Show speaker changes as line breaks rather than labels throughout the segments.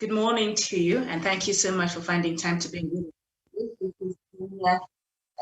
Good morning to you, and thank you so much for finding time to be with us. This is Kenya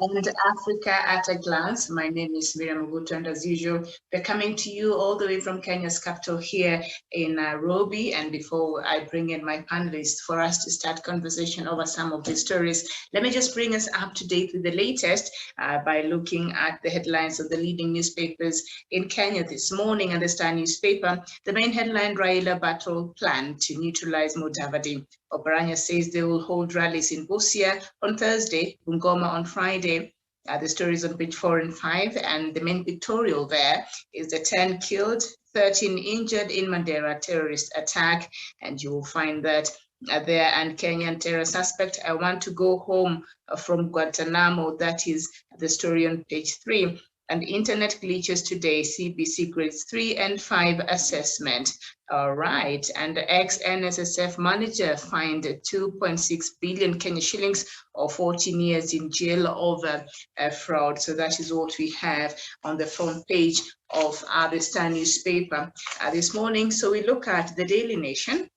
and Africa at a glance. My name is Miriam Ogutu, and as usual, we're coming to you all the way from Kenya's capital here in Nairobi. And before I bring in my panelists for us to start conversation over some of these stories, let me just bring us up to date with the latest by looking at the headlines of the leading newspapers in Kenya this morning. And the Star newspaper, the main headline: Raila battle plan to neutralize Mudavadi. Oparanya says they will hold rallies in Busia on Thursday, Bungoma on Friday. The stories on page 4 and 5, and the main pictorial there is the 10 killed, 13 injured in Mandera terrorist attack, and you will find that there. And Kenyan terror suspect, I want to go home from Guantanamo. That is the story on page 3. And internet glitches today, CBC grades 3 and 5 assessment. All right, and the ex-NSSF manager fined 2.6 billion Kenya shillings or 14 years in jail over fraud. So that is what we have on the front page of the Star newspaper this morning. So we look at the Daily Nation.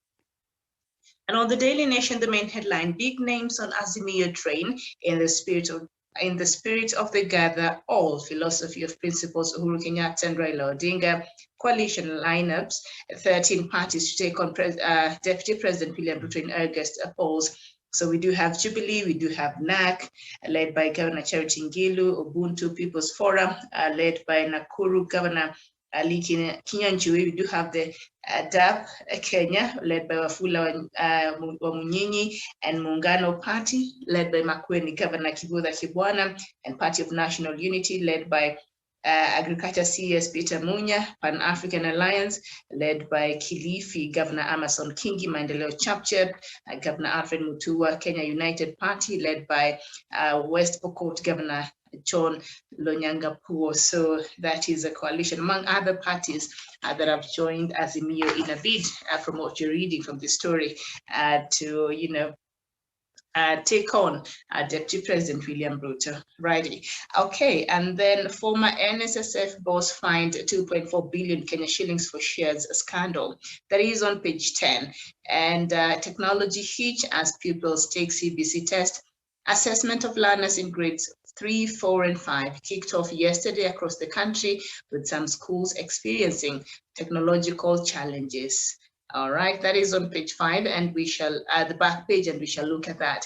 And on the Daily Nation, the main headline: big names on Azimio train in the spirit of the gather all philosophy of principles. Uhuru Kenyatta and Raila Odinga coalition lineups, 13 parties to take on Deputy President William Ruto in August polls. So we do have Jubilee, we do have NAC, led by Governor Charity Ngilu, Ubuntu People's Forum, led by Nakuru Governor Ali Kinyanjui. We do have the DAP Kenya, led by Wafula Wamunyinyi, and Muungano Party, led by Makueni Governor Kibudha Kibwana, and Party of National Unity, led by Agriculture CS Peter Munya, Pan-African Alliance, led by Kilifi Governor Amason Kingi, Maendeleo Chapchep, Governor Alfred Mutua, Kenya United Party, led by West Pokot Governor John Lonyangapuo. So that is a coalition among other parties that have joined Azimio in a bid, from what you're reading from the story, to take on Deputy President William Ruto. Righty. Okay, and then former NSSF boss fined 2.4 billion Kenya shillings for shares scandal. That is on page 10. And technology hitch as pupils take CBC test. Assessment of learners in grades 3, 4, and 5 kicked off yesterday across the country, with some schools experiencing technological challenges. All right, that is on page 5, and we shall the back page, and we shall look at that.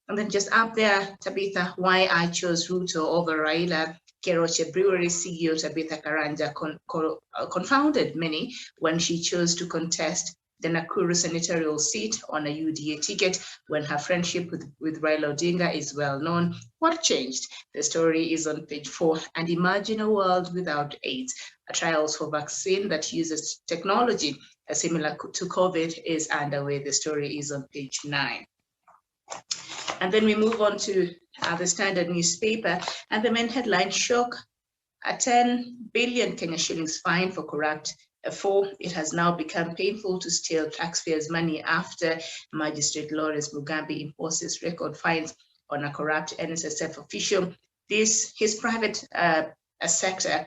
And then just up there, Tabitha, why I chose Ruto over Raila. Keroche Brewery CEO Tabitha Karanja confounded many when she chose to contest the Nakuru senatorial seat on a UDA ticket when her friendship with Raila Odinga is well known. What changed? The story is on page 4. And imagine a world without AIDS. Trials for vaccine that uses technology similar to COVID is underway. The story is on page 9. And then we move on to the Standard newspaper, and the main headline: shock, a 10 billion Kenya shillings fine for corrupt. It has now become painful to steal taxpayers' money after Magistrate Lawrence Mugambi imposes record fines on a corrupt NSSF official. His private sector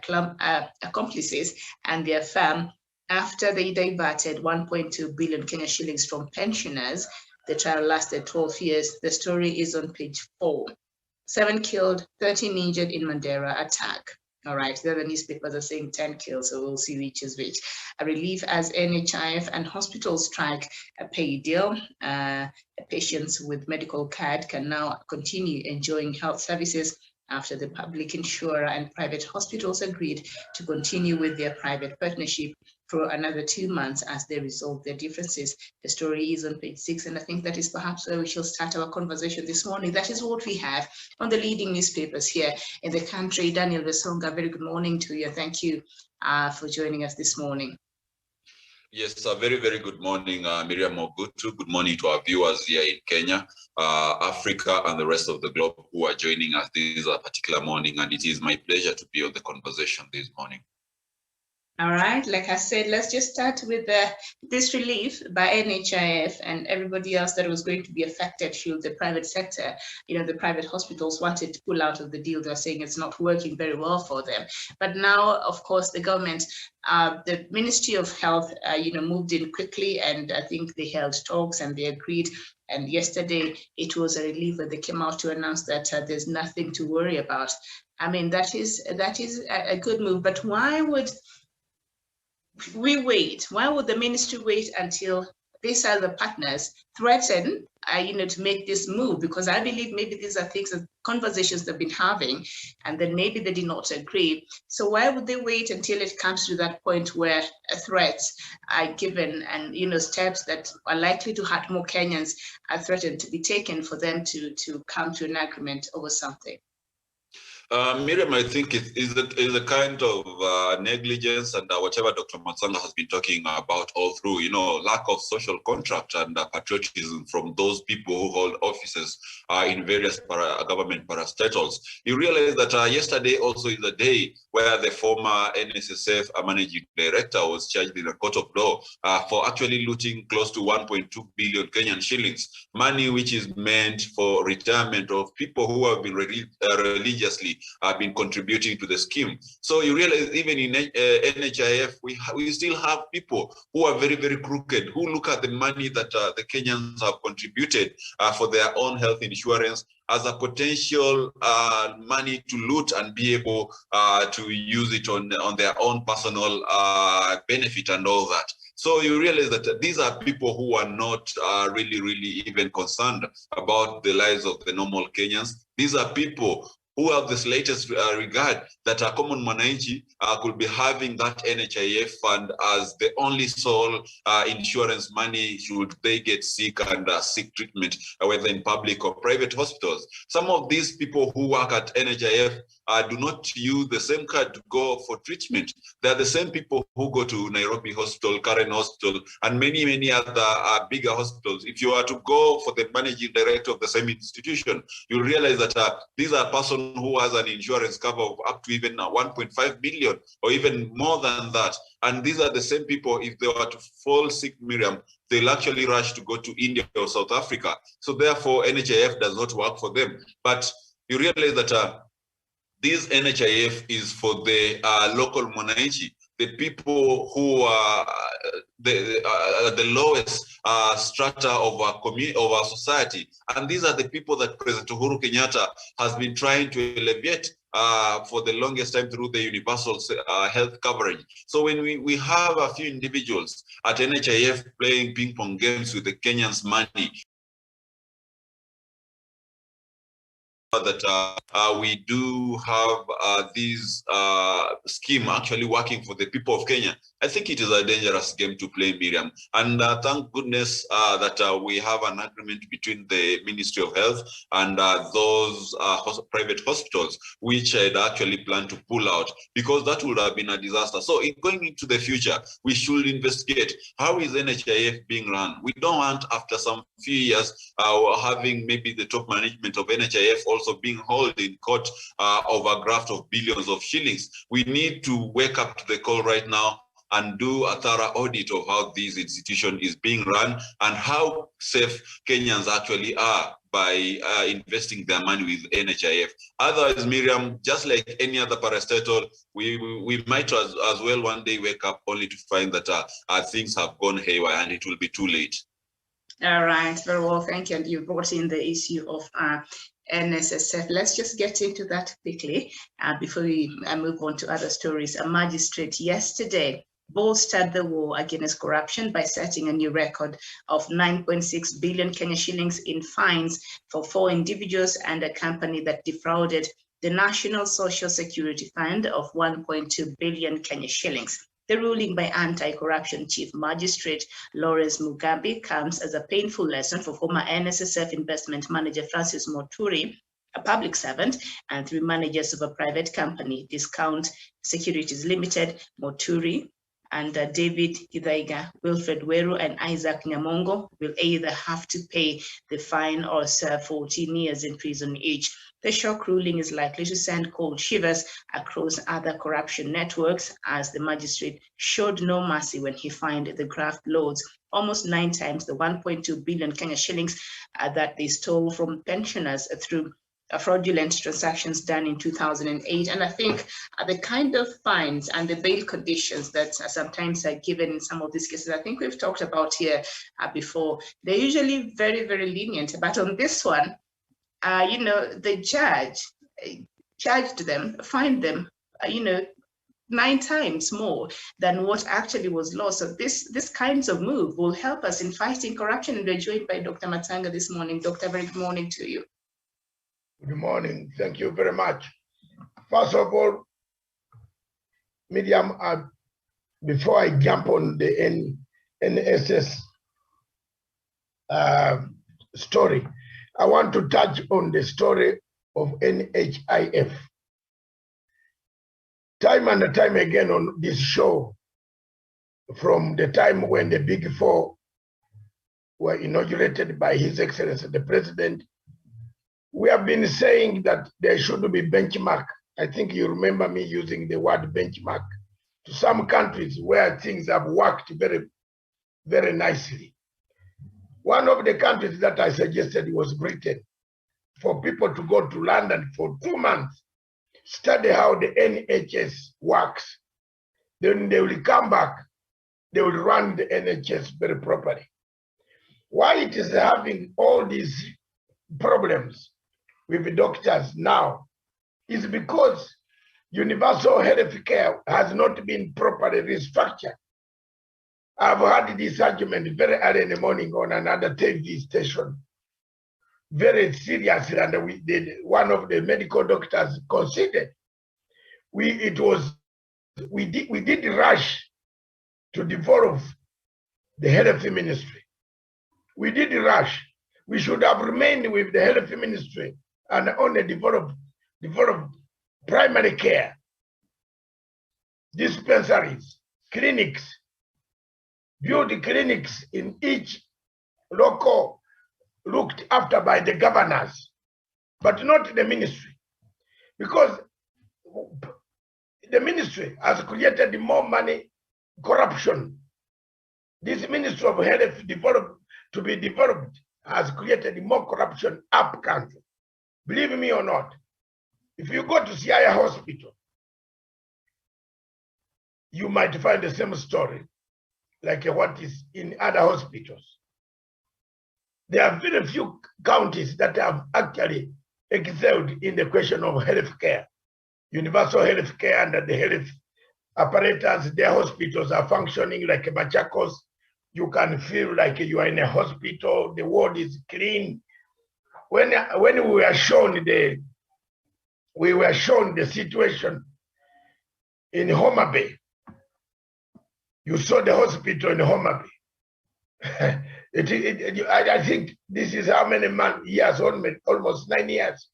accomplices and their firm, after they diverted 1.2 billion Kenya shillings from pensioners. The trial lasted 12 years. The story is on page 4. 7 killed, 13 injured in Mandera attack. All right, the other newspapers are saying 10 kills, so we'll see which is which. A relief as NHIF and hospitals strike a pay deal. Patients with medical card can now continue enjoying health services after the public insurer and private hospitals agreed to continue with their private partnership for another 2 months as they resolve their differences. The story is on page 6, and I think that is perhaps where we shall start our conversation this morning. That is what we have on the leading newspapers here in the country. Daniel Vesonga, very good morning to you. Thank you for joining us this morning.
Yes, a very, very good morning, Miriam Ogutu. Good morning to our viewers here in Kenya, Africa, and the rest of the globe who are joining us this particular morning. And it is my pleasure to be on the conversation this morning.
All right, like I said, let's just start with this relief by NHIF and everybody else that was going to be affected should the private sector, the private hospitals wanted to pull out of the deal. They're saying it's not working very well for them. But now, of course, the government, the Ministry of Health, moved in quickly, and I think they held talks and they agreed. And yesterday, it was a relief that they came out to announce that there's nothing to worry about. I mean, that is a good move. But why would we wait? Why would the ministry wait until these other partners threaten, to make this move? Because I believe maybe these are things, conversations they've been having, and then maybe they did not agree. So why would they wait until it comes to that point where threats are given and, steps that are likely to hurt more Kenyans are threatened to be taken for them to come to an agreement over something?
Miriam, I think it is a kind of negligence and whatever Dr. Matsanga has been talking about all through, lack of social contract and patriotism from those people who hold offices in various government parastatals. You realize that yesterday also is the day where the former NSSF managing director was charged in a court of law for actually looting close to 1.2 billion Kenyan shillings, money which is meant for retirement of people who have been religiously been contributing to the scheme. So you realize even in NHIF, we still have people who are very, very crooked, who look at the money that the Kenyans have contributed for their own health insurance as a potential money to loot and be able to use it on their own personal benefit and all that. So you realize that these are people who are not really, really even concerned about the lives of the normal Kenyans. These are people who have the slightest regard that a common mwananchi could be having that NHIF fund as the only sole insurance money should they get sick and seek treatment, whether in public or private hospitals. Some of these people who work at NHIF do not use the same card to go for treatment. They're the same people who go to Nairobi Hospital, Karen Hospital, and many, many other bigger hospitals. If you are to go for the managing director of the same institution, you'll realize that these are persons who has an insurance cover of up to even 1.5 million or even more than that. And these are the same people, if they were to fall sick, Miriam, they'll actually rush to go to India or South Africa. So therefore, NHIF does not work for them. But you realize that this NHIF is for the local mwananchi, the people who are the lowest strata of our community, of our society. And these are the people that President Uhuru Kenyatta has been trying to alleviate for the longest time through the universal health coverage. So when we have a few individuals at NHIF playing ping pong games with the Kenyans' money, that we do have this scheme actually working for the people of Kenya. I think it is a dangerous game to play, Miriam. And thank goodness that we have an agreement between the Ministry of Health and those private hospitals, which had actually planned to pull out, because that would have been a disaster. So going into the future, we should investigate how is NHIF being run. We don't want, after some few years, having maybe the top management of NHIF also being held in court over a graft of billions of shillings. We need to wake up to the call right now and do a thorough audit of how this institution is being run and how safe Kenyans actually are by investing their money with NHIF. Otherwise, Miriam, just like any other parastatal, we might as well one day wake up only to find that things have gone haywire and it will be too late.
All right, very well, thank you. And you brought in the issue of NSSF. Let's just get into that quickly before we move on to other stories. A magistrate yesterday bolstered the war against corruption by setting a new record of 9.6 billion Kenya shillings in fines for 4 individuals and a company that defrauded the National Social Security Fund of 1.2 billion Kenya shillings. The ruling by Anti-Corruption Chief Magistrate Lawrence Mugabe comes as a painful lesson for former NSSF investment manager Francis Muturi, a public servant, and 3 managers of a private company, Discount Securities Limited. Muturi and David Githaiga, Wilfred Weru, and Isaac Nyamongo will either have to pay the fine or serve 14 years in prison each. The shock ruling is likely to send cold shivers across other corruption networks, as the magistrate showed no mercy when he fined the graft lords almost 9 times the 1.2 billion Kenya shillings that they stole from pensioners through fraudulent transactions done in 2008. And I think the kind of fines and the bail conditions that sometimes are given in some of these cases, I think we've talked about here before, they're usually very, very lenient. But on this one, the judge charged them, fined them, 9 times more than what actually was lost. So this kinds of move will help us in fighting corruption. And we're joined by Dr. Matanga this morning. Doctor, very good morning to you.
Good morning. Thank you very much. First of all, Miriam, before I jump on the NSS story, I want to touch on the story of NHIF. Time and time again on this show, from the time when the Big Four were inaugurated by His Excellency the President, we have been saying that there should be benchmark. I think you remember me using the word benchmark to some countries where things have worked very, very nicely. One of the countries that I suggested was Britain, for people to go to London for 2 months, study how the NHS works. Then they will come back, they will run the NHS very properly. Why it is having all these problems with the doctors now is because universal health care has not been properly restructured. I've had this argument very early in the morning on another TV station, very seriously, and we did. One of the medical doctors considered we did rush to develop the health ministry. We did rush. We should have remained with the health ministry and only develop primary care, dispensaries, clinics, build clinics in each local looked after by the governors, but not the ministry, because the ministry has created more money, corruption. This Ministry of Health developed has created more corruption up country. Believe me or not, if you go to Siaya Hospital, you might find the same story like what is in other hospitals. There are very few counties that have actually excelled in the question of health care, universal health care, and the health apparatus. Their hospitals are functioning like Machakos. You can feel like you are in a hospital. The ward is clean. When we were shown the situation in Homa Bay, you saw the hospital in Homa Bay. I think this is how many years, almost 9 years,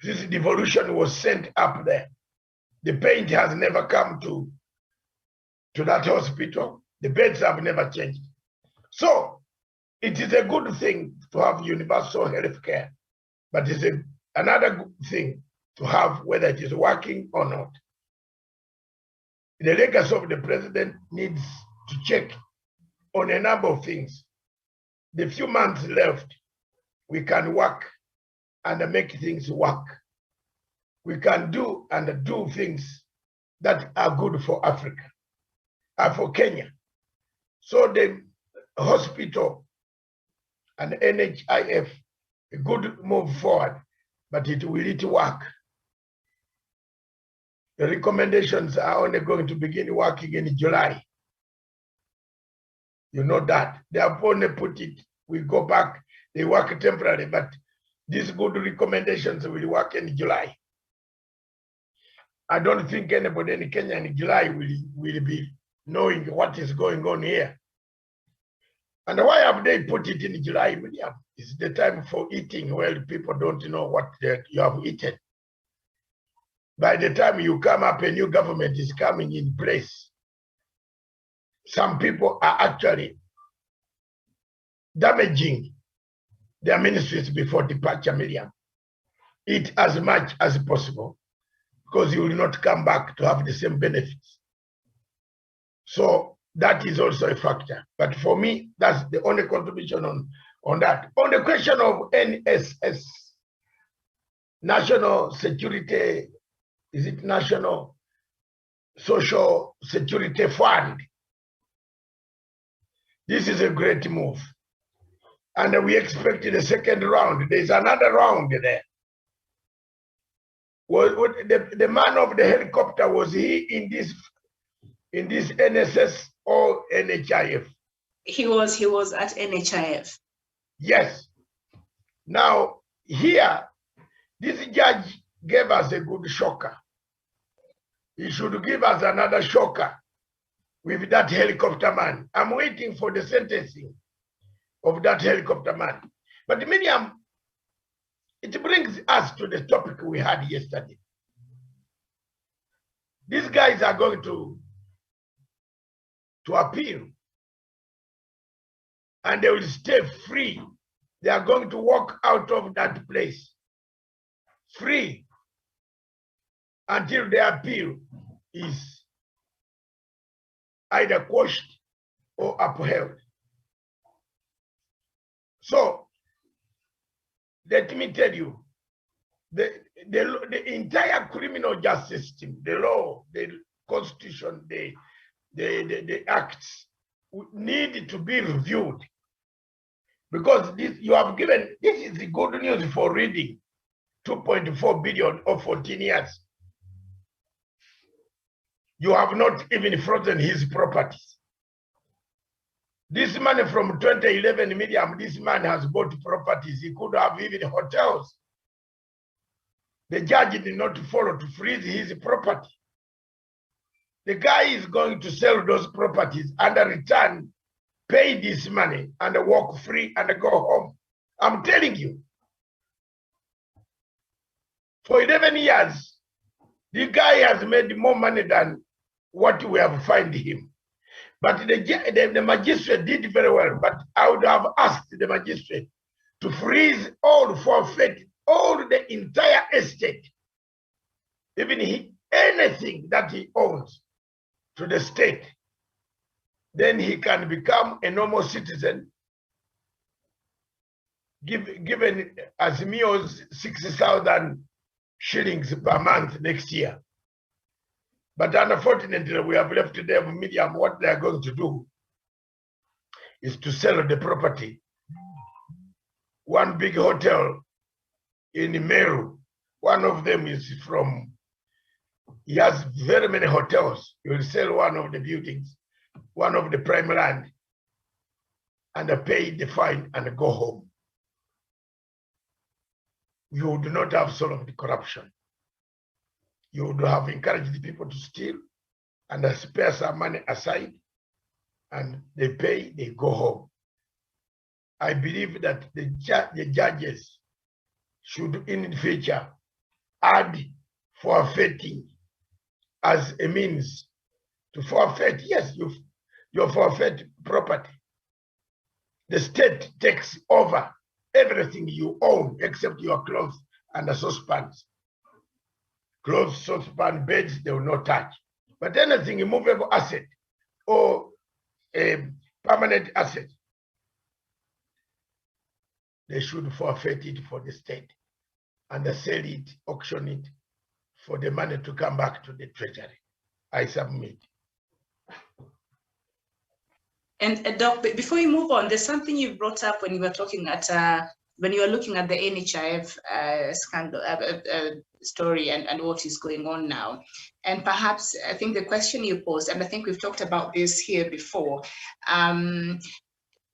since devolution was sent up there. The paint has never come to that hospital. The beds have never changed. So it is a good thing to have universal health care, but it's another good thing to have whether it is working or not. The legacy of the president needs to check on a number of things. The few months left, we can work and make things work. We can do things that are good for Africa, for Kenya. So the hospital and NHIF, a good move forward, but will it work? The recommendations are only going to begin working in July. You know that. They have only put it, we go back, they work temporarily, but these good recommendations will work in July. I don't think anybody in Kenya in July will be knowing what is going on here. And why have they put it in July, William? It's the time for eating where people don't know what you have eaten. By the time you come up, a new government is coming in place. some people are actually damaging their ministries before departure, Miriam. Eat as much as possible because you will not come back to have the same benefits. So that is also a factor. But for me, that's the only contribution on that. On the question of NSS, National Security, is it National Social Security Fund? This is a great move. And we expected a second round. There's another round there. The man of the helicopter, was he in this NSS or NHIF?
He was at NHIF.
Yes. Now here, this judge gave us a good shocker. He should give us another shocker with that helicopter man. I'm waiting for the sentencing of that helicopter man. But Miriam, it brings us to the topic we had yesterday. These guys are going to appeal, and they will stay free. They are going to walk out of that place free until the appeal is either quashed or upheld. So let me tell you, the entire criminal justice system, the law, the constitution, the acts need to be reviewed, because this is the good news for reading 2.4 billion or 14 years. You have not even frozen his properties. This money from 2011, Miriam, this man has bought properties. He could have even hotels. The judge did not follow to freeze his property. The guy is going to sell those properties and return, pay this money and walk free and go home. I'm telling you. For 11 years, the guy has made more money than what we have fined him. But the magistrate did very well. But I would have asked the magistrate to freeze all, forfeit all the entire estate, even anything that he owns to the state. Then he can become a normal citizen, given as mere 60,000 shillings per month next year. But unfortunately, we have left them medium. What they are going to do is to sell the property. One big hotel in Meru, one of them is he has very many hotels. He will sell one of the buildings, one of the prime land, and pay the fine and go home. You would not have solved the corruption. You would have encouraged the people to steal and spare some money aside, and they pay, they go home. I believe that the judges should in the future add forfeiting as a means to forfeit. Yes, you forfeit property. The state takes over everything you own except your clothes and the saucepans. Clothes, saucepan, beds, they will not touch. But anything, a movable asset or a permanent asset, they should forfeit it for the state and sell it, auction it for the money to come back to the treasury. I submit.
And Doc, before you move on, there's something you brought up when you were talking when you were looking at the NHIF scandal story and what is going on now. And perhaps I think the question you posed, and I think we've talked about this here before,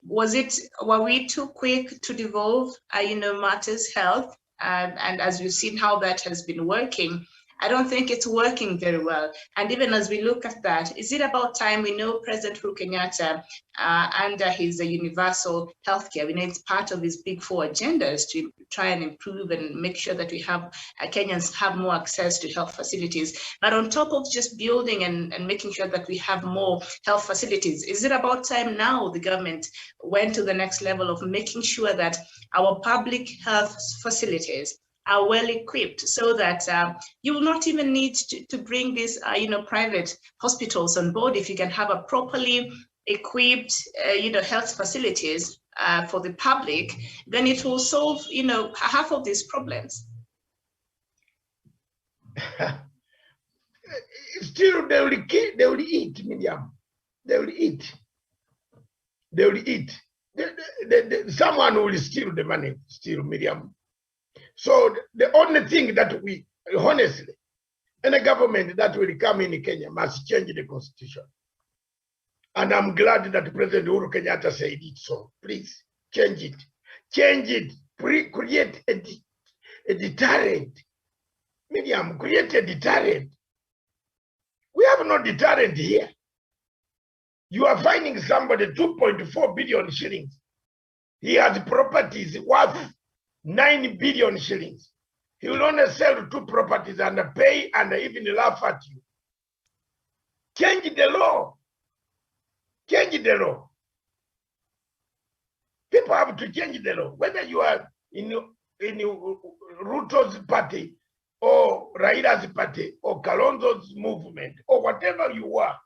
were we too quick to devolve, Matters Health? And as we've seen how that has been working, I don't think it's working very well. And even as we look at that, is it about time? We know President Uhuru Kenyatta, under his universal healthcare, we know it's part of his big four agendas to try and improve and make sure that we have Kenyans have more access to health facilities. But on top of just building and making sure that we have more health facilities, is it about time now the government went to the next level of making sure that our public health facilities are well equipped, so that you will not even need to bring these private hospitals on board if you can have a properly equipped health facilities for the public, then it will solve half of these problems.
Still, they will eat, Miriam. They will eat. They will eat. Someone will steal the money, Miriam. So the only thing that we, honestly, any government that will come in Kenya must change the constitution. And I'm glad that President Uhuru Kenyatta said it. So please change it. Change it. Create a deterrent. Miriam, create a deterrent. We have no deterrent here. You are finding somebody 2.4 billion shillings. He has properties worth 9 billion shillings. He will only sell 2 properties and pay and even laugh at you. Change the law. Change the law. People have to change the law. Whether you are in Ruto's party or Raila's party or Kalonzo's movement or whatever you are,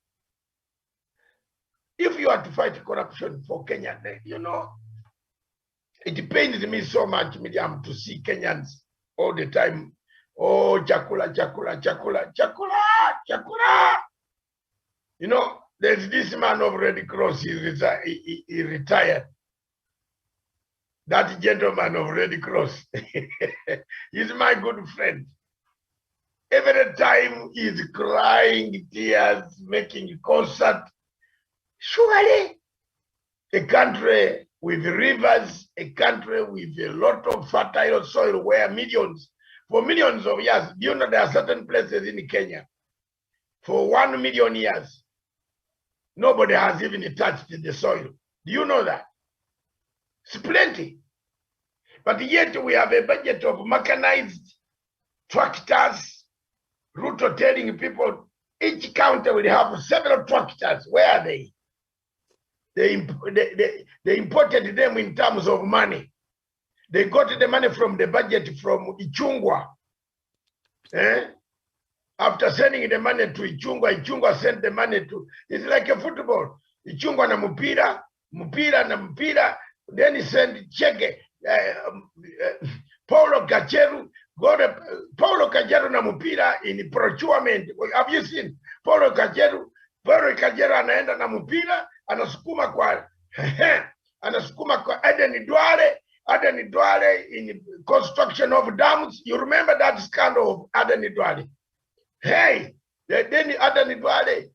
if you are to fight corruption for Kenya, it pains me so much, Miriam, to see Kenyans all the time. Oh, chakula, chakula, chakula, chakula, chakula. There's this man of Red Cross, he retired. That gentleman of Red Cross, he's my good friend. Every time he's crying, tears, making concert. Surely, a country with rivers, a country with a lot of fertile soil where for millions of years, do you know there are certain places in Kenya, for 1 million years, nobody has even touched the soil. Do you know that? It's plenty. But yet we have a budget of mechanized tractors. Ruto telling people each county will have several tractors. Where are they? They imported them in terms of money. They got the money from the budget from Ichungwa. After sending the money to Ichungwa sent the money to, it's like a football. Ichungwa na mpira, then he sent check. Paulo Kacheru na mpira in procurement. Have you seen Paulo Kacheru anaenda na mpira, anasukuma kwa Aden Duale in construction of dams. You remember that scandal of Aden Duale? Hey, then Aden Duale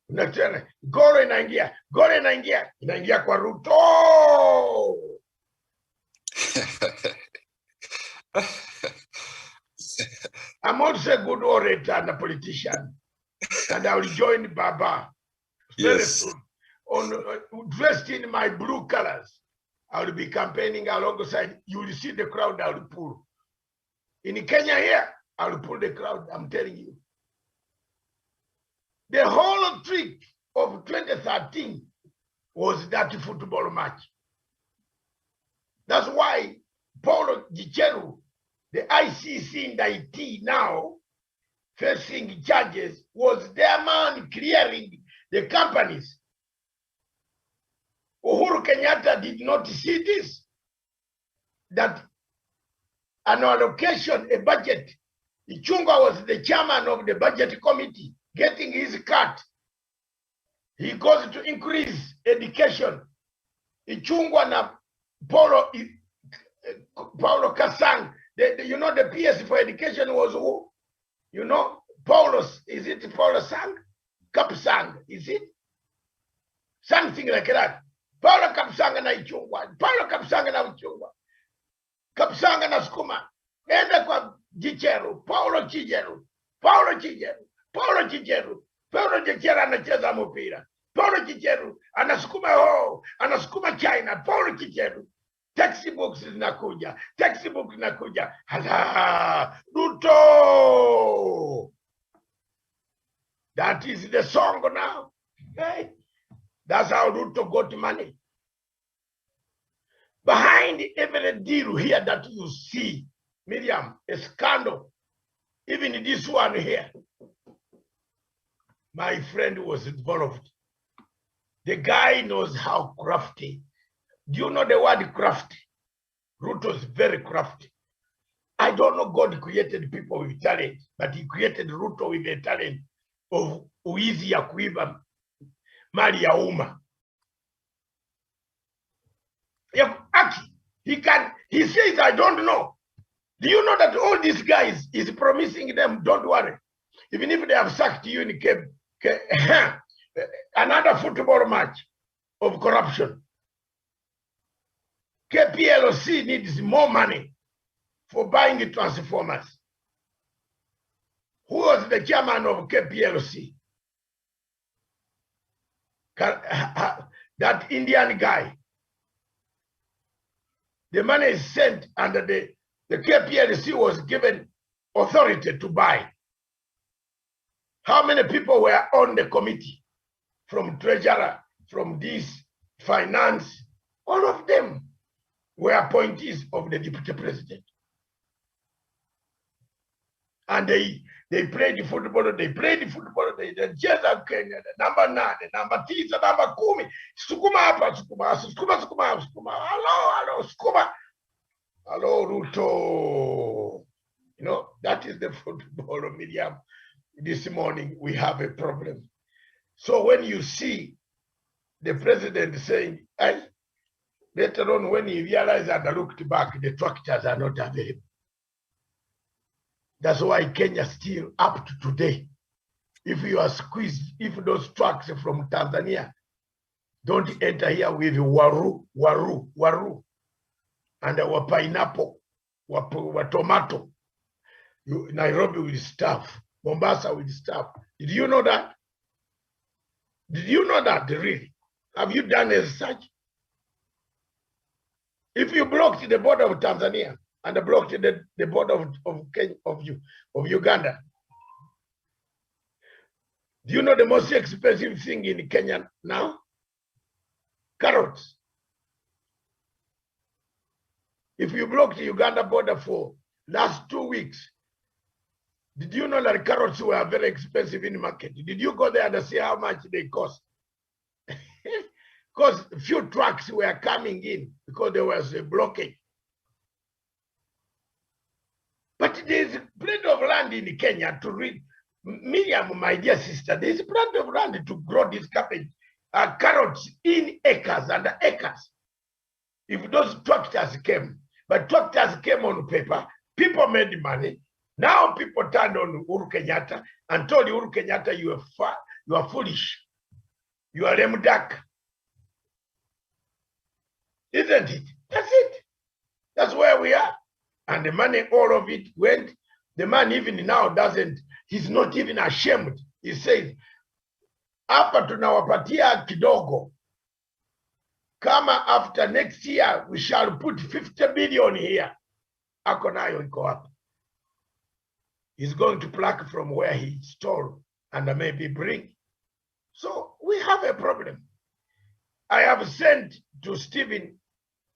goro inaingia kwa Ruto. I'm also a good orator and a politician, and I will join Baba very soon. Dressed in my blue colors, I will be campaigning alongside. You will see the crowd I will pull. In Kenya here, I will pull the crowd, I'm telling you. The whole trick of 2013 was that football match. That's why Paulo Gicheru, the ICC in IT now, facing charges, was their man clearing the companies. Uhuru Kenyatta did not see this, that an allocation, a budget. Ichungwa was the chairman of the budget committee, getting his cut. He goes to increase education. Ichungwa na Paulo Kasang, the PS for education was who? Is it Paulo Sang? Kapsang, is it? Something like that. Paulo Kapsanga na Ichungwa. Paulo Kapsanga na Ichungwa. Kapsanga na Skuma. Enda kwa Gicheru. Paulo Paulo Chicheru anacheza mpira. Paulo Chicheru anasukuma China. Paulo Chicheru. Textbooks zinakuja. Hala, Ruto. That is the song now. Okay? That's how Ruto got money. Behind every deal here that you see, Miriam, a scandal. Even this one here, my friend was involved. The guy knows how crafty. Do you know the word crafty? Ruto is very crafty. I don't know God created people with talent, but he created Ruto with a talent of uizi ya kuiba mali ya umma. He says, I don't know. Do you know that all these guys is promising them, don't worry. Even if they have sacked you in another football match of corruption. KPLC needs more money for buying the transformers. Who was the chairman of KPLC? That Indian guy. The money is sent under the KPLC was given authority to buy. How many people were on the committee? From treasurer, from this, finance, all of them were appointees of the deputy president. And they played the football, they cheza Kenya, the number 9, the number 10, the number 10. Sukuma hapa, sukuma. Hello, sukuma. Hello, Ruto. You know, that is the football medium. This morning, we have a problem. So when you see the president saying, later on when he realized and looked back, the tractors are not available. That's why Kenya still up to today. If you are squeezed, if those trucks from Tanzania don't enter here with waru, and our pineapple, our tomato, Nairobi will starve, Mombasa will starve. Did you know that? Did you know that really? Have you done a research? If you blocked the border of Tanzania, and blocked the border of Uganda. Do you know the most expensive thing in Kenya now? Carrots. If you blocked the Uganda border for last 2 weeks, did you know that carrots were very expensive in the market? Did you go there and see how much they cost? Because few trucks were coming in because there was a blockage. But there's plenty of land in Kenya to read. Miriam, my dear sister, there's plenty of land to grow this cabbage, carrots in acres and acres. If those tractors came, but tractors came on paper, people made money. Now people turned on Uhuru Kenyatta and told Uhuru Kenyatta, you are foolish. You are lame duck. Isn't it? That's it. That's where we are. And the money, all of it went. The man even now he's not even ashamed. He says, hapa tunawapatia kidogo. Kama after next year, we shall put 50 billion here. Ako nayo iko hapa. He's going to pluck from where he stole and maybe bring. So we have a problem. I have sent to Stephen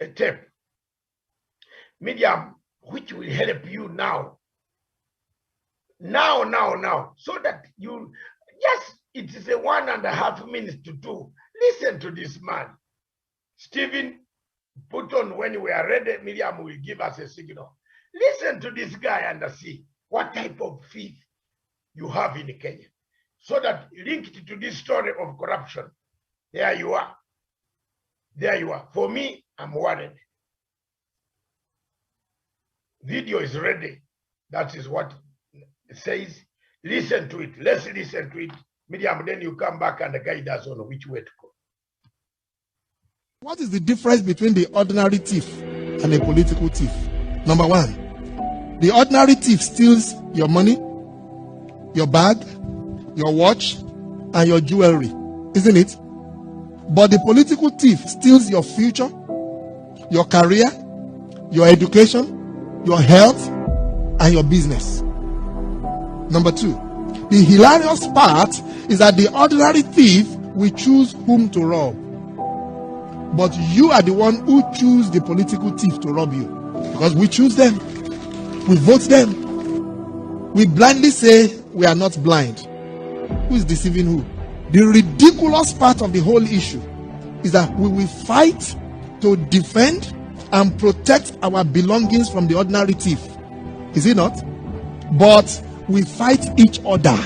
a tape. Medium, which will help you now, so that you it is a 1.5 minutes to 2. Listen to this man. Stephen, put on when we are ready. Miriam will give us a signal. Listen to this guy and see what type of faith you have in Kenya, so that linked to this story of corruption. There you are. There you are. For me, I'm worried. Video is ready. That is what it says. Listen to it. Let's listen to it. Medium, then you come back and guide us on which way to go.
What is the difference between the ordinary thief and a political thief? Number one, the ordinary thief steals your money, your bag, your watch, and your jewelry, isn't it? But the political thief steals your future, your career, your education, your health, and your business. Number 2, the hilarious part is that the ordinary thief will choose whom to rob. But you are the one who choose the political thief to rob you. Because we choose them. We vote them. We blindly say we are not blind. Who is deceiving who? The ridiculous part of the whole issue is that we will fight to defend and protect our belongings from the ordinary thief. Is it not? But we fight each other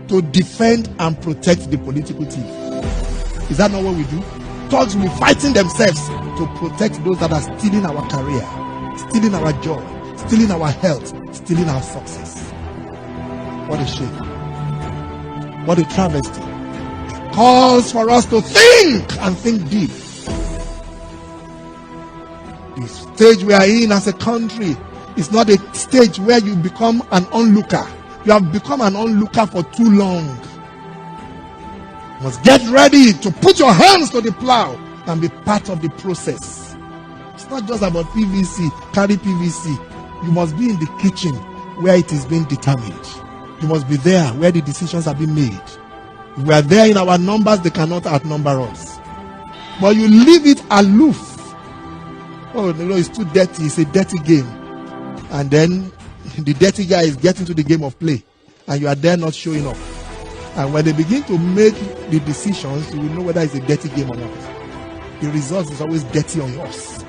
to defend and protect the political thief. Is that not what we do? Thugs will be fighting themselves to protect those that are stealing our career, stealing our joy, stealing our health, stealing our success. What a shame. What a travesty. Calls for us to think and think deep. The stage we are in as a country is not a stage where you become an onlooker. You have become an onlooker for too long. You must get ready to put your hands to the plow and be part of the process. It's not just about PVC, carry PVC. You must be in the kitchen where it is being determined. You must be there where the decisions are being made. If we are there in our numbers, they cannot outnumber us. But you leave it aloof. Oh, no, it's too dirty. It's a dirty game. And then the dirty guy is getting to the game of play. And you are there not showing up. And when they begin to make the decisions, you will know whether it's a dirty game or not. The result is always dirty on yours.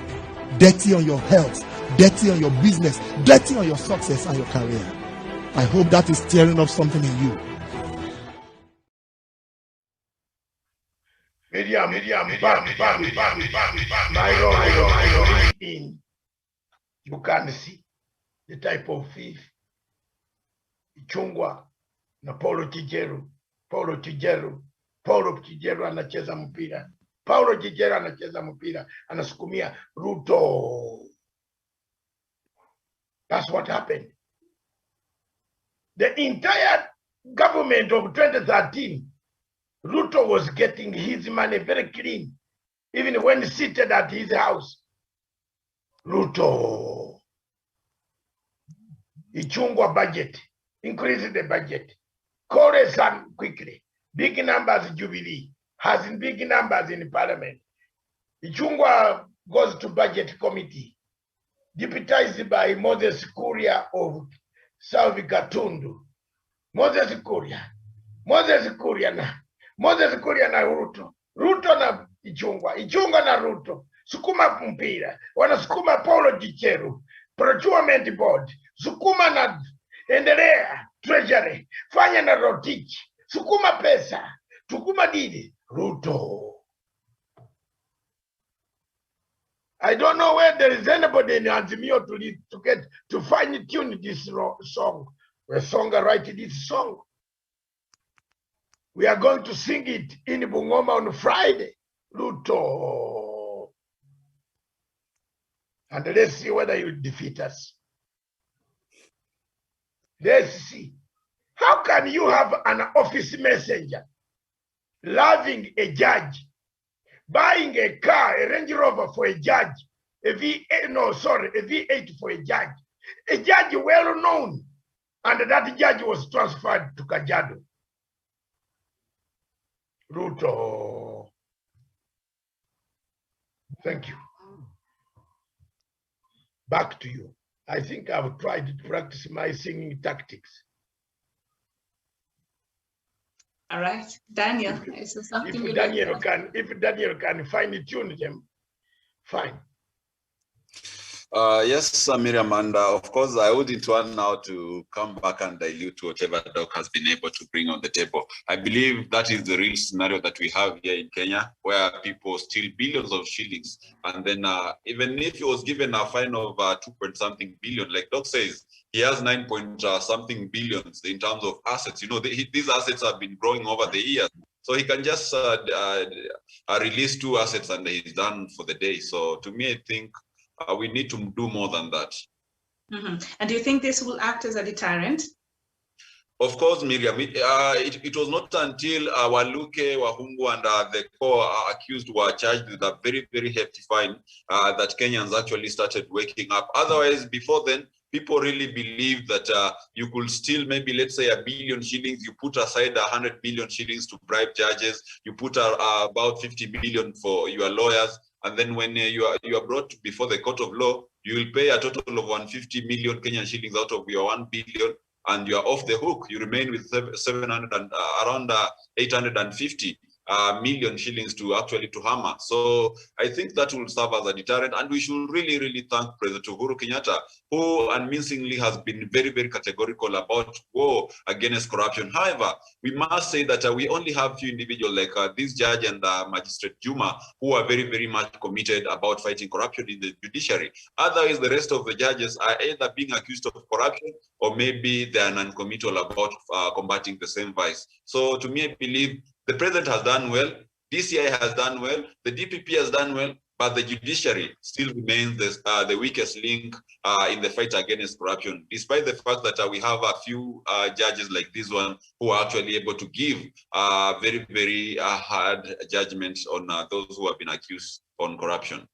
Dirty on your health. Dirty on your business. Dirty on your success and your career. I hope that is stirring up something in you.
You can see the type of thief. Chungwa na Paulo Chijero anacheza mpira. Paulo Chijero anacheza mpira, anasukumia Ruto. That's what happened. The entire government of 2013, Ruto was getting his money very clean, even when seated at his house. Ruto. Ichungwa budget, increase the budget. Khorasan quickly. Big numbers Jubilee has in big numbers in parliament. Ichungwa goes to budget committee, deputized by Moses Kuria of Salvi Katundu. Moses Kuria na Ruto. Ruto na Ichungwa na Ruto. Sukuma mpira. Wanasukuma Paulo Gicheru. Procurement board. Sukuma na endelea treasury. Fanya na Rotich. Sukuma pesa. Tukuma didi. Ruto. I don't know where there is anybody in Azimio to get to fine tune this song. The songwriter this song. We are going to sing it in Bungoma on Friday. Ruto. And let's see whether you defeat us. Let's see. How can you have an office messenger loving a judge, buying a car, a Range Rover for a judge, a V8 for a judge well known, and that judge was transferred to Kajiado? Ruto. Thank you. Back to you. I think I've tried to practice my singing tactics.
All right, Daniel.
If Daniel can fine tune them, fine.
Yes, Miriam, and of course, I wouldn't want now to come back and dilute whatever Doc has been able to bring on the table. I believe that is the real scenario that we have here in Kenya, where people steal billions of shillings, and then even if he was given a fine of 2-point-something billion, like Doc says, he has 9-point-something billions in terms of assets. You know, these assets have been growing over the years. So he can just release 2 assets and he's done for the day. So to me, I think we need to do more than that.
Mm-hmm. And do you think this will act as a deterrent?
Of course, Miriam, it was not until Waluke, Wahungu, and the core accused were charged with a very, very hefty fine that Kenyans actually started waking up. Otherwise, before then, people really believed that you could still maybe, let's say, 1 billion shillings, you put aside 100 million shillings to bribe judges, you put about 50 million for your lawyers, and then when you are brought before the court of law, you will pay a total of 150 million Kenyan shillings out of your 1 billion, and you are off the hook. You remain with 700 and around 850 million shillings to hammer. So I think that will serve as a deterrent, and we should really, really thank President Uhuru Kenyatta, who unmincingly has been very, very categorical about war against corruption. However, we must say that we only have few individuals like this judge and Magistrate Juma, who are very, very much committed about fighting corruption in the judiciary. Otherwise, the rest of the judges are either being accused of corruption or maybe they are non-committal about combating the same vice. So to me, I believe the president has done well, DCI has done well, the DPP has done well, but the judiciary still remains the weakest link in the fight against corruption, despite the fact that we have a few judges like this one who are actually able to give very, very hard judgments on those who have been accused on corruption.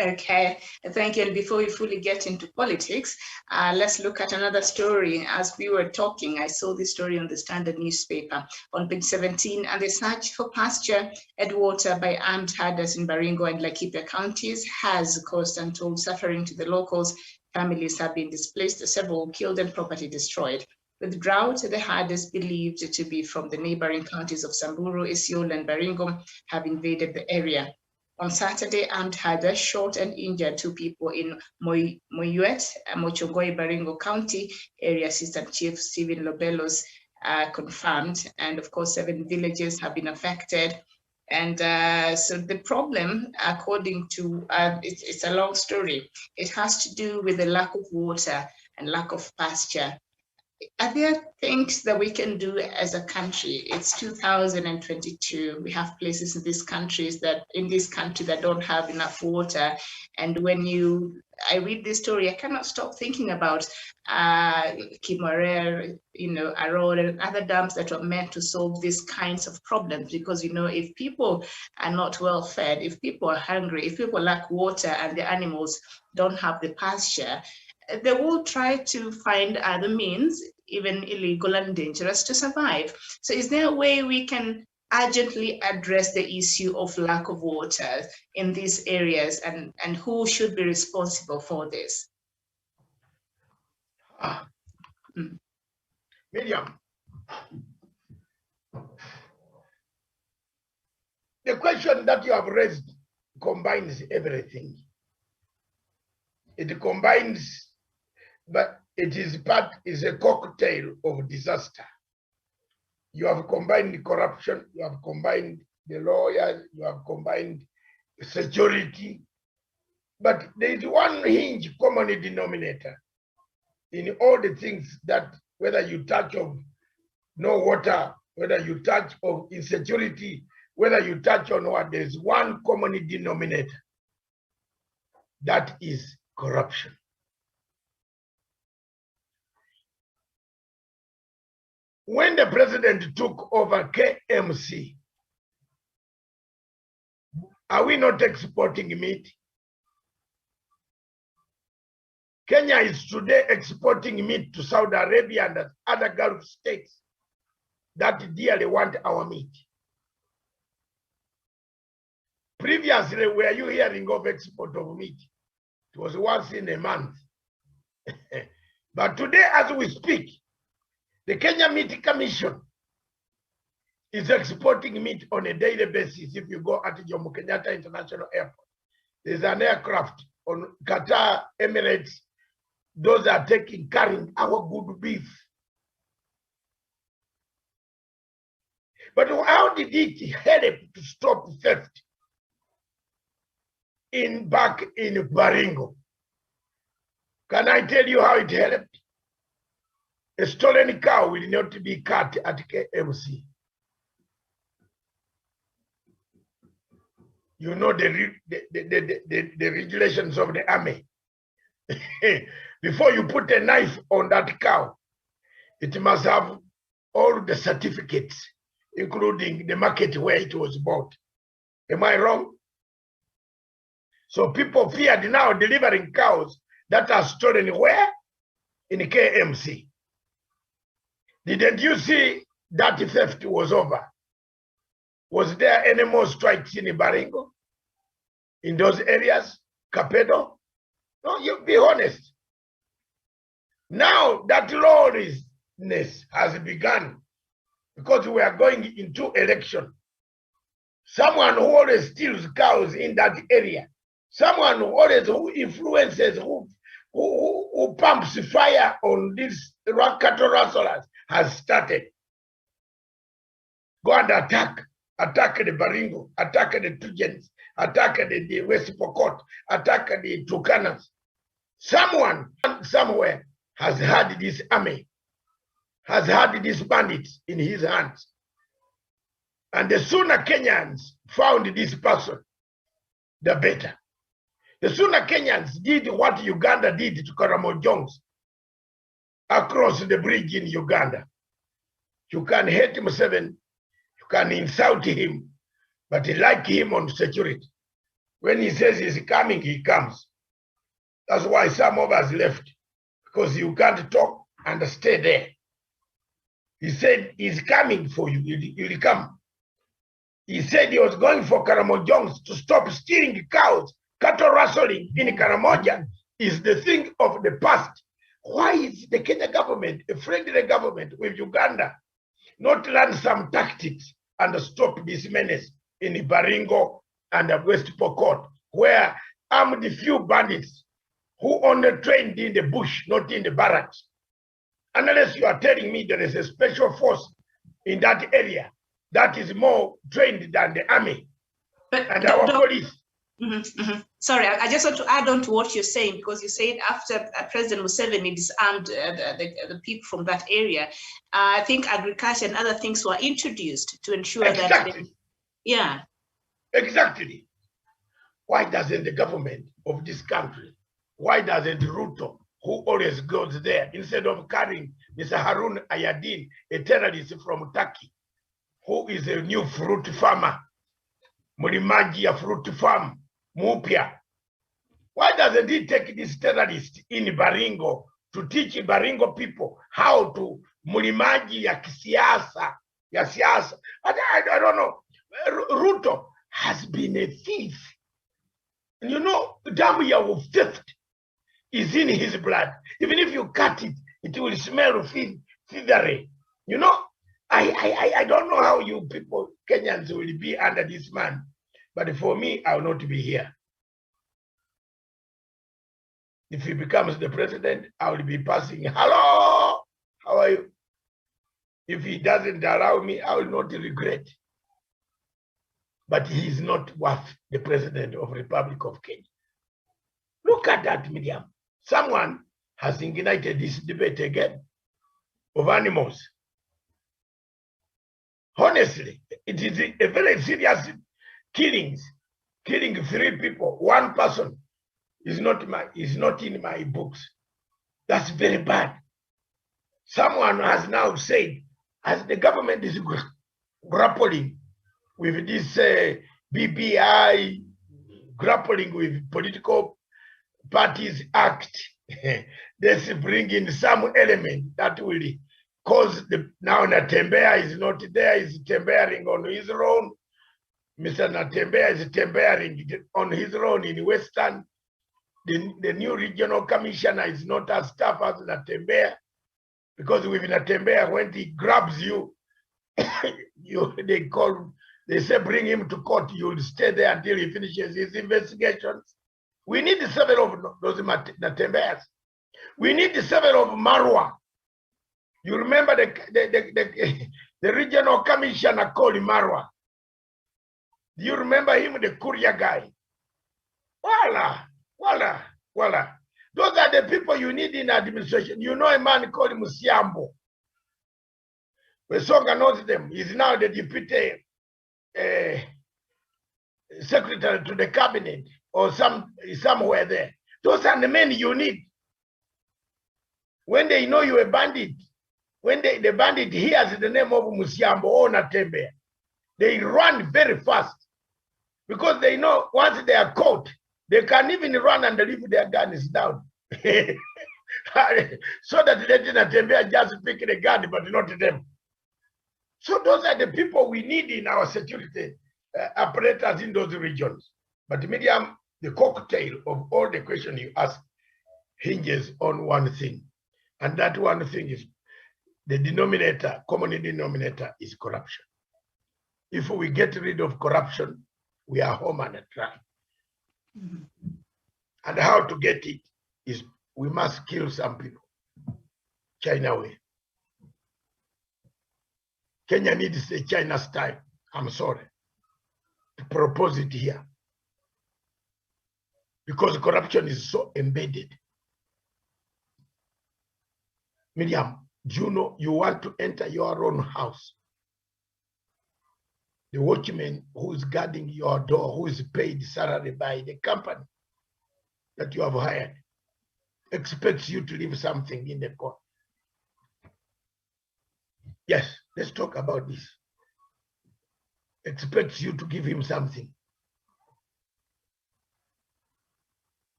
Okay, thank you. And before we fully get into politics, let's look at another story. As we were talking, I saw this story on the Standard newspaper on page 17, and the search for pasture and water by armed herders in Baringo and Laikipia counties has caused untold suffering to the locals. Families have been displaced, several killed and property destroyed. With drought, the herders believed to be from the neighboring counties of Samburu, Isiolo, and Baringo have invaded the area. On Saturday, armed herders shot and injured 2 people in Moyuet, Mochongoi, Baringo County. Area Assistant Chief Stephen Lobelos confirmed, and of course 7 villages have been affected. And so the problem, according to, it's a long story. It has to do with the lack of water and lack of pasture. Are there things that we can do as a country? It's 2022. We have places in this country that don't have enough water. And when I read this story, I cannot stop thinking about Kimorel, Arrow, and other dams that are meant to solve these kinds of problems. Because if people are not well fed, if people are hungry, if people lack water, and the animals don't have the pasture, they will try to find other means, even illegal and dangerous, to survive. So is there a way we can urgently address the issue of lack of water in these areas, and who should be responsible for this?
Miriam, the question that you have raised combines everything. It combines, but it is a cocktail of disaster. You have combined corruption, you have combined the lawyers, you have combined security, but there is one hinge common denominator in all the things that, whether you touch of no water, whether you touch of insecurity, whether you touch on what, there is one common denominator. That is corruption. When the president took over KMC, are we not exporting meat? Kenya is today exporting meat to Saudi Arabia and other Gulf states that dearly want our meat. Previously, were you hearing of export of meat? It was once in a month. But today, as we speak, the Kenya Meat Commission is exporting meat on a daily basis. If you go at Jomo Kenyatta International Airport, there's an aircraft on Qatar, Emirates. Those are carrying our good beef. But how did it help to stop theft back in Baringo? Can I tell you how it helped? A stolen cow will not be cut at KMC. You know the regulations of the army. Before you put a knife on that cow, It must have all the certificates, including the market where it was bought. Am I wrong? So people feared now delivering cows that are stolen where? In KMC. Didn't you see that theft was over? Was there any more strikes in Baringo? In those areas? Capedo? No, you be honest. Now that lawlessness has begun because we are going into election. Someone who always steals cows in that area, someone who influences, who pumps fire on these cattle rustlers has started. Go and attack the Baringo, attack the Tujens, attack the West Pokot, attack the Tukanas. Someone somewhere has had this army, has had these bandits in his hands. And the sooner Kenyans found this person, the better. The sooner Kenyans did what Uganda did to Karamojongs across the bridge in Uganda. You can hate Museveni, you can insult him, but like him on security. When he says he's coming, he comes. That's why some of us left, because you can't talk and stay there. He said he's coming for you, he'll come. He said he was going for Karamojongs to stop stealing cows. Cattle rustling in Karamoja is the thing of the past. Why is the Kenya government, a friendly government with Uganda, not learn some tactics and stop this menace in Baringo and West Pokot, where armed few bandits who only trained in the bush, not in the barracks? Unless you are telling me there is a special force in that area that is more trained than the army and our police.
Sorry, I just want to add on to what you're saying, because you said after President Museveni disarmed the people from that area, I think agriculture and other things were introduced to ensure that. Yeah. Exactly.
Why doesn't the government of this country, why doesn't Ruto, who always goes there, instead of carrying Mr. Harun Ayadin, a terrorist from Turkey, who is a new fruit farmer, Mulimaji a fruit farm, Mupia. Why doesn't he take this terrorist in Baringo to teach Baringo people how to Mulimaji ya kisiasa, ya siasa? I don't know. Ruto has been a thief. And you know, damn of theft is in his blood. Even if you cut it, it will smell feathery. You know, I don't know how you people, Kenyans, will be under this man. But for me, I will not be here. If he becomes the president, I will be passing, hello, how are you? If he doesn't allow me, I will not regret. But he is not worth the president of the Republic of Kenya. Look at that, Miriam. Someone has ignited this debate again of animals. Honestly, it is a very serious killing 3 people. 1 person is not in my books. That's very bad. Someone has now said, as the government is grappling with this BBI, grappling with Political Parties Act, let's bring in some element that will cause now Natembeya is not there, is tembearing on his own. Mr. Natembeya is tembearing on his own in Western. The new regional commissioner is not as tough as Natembeya, because with Natembeya, when he grabs you, they say bring him to court, you'll stay there until he finishes his investigations. We need 7 of those Natembeyas. We need 7 of Marwa. You remember the regional commissioner called Marwa. Do you remember him, the courier guy? Voila. Those are the people you need in administration. You know a man called Musiambo. Wesonga knows them. He's now the deputy secretary to the cabinet or somewhere there. Those are the men you need. When they know you're a bandit, when the bandit hears the name of Musiambo or Natembe, they run very fast because they know once they are caught, they can even run and leave their guns down. So that let Natembe just pick the gun, but not them. So those are the people we need in our security apparatus in those regions. But Miriam, the cocktail of all the questions you ask hinges on one thing. And that one thing is the denominator, common denominator is corruption. If we get rid of corruption, we are home and dry. And how to get it is we must kill some people. China way. Kenya needs a China style. I'm sorry to propose it here. Because corruption is so embedded. Miriam, do you know you want to enter your own house? The watchman who is guarding your door, who is paid salary by the company that you have hired, expects you to leave something in the court. Yes, let's talk about this. Expects you to give him something.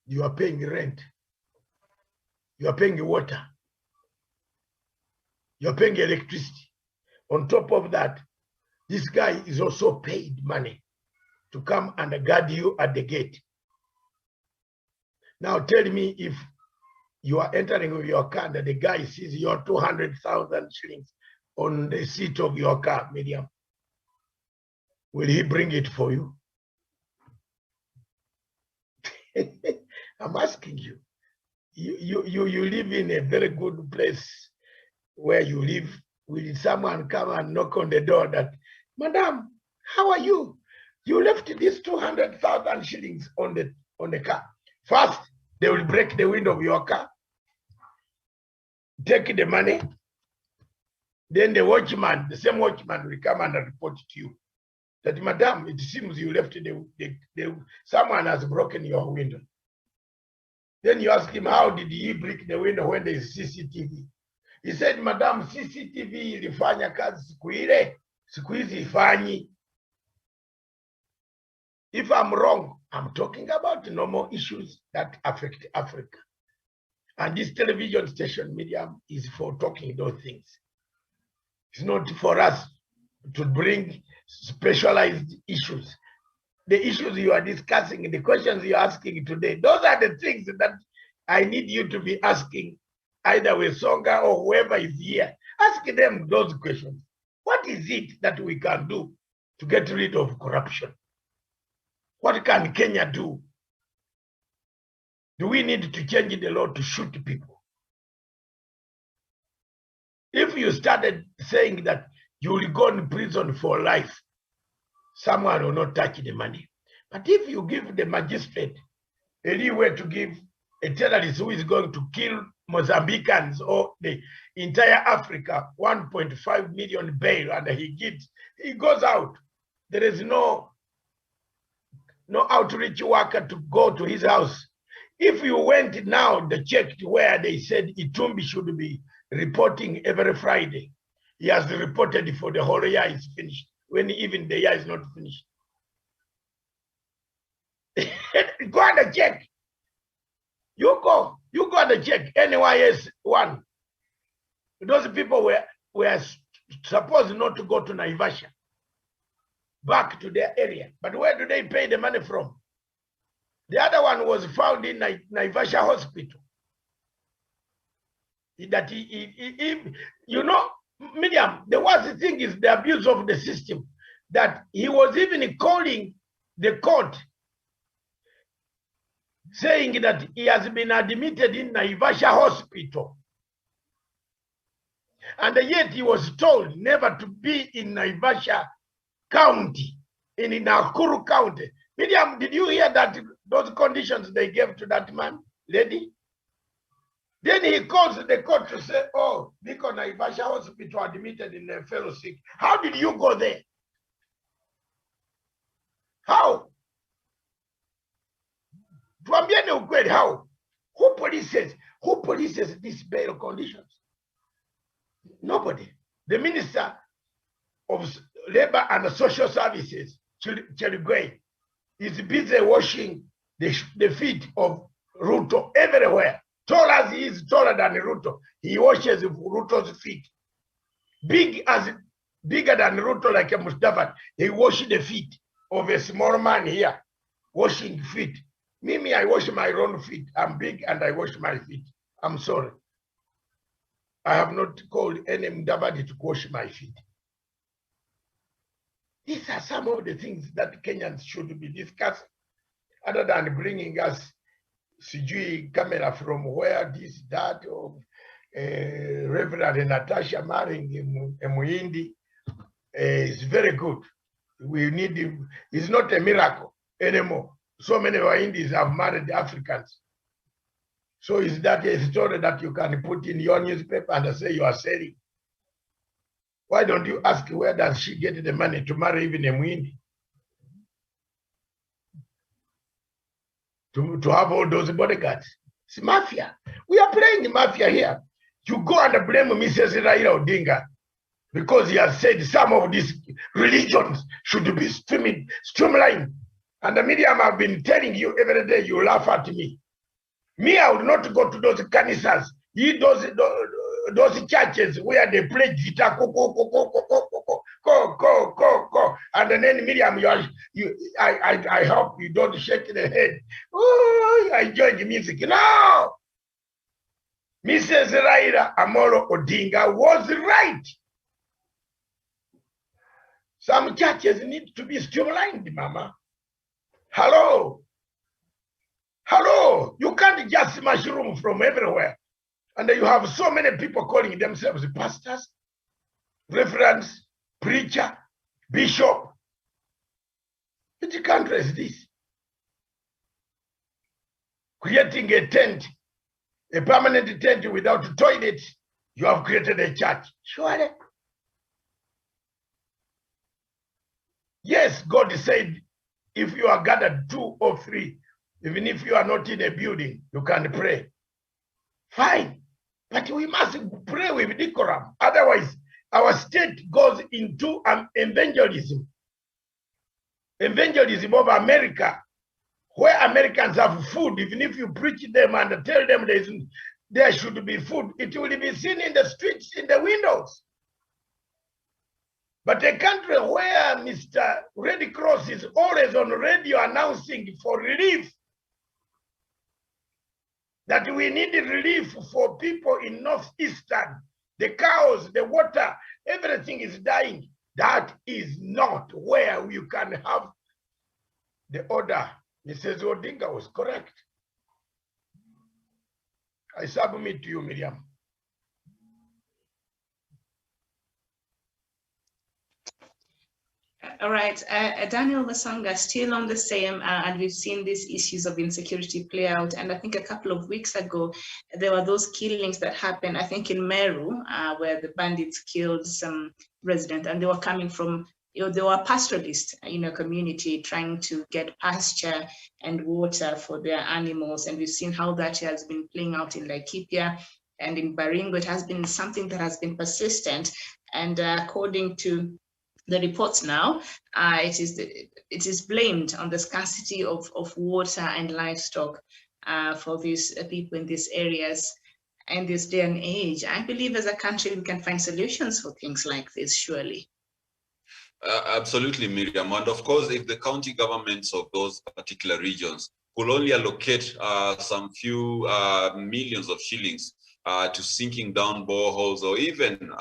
You are paying rent. You are paying water. You are paying electricity. On top of that, this guy is also paid money to come and guard you at the gate. Now tell me, if you are entering with your car and the guy sees your 200,000 shillings on the seat of your car, Miriam, will he bring it for you? I'm asking you. You live in a very good place where you live. Will someone come and knock on the door that, Madam, how are you? You left this 200,000 shillings on the car. First, they will break the window of your car, take the money. Then the watchman, the same watchman, will come and report to you that, Madam, it seems you left someone has broken your window. Then you ask him, how did he break the window when there is CCTV? He said, Madam, CCTV ilifanya kazi siku ile, siku hizi ifanyi. If I'm wrong, I'm talking about normal issues that affect Africa. And this television station, Medium, is for talking those things. It's not for us to bring specialized issues. The issues you are discussing, the questions you're asking today, those are the things that I need you to be asking, either with Songa or whoever is here. Ask them those questions. What is it that we can do to get rid of corruption? What can Kenya do? Do we need to change the law to shoot people? If you started saying that you will go in prison for life, someone will not touch the money. But if you give the magistrate a leeway to give a terrorist who is going to kill Mozambicans or the entire Africa 1.5 million bail, and he goes out, there is no outreach worker to go to his house. If you went now, the checked where they said Itumbi should be reporting every Friday, he has reported for the whole year is finished, when even the year is not finished. Go and check. You go and check. NYS 1. Those people were supposed not to go to Naivasha, back to their area. But where do they pay the money from? The other one was found in Naivasha hospital. That you know, Miriam, the worst thing is the abuse of the system. That he was even calling the court, saying that he has been admitted in Naivasha hospital. And yet he was told never to be in Naivasha County, in Nakuru County. Miriam, did you hear that those conditions they gave to that man, lady? Then he calls the court to say, oh, because Naivasha hospital admitted in a fellow sick. How did you go there? How? Tuambiane ukweli, how? Who polices these bail conditions? Nobody. The Minister of Labor and Social Services, Cheligwe, is busy washing the feet of Ruto everywhere. Tall as he is, taller than Ruto, he washes Ruto's feet. Bigger than Ruto, like a Mudavadi, he washes the feet of a small man here, washing feet. Mimi, I wash my own feet. I'm big and I wash my feet. I'm sorry. I have not called any Mudavadi to wash my feet. These are some of the things that Kenyans should be discussing, other than bringing us Sijui camera from where, this, that, or Reverend Natasha marrying a Muhindi is very good. We need him. It's not a miracle anymore. So many Wahindis have married Africans. So is that a story that you can put in your newspaper and say you are selling? Why don't you ask where does she get the money to marry even a Muhindi? To have all those bodyguards. It's mafia. We are playing mafia here. You go and blame Mrs. Raila Odinga because he has said some of these religions should be streamlined. And the media have been telling you every day, you laugh at me. Me, I would not go to those canisas, those churches where they play guitar, and then Miriam, I hope you don't shake the head. Oh, I enjoy the music. No! Mrs. Raila Amolo Odinga was right. Some churches need to be streamlined, Mama. Hello. Hello. You can't just mushroom from everywhere. And you have so many people calling themselves pastors, reverends, preacher, bishop. Which country is this? Creating a tent, a permanent tent without toilet, you have created a church. Surely. Yes, God said, if you are gathered 2 or 3, even if you are not in a building, you can pray. Fine. But we must pray with decorum. Otherwise, our state goes into evangelism. Evangelism of America, where Americans have food. Even if you preach them and tell them there should be food, it will be seen in the streets, in the windows. But a country where Mr. Red Cross is always on radio announcing for relief, that we need relief for people in Northeastern, the cows, the water, everything is dying. That is not where you can have the order. Mrs. Odinga was correct. I submit to you, Miriam.
All right, Daniel Masanga, still on the same, and we've seen these issues of insecurity play out. And I think a couple of weeks ago, there were those killings that happened, I think in Meru, where the bandits killed some resident, and they were coming from, they were pastoralists, community trying to get pasture and water for their animals. And we've seen how that has been playing out in Laikipia and in Baringo. It has been something that has been persistent. And according to the reports now, it is blamed on the scarcity of water and livestock for these people in these areas and this day and age. I believe as a country we can find solutions for things like this, surely.
Absolutely, Miriam. And of course, if the county governments of those particular regions will only allocate some few millions of shillings to sinking down boreholes, or even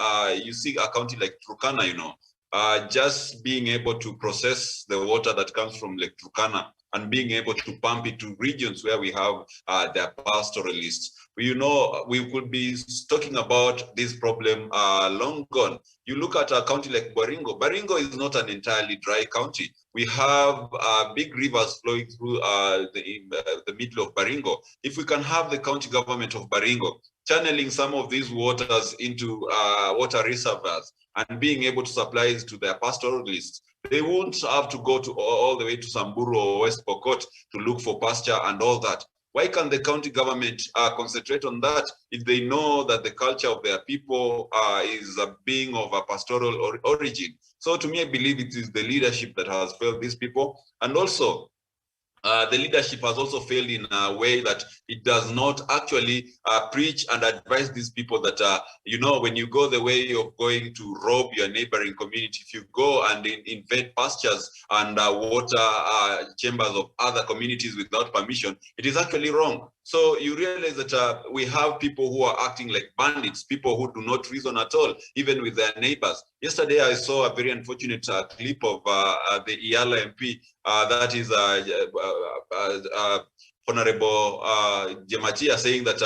you see a county like Turkana, just being able to process the water that comes from Lake Turkana and being able to pump it to regions where we have their pastoralists. We could be talking about this problem long gone. You look at a county like Baringo. Baringo is not an entirely dry county. We have big rivers flowing through the middle of Baringo. If we can have the county government of Baringo channeling some of these waters into water reservoirs and being able to supply it to their pastoralists, they won't have to go all the way to Samburu or West Pokot to look for pasture and all that. Why can't the county government concentrate on that if they know that the culture of their people is a being of a pastoral origin? So to me, I believe it is the leadership that has failed these people. And also, the leadership has also failed in a way that it does not actually preach and advise these people that, you know, when you go the way of going to rob your neighboring community, if you go and invade pastures and water chambers of other communities without permission, it is actually wrong. So you realize that we have people who are acting like bandits, people who do not reason at all, even with their neighbors. Yesterday, I saw a very unfortunate clip of the Iyala MP, that is Honorable Jematia, saying that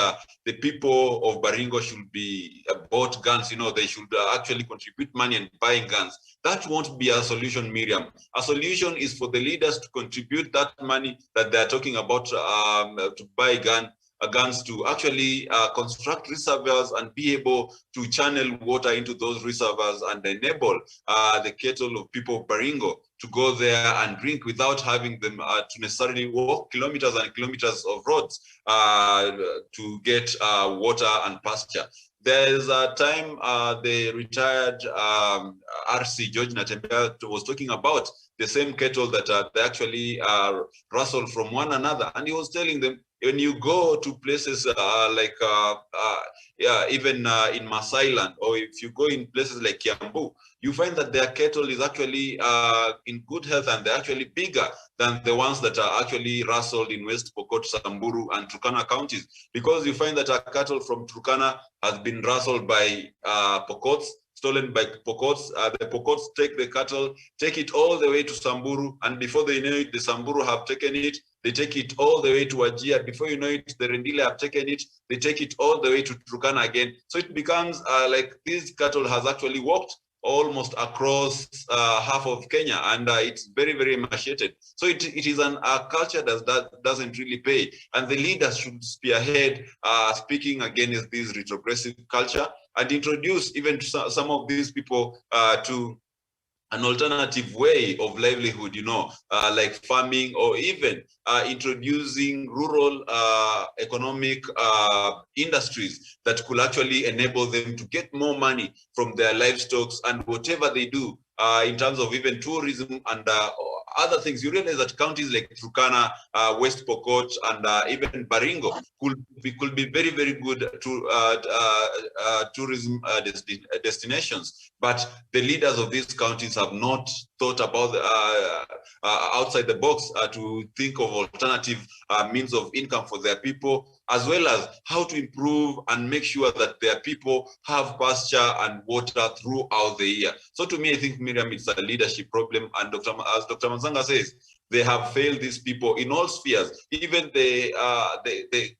the people of Baringo should be bought guns, you know, they should actually contribute money and buying guns. That won't be a solution, Miriam. A solution is for the leaders to contribute that money that they're talking about to buy guns, to actually construct reservoirs and be able to channel water into those reservoirs and enable the cattle of people of Baringo to go there and drink without having them to necessarily walk kilometers and kilometers of roads to get water and pasture. There's a time the retired RC George Natembeya was talking about the same cattle that they actually rustle from one another, and he was telling them, when you go to places like even in Masai Land, or if you go in places like Kiambu, you find that their cattle is actually in good health, and they're actually bigger than the ones that are actually rustled in West Pokot, Samburu, and Turkana counties, because you find that our cattle from Turkana has been rustled by Pokots, stolen by Pokots. The Pokots take the cattle, take it all the way to Samburu, and before they know it, the Samburu have taken it. They take it all the way to Wajir. Before you know it, the Rendile have taken it. They take it all the way to Turkana again. So it becomes like this cattle has actually walked almost across half of Kenya, and it's very, very emaciated. So it is a culture that doesn't really pay, and the leaders should spearhead speaking against this retrogressive culture and introduce even some of these people to an alternative way of livelihood, you know, like farming, or even introducing rural economic industries that could actually enable them to get more money from their livestock and whatever they do in terms of even tourism and other things. You realize that counties like Turkana, West Pokot, and even Baringo could be very, very good tourism destinations. But the leaders of these counties have not thought about outside the box to think of alternative means of income for their people, as well as how to improve and make sure that their people have pasture and water throughout the year. So to me, I think, Miriam, it's a leadership problem. And as Dr. Manzanga says, they have failed these people in all spheres. Even the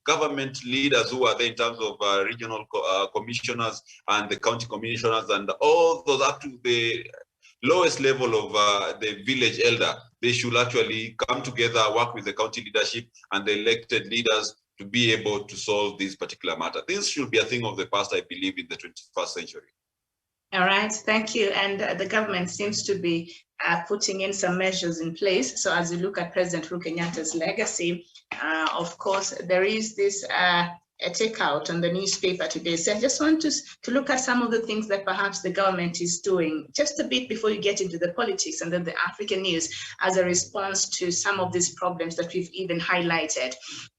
government leaders who are there in terms of regional commissioners and the county commissioners and all those up to the lowest level of the village elder, they should actually come together, work with the county leadership and the elected leaders to be able to solve this particular matter. This should be a thing of the past, I believe, in the 21st century.
All right, thank you. And the government seems to be putting in some measures in place. So as you look at President Uhuru Kenyatta's legacy, of course, there is this a takeout on the newspaper today. So I just want to look at some of the things that perhaps the government is doing just a bit before you get into the politics and then the African news as a response to some of these problems that we've even highlighted.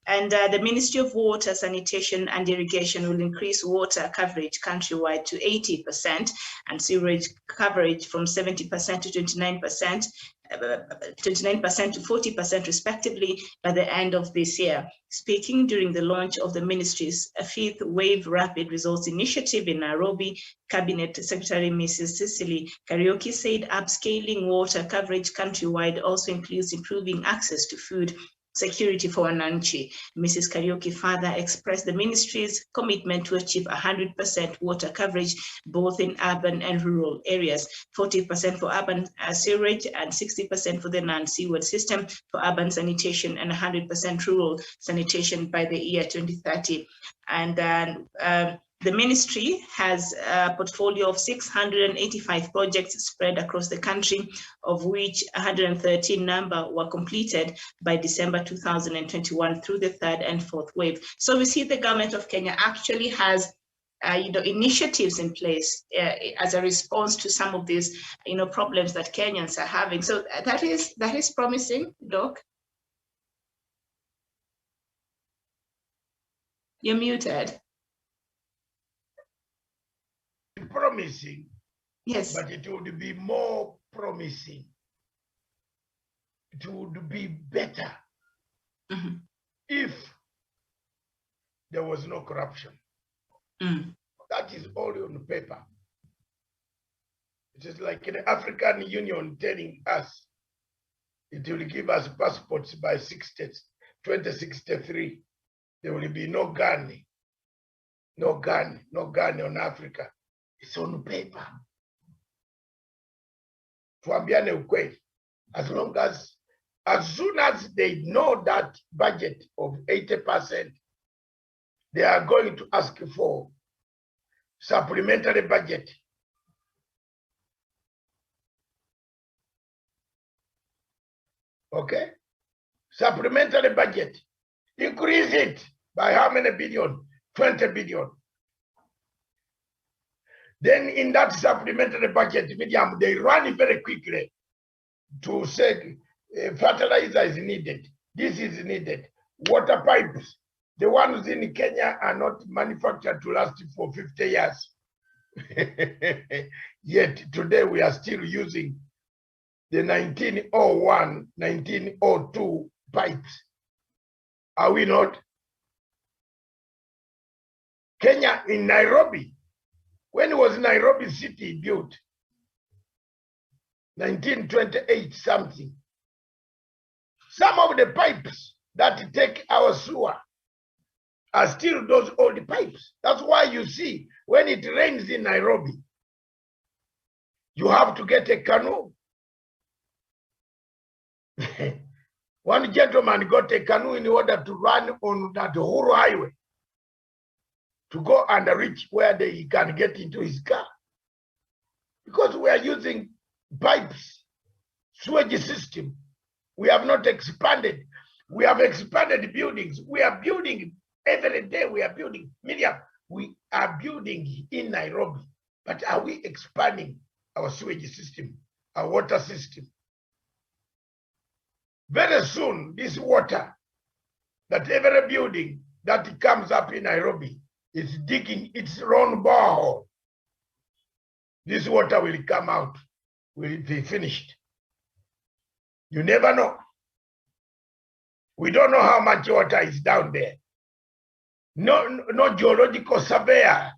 And the Ministry of Water, Sanitation and Irrigation will increase water coverage countrywide to 80% and sewerage coverage from 70% to 29%. 29% to 40% respectively by the end of this year. Speaking during the launch of the ministry's fifth Wave Rapid Results Initiative in Nairobi, Cabinet Secretary Mrs. Cecily Kariuki said upscaling water coverage countrywide also includes improving access to food security for Wananchi. Mrs. Kariuki further expressed the ministry's commitment to achieve 100% water coverage, both in urban and rural areas, 40% for urban sewerage and 60% for the non-sewerage system for urban sanitation and 100% rural sanitation by the year 2030. And then The ministry has a portfolio of 685 projects spread across the country, of which 113 number were completed by December 2021 through the third and fourth wave. So we see the government of Kenya actually has initiatives in place as a response to some of these problems that Kenyans are having. So that is promising, Doc. You're muted.
Promising.
Yes.
But it would be more promising. It would be better if there was no corruption. That is all on paper. It is like the African Union telling us it will give us passports by 2063. There will be no gun on Africa. It's on paper. Tuambiane ukweli. As soon as they know that budget of 80%, they are going to ask for supplementary budget. Okay? Supplementary budget. Increase it by how many billion? 20 billion. Then in that supplementary budget, medium, they run it very quickly to say fertilizer is needed. This is needed. Water pipes. The ones in Kenya are not manufactured to last for 50 years. Yet today we are still using the 1901, 1902 pipes. Are we not? Kenya in Nairobi, when was Nairobi city built? 1928 something. Some of the pipes that take our sewer are still those old pipes. That's why you see when it rains in Nairobi, you have to get a canoe. One gentleman got a canoe in order to run on that whole highway to go and reach where he can get into his car. Because we are using pipes, sewage system. We have not expanded. We have expanded buildings. We are building every day. We are building. Miriam, we are building in Nairobi. But are we expanding our sewage system, our water system? Very soon, this water, that every building that comes up in Nairobi is digging its own borehole. This water will come out, will be finished. You never know. We don't know how much water is down there. No geological surveyor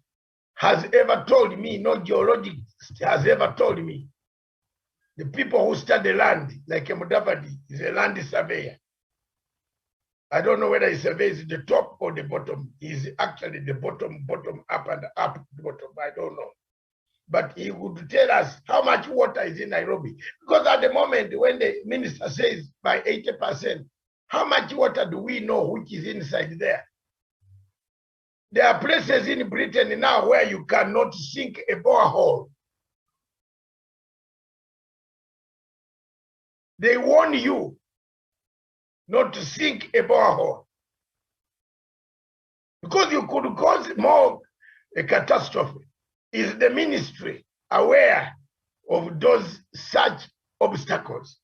has ever told me, no geologist has ever told me. The people who study land, like Mudavadi, is a land surveyor. I don't know whether he surveys the top or the bottom. He's actually the bottom up and up bottom. I don't know. But he would tell us how much water is in Nairobi. Because at the moment, when the minister says by 80%, how much water do we know which is inside there? There are places in Britain now where you cannot sink a borehole. They warn you not to sink a borehole because you could cause more a catastrophe. Is the ministry aware of those such obstacles,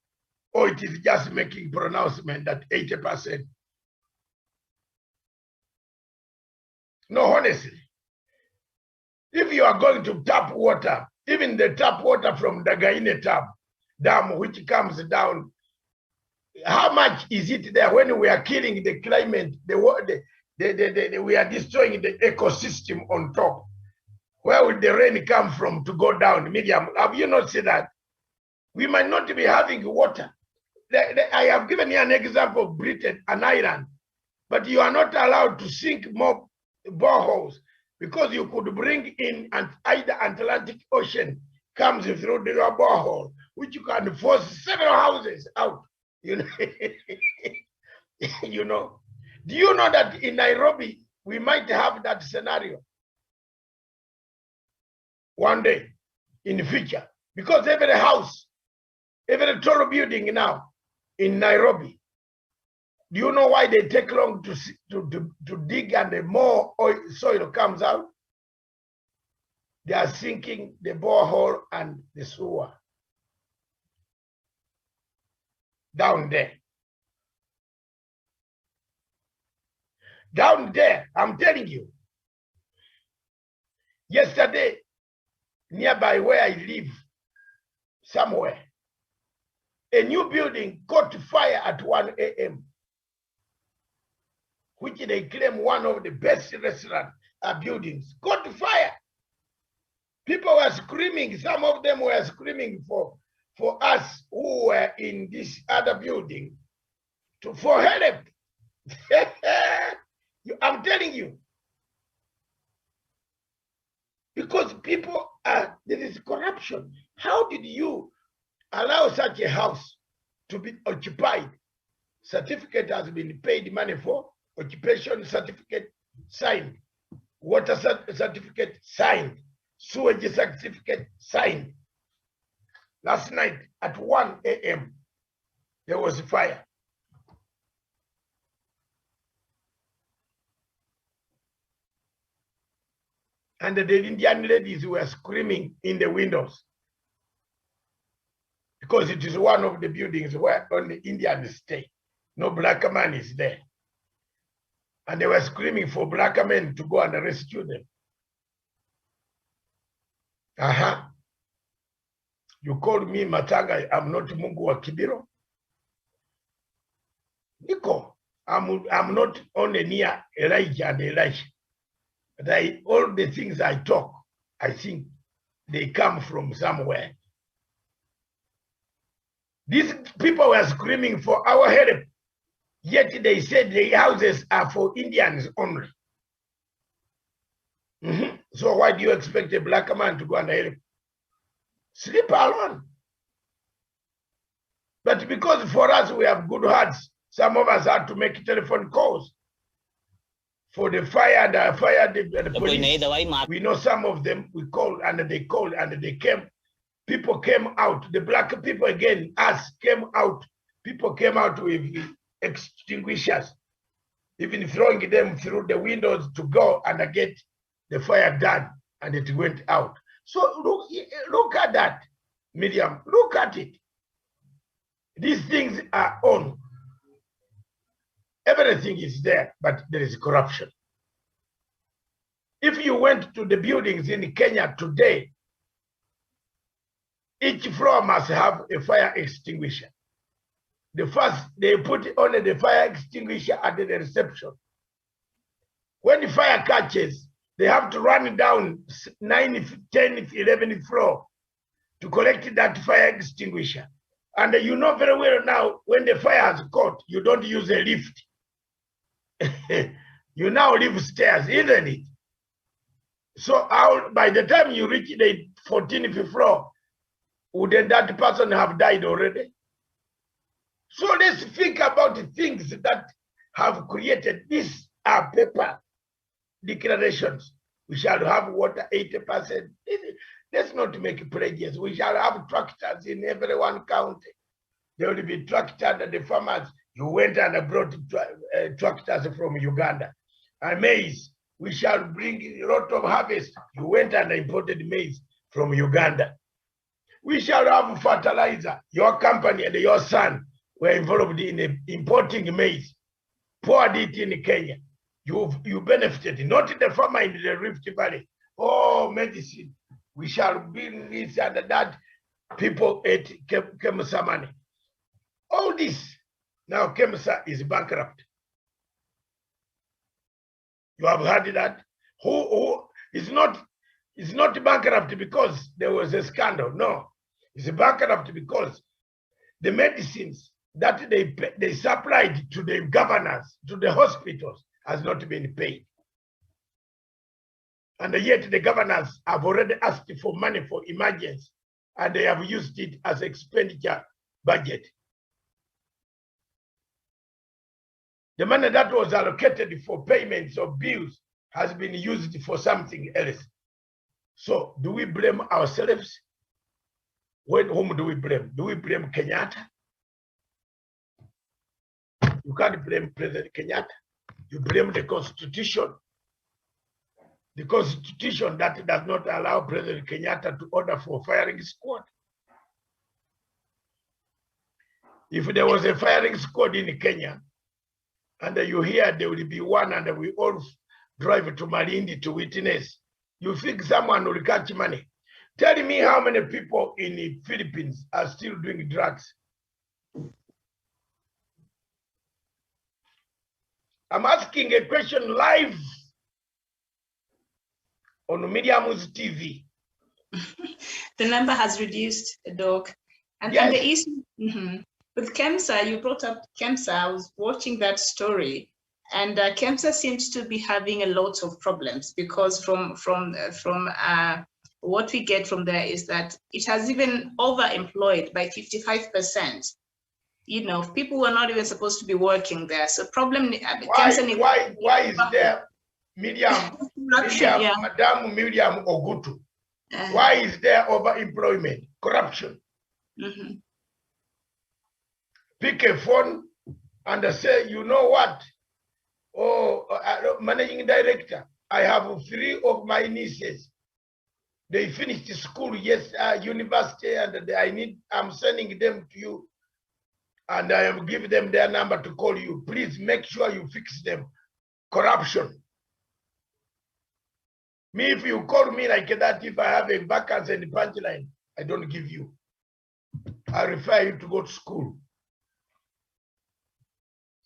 or it is just making pronouncement that 80%? No, honestly, if you are going to tap water, even the tap water from the Dagaine dam, which comes down, how much is it there when we are killing the climate, we are destroying the ecosystem on top? Where will the rain come from to go down? Miriam, have you not seen that? We might not be having water. I have given you an example of Britain and Ireland, but you are not allowed to sink more boreholes because you could bring in either Atlantic Ocean comes through the borehole, which you can force several houses out. You know, you know. Do you know that in Nairobi we might have that scenario? one day in the future. Because every house, every tall building now in Nairobi, do you know why they take long to dig and the more soil comes out? They are sinking the borehole and the sewer down there. Down there, I'm telling you. Yesterday, nearby where I live, somewhere, a new building caught fire at 1 a.m., which they claim one of the best restaurant buildings, caught fire. People were screaming. Some of them were screaming for us who were in this other building for help. I'm telling you. Because people there is corruption. How did you allow such a house to be occupied? Certificate has been paid money for, occupation certificate signed, water certificate signed, sewage certificate signed. Last night at 1 a.m., there was a fire. And the Indian ladies were screaming in the windows because it is one of the buildings where only Indians stay. No black man is there. And they were screaming for black men to go and rescue them. You called me Matanga, I'm not Mungu wa Kibiro. Nico, I'm not only near Elijah and Elisha. All the things I talk, I think they come from somewhere. These people were screaming for our help, yet they said the houses are for Indians only. So why do you expect a black man to go and help? Sleep alone. But because for us we have good hearts, some of us had to make telephone calls for the fire, the police. We know some of them, we called and they came. People came out. The black people again, us, came out. People came out with extinguishers, even throwing them through the windows to go and get the fire done, and it went out. So look at that, Miriam. Look at it. These things are on. Everything is there, but there is corruption. If you went to the buildings in Kenya today, each floor must have a fire extinguisher. The first, they put only the fire extinguisher at the reception. When the fire catches, they have to run down 9th, 10th, 11th floor to collect that fire extinguisher. And you know very well now, when the fire has caught, you don't use a lift. You now leave stairs, isn't it? So by the time you reach the 14th floor, wouldn't that person have died already? So let's think about the things that have created. These are paper declarations. We shall have water 80%. Let's not make pledges. We shall have tractors in every one county. There will be tractors and the farmers. You went and brought tractors from Uganda. And maize, we shall bring a lot of harvest. You went and imported maize from Uganda. We shall have fertilizer. Your company and your son were involved in importing maize, poured it in Kenya. You benefited, not the farmer in the Rift Valley. Oh, medicine. We shall bring this and that. People ate Kemsa money. All this. Now Kemsa is bankrupt. You have heard that? Who is not bankrupt because there was a scandal. No. It's bankrupt because the medicines that they supplied to the governors, to the hospitals, has not been paid. And yet the governors have already asked for money for emergency, and they have used it as expenditure budget. The money that was allocated for payments of bills has been used for something else. So do we blame ourselves? Whom do we blame? Do we blame Kenyatta? You can't blame President Kenyatta. You blame the Constitution. The Constitution that does not allow President Kenyatta to order for firing squad. If there was a firing squad in Kenya, and you hear there will be one, and we all drive to Malindi to witness, you think someone will catch money? Tell me how many people in the Philippines are still doing drugs. I'm asking a question live on Mediamus TV.
The number has reduced, Doc. And,
Yes.
and the issue with KEMSA, you brought up KEMSA. I was watching that story, and KEMSA seems to be having a lot of problems because from what we get from there is that it has even overemployed by 55%. You know, people who are not even supposed to be working there. So problem.
Why is there Madam Miriam Ogutu? Why is there overemployment, corruption? Pick a phone and say, you know what? Oh, managing director, I have 3 of my nieces. They finished school, yes, university, and I'm sending them to you. And I am giving them their number to call you. Please make sure you fix them. Corruption. Me, if you call me like that, if I have a vacancy and punchline, I don't give you. I refer you to go to school.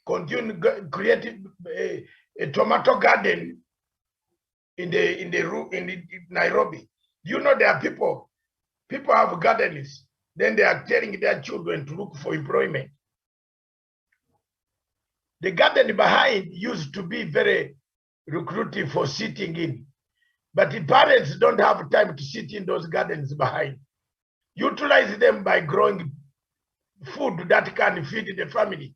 Continue creating a tomato garden in Nairobi. You know there are people have gardens. Then they are telling their children to look for employment. The garden behind used to be very recruiting for sitting in, but the parents don't have time to sit in those gardens behind. Utilize them by growing food that can feed the family.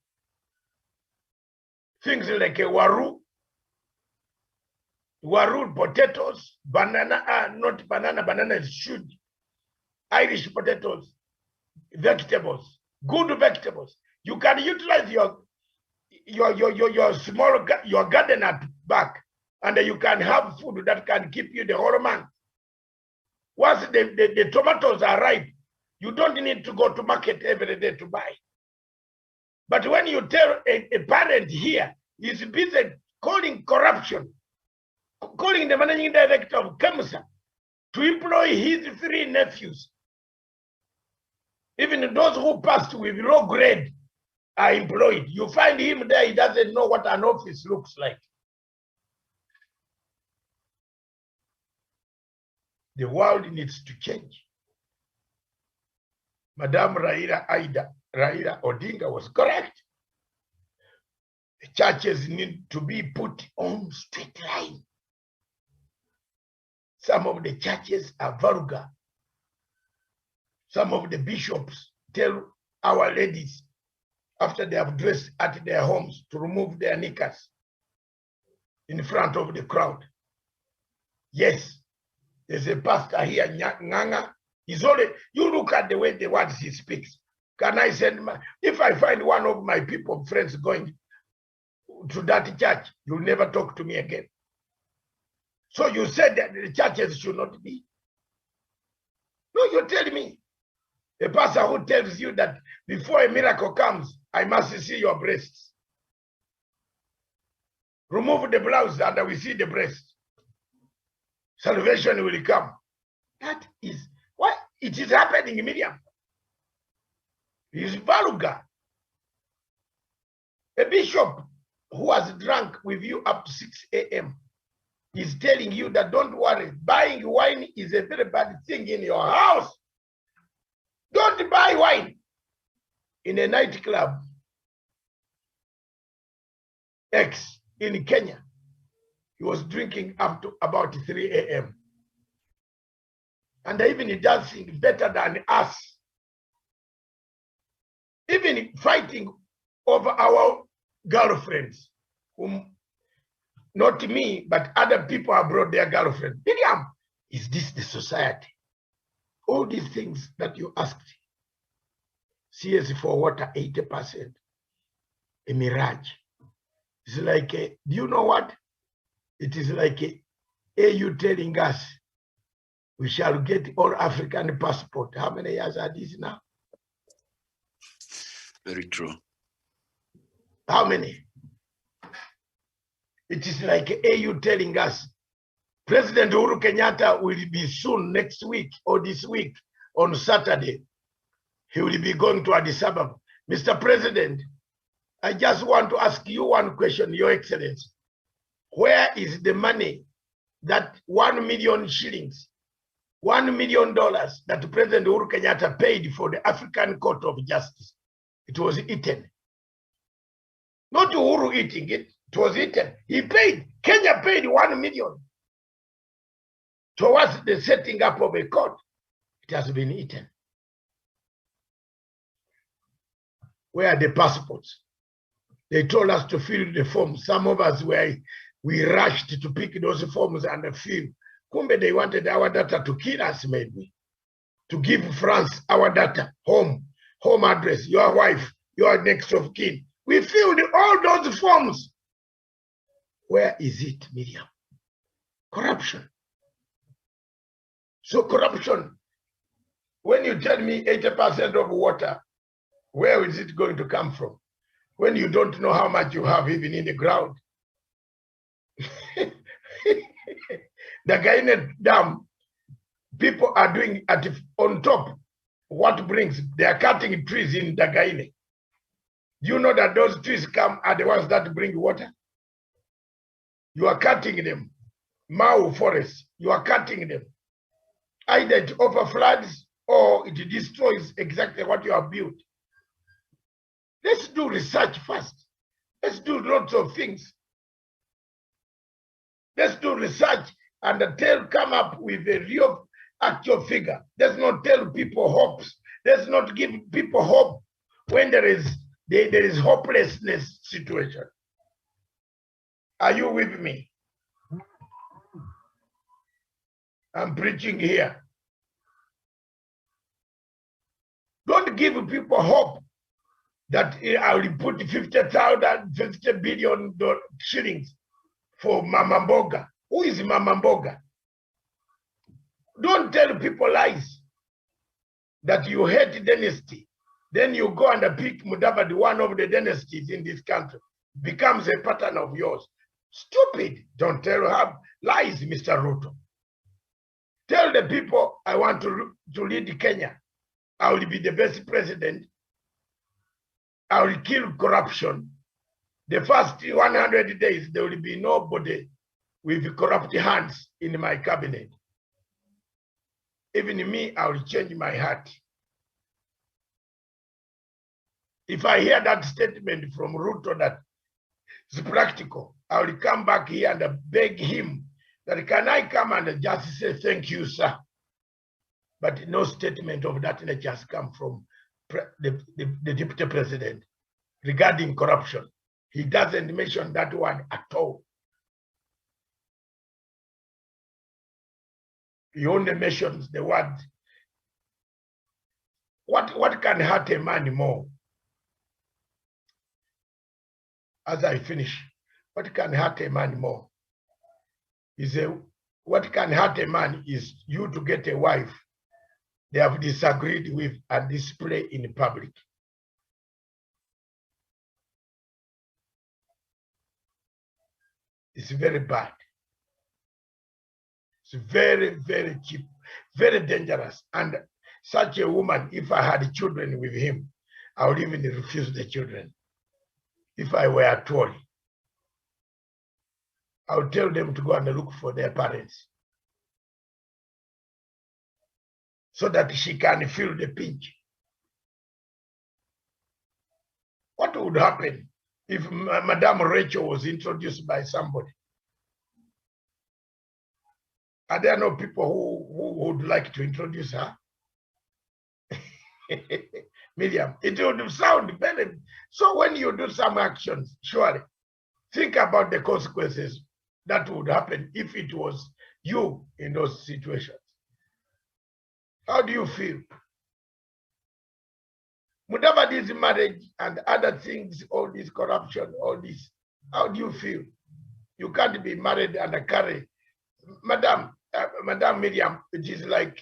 Things like a waru, potatoes, banana, not banana, banana is shoot, Irish potatoes, vegetables, good vegetables. You can utilize your small garden at back, and you can have food that can keep you the whole month. Once the tomatoes are ripe, you don't need to go to market every day to buy. But when you tell a parent here, he's busy calling corruption, calling the managing director of KEMSA to employ his 3 nephews. Even those who passed with low grade are employed. You find him there, he doesn't know what an office looks like. The world needs to change. Madam Raila Odinga was correct. The churches need to be put on straight line. Some of the churches are vulgar. Some of the bishops tell our ladies after they have dressed at their homes to remove their knickers in front of the crowd. Yes, there's a pastor here, Nganga. He's only, you look at the way the words he speaks. Can I send if I find one of my people, friends going to that church, you'll never talk to me again. So you said that the churches should not be. No, you tell me. A pastor who tells you that before a miracle comes, I must see your breasts. Remove the blouse and we see the breast. Salvation will come. That is what it is happening, Miriam. It is vulgar. A bishop who has drunk with you up to 6 a.m. is telling you that don't worry, buying wine is a very bad thing in your house. Don't buy wine in a nightclub X in Kenya. He was drinking up to about 3 a.m. And even dancing better than us. Even fighting over our girlfriends, whom not me, but other people have brought their girlfriends. Miriam, Is this the society? All these things that you asked, CS for water, 80%, a mirage. It's like, do you know what? It is like AU telling us we shall get all African passport. How many years are these now?
Very true.
How many? It is like AU telling us President Uhuru Kenyatta will be soon next week or this week on Saturday. He will be going to Addis Ababa. Mr. President, I just want to ask you one question, Your Excellency. Where is the money that 1 million shillings, $1 million that President Uhuru Kenyatta paid for the African Court of Justice? It was eaten. Not Uhuru eating it, it was eaten. He paid, Kenya paid 1 million towards the setting up of a court. It has been eaten. Where are the passports? They told us to fill the forms. Some of us we rushed to pick those forms and fill. Kumbe, they wanted our data to kill us, maybe. To give France our data, home address, your wife, your next of kin. We filled all those forms. Where is it, Miriam? Corruption. So corruption, when you tell me 80% of water, where is it going to come from? When you don't know how much you have even in the ground. The Gaine Dam, people are doing on top. What brings? They are cutting trees in the Gaine. Do you know that those trees are the ones that bring water? You are cutting them. Mau forest, you are cutting them. Either it overfloods or it destroys exactly what you have built. Let's do research first. Let's do lots of things. Let's do research and come up with a real actual figure. Let's not tell people hopes. Let's not give people hope when there is hopelessness situation. Are you with me? I'm preaching here. Don't give people hope that I will put 50 billion shillings for Mama Mboga. Who is Mama Mboga? Don't tell people lies that you hate dynasty. Then you go and pick Mudavadi, one of the dynasties in this country, becomes a pattern of yours. Stupid. Don't tell her lies, Mr. Ruto. Tell the people I want to lead Kenya. I will be the best president. I will kill corruption. The first 100 days, there will be nobody with corrupt hands in my cabinet. Even me, I will change my heart. If I hear that statement from Ruto that is practical, I will come back here and beg him that can I come and just say thank you, sir. But no statement of that nature has come from the deputy president regarding corruption. He doesn't mention that word at all. He only mentions the word. What can hurt a man more? As I finish, what can hurt a man more? What can hurt a man is you to get a wife they have disagreed with and display in public. It's very bad. It's very, very cheap, very dangerous. And such a woman, if I had children with him, I would even refuse the children. If I were at all, I would tell them to go and look for their parents so that she can feel the pinch. What would happen if Madame Rachel was introduced by somebody? Are there no people who would like to introduce her? Miriam, it would sound better. So when you do some actions, surely think about the consequences that would happen if it was you in those situations? How do you feel? Mudavadi's marriage and other things, all this corruption, all this, how do you feel? You can't be married and carry. Madam Miriam, it is like,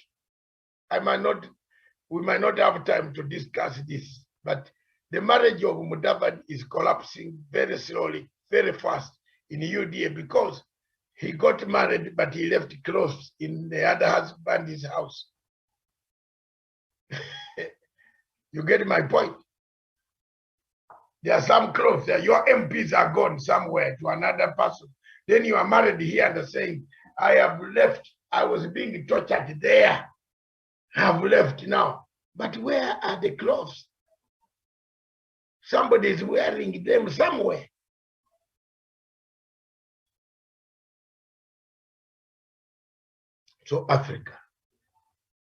we might not have time to discuss this, but the marriage of Mudavadi is collapsing very slowly, very fast in UDA because he got married, but he left clothes in the other husband's house. You get my point? There are some clothes there. Your MPs are gone somewhere to another person. Then you are married here and saying, I have left. I was being tortured there. I have left now. But where are the clothes? Somebody is wearing them somewhere. So Africa,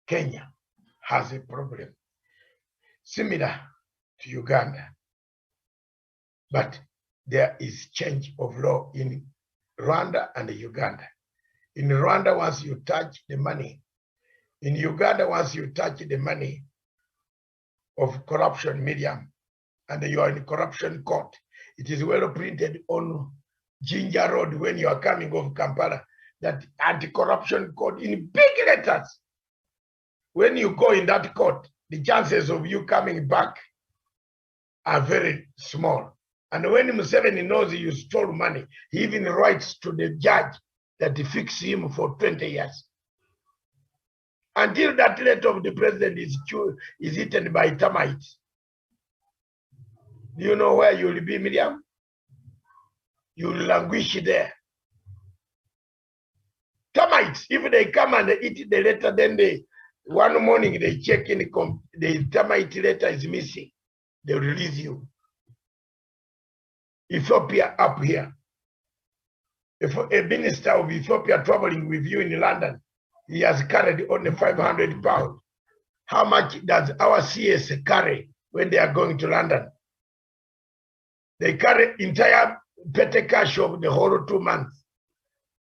Kenya has a problem similar to Uganda. But there is change of law in Rwanda and Uganda. In Rwanda, once you touch the money, in Uganda, once you touch the money of corruption medium, and you are in corruption court, it is well printed on Ginger Road when you are coming off Kampala, that anti-corruption court in big letters. When you go in that court, the chances of you coming back are very small. And when Museveni knows you stole money, he even writes to the judge that he fixed him for 20 years. Until that letter of the president is eaten by termites. Do you know where you will be, Miriam? You will languish there. Termites, if they come and they eat the letter, then one morning they check in, the termite letter is missing. They will release you. Ethiopia up here. If a minister of Ethiopia traveling with you in London, he has carried only 500 pounds. How much does our CS carry when they are going to London? They carry entire petty cash of the whole 2 months.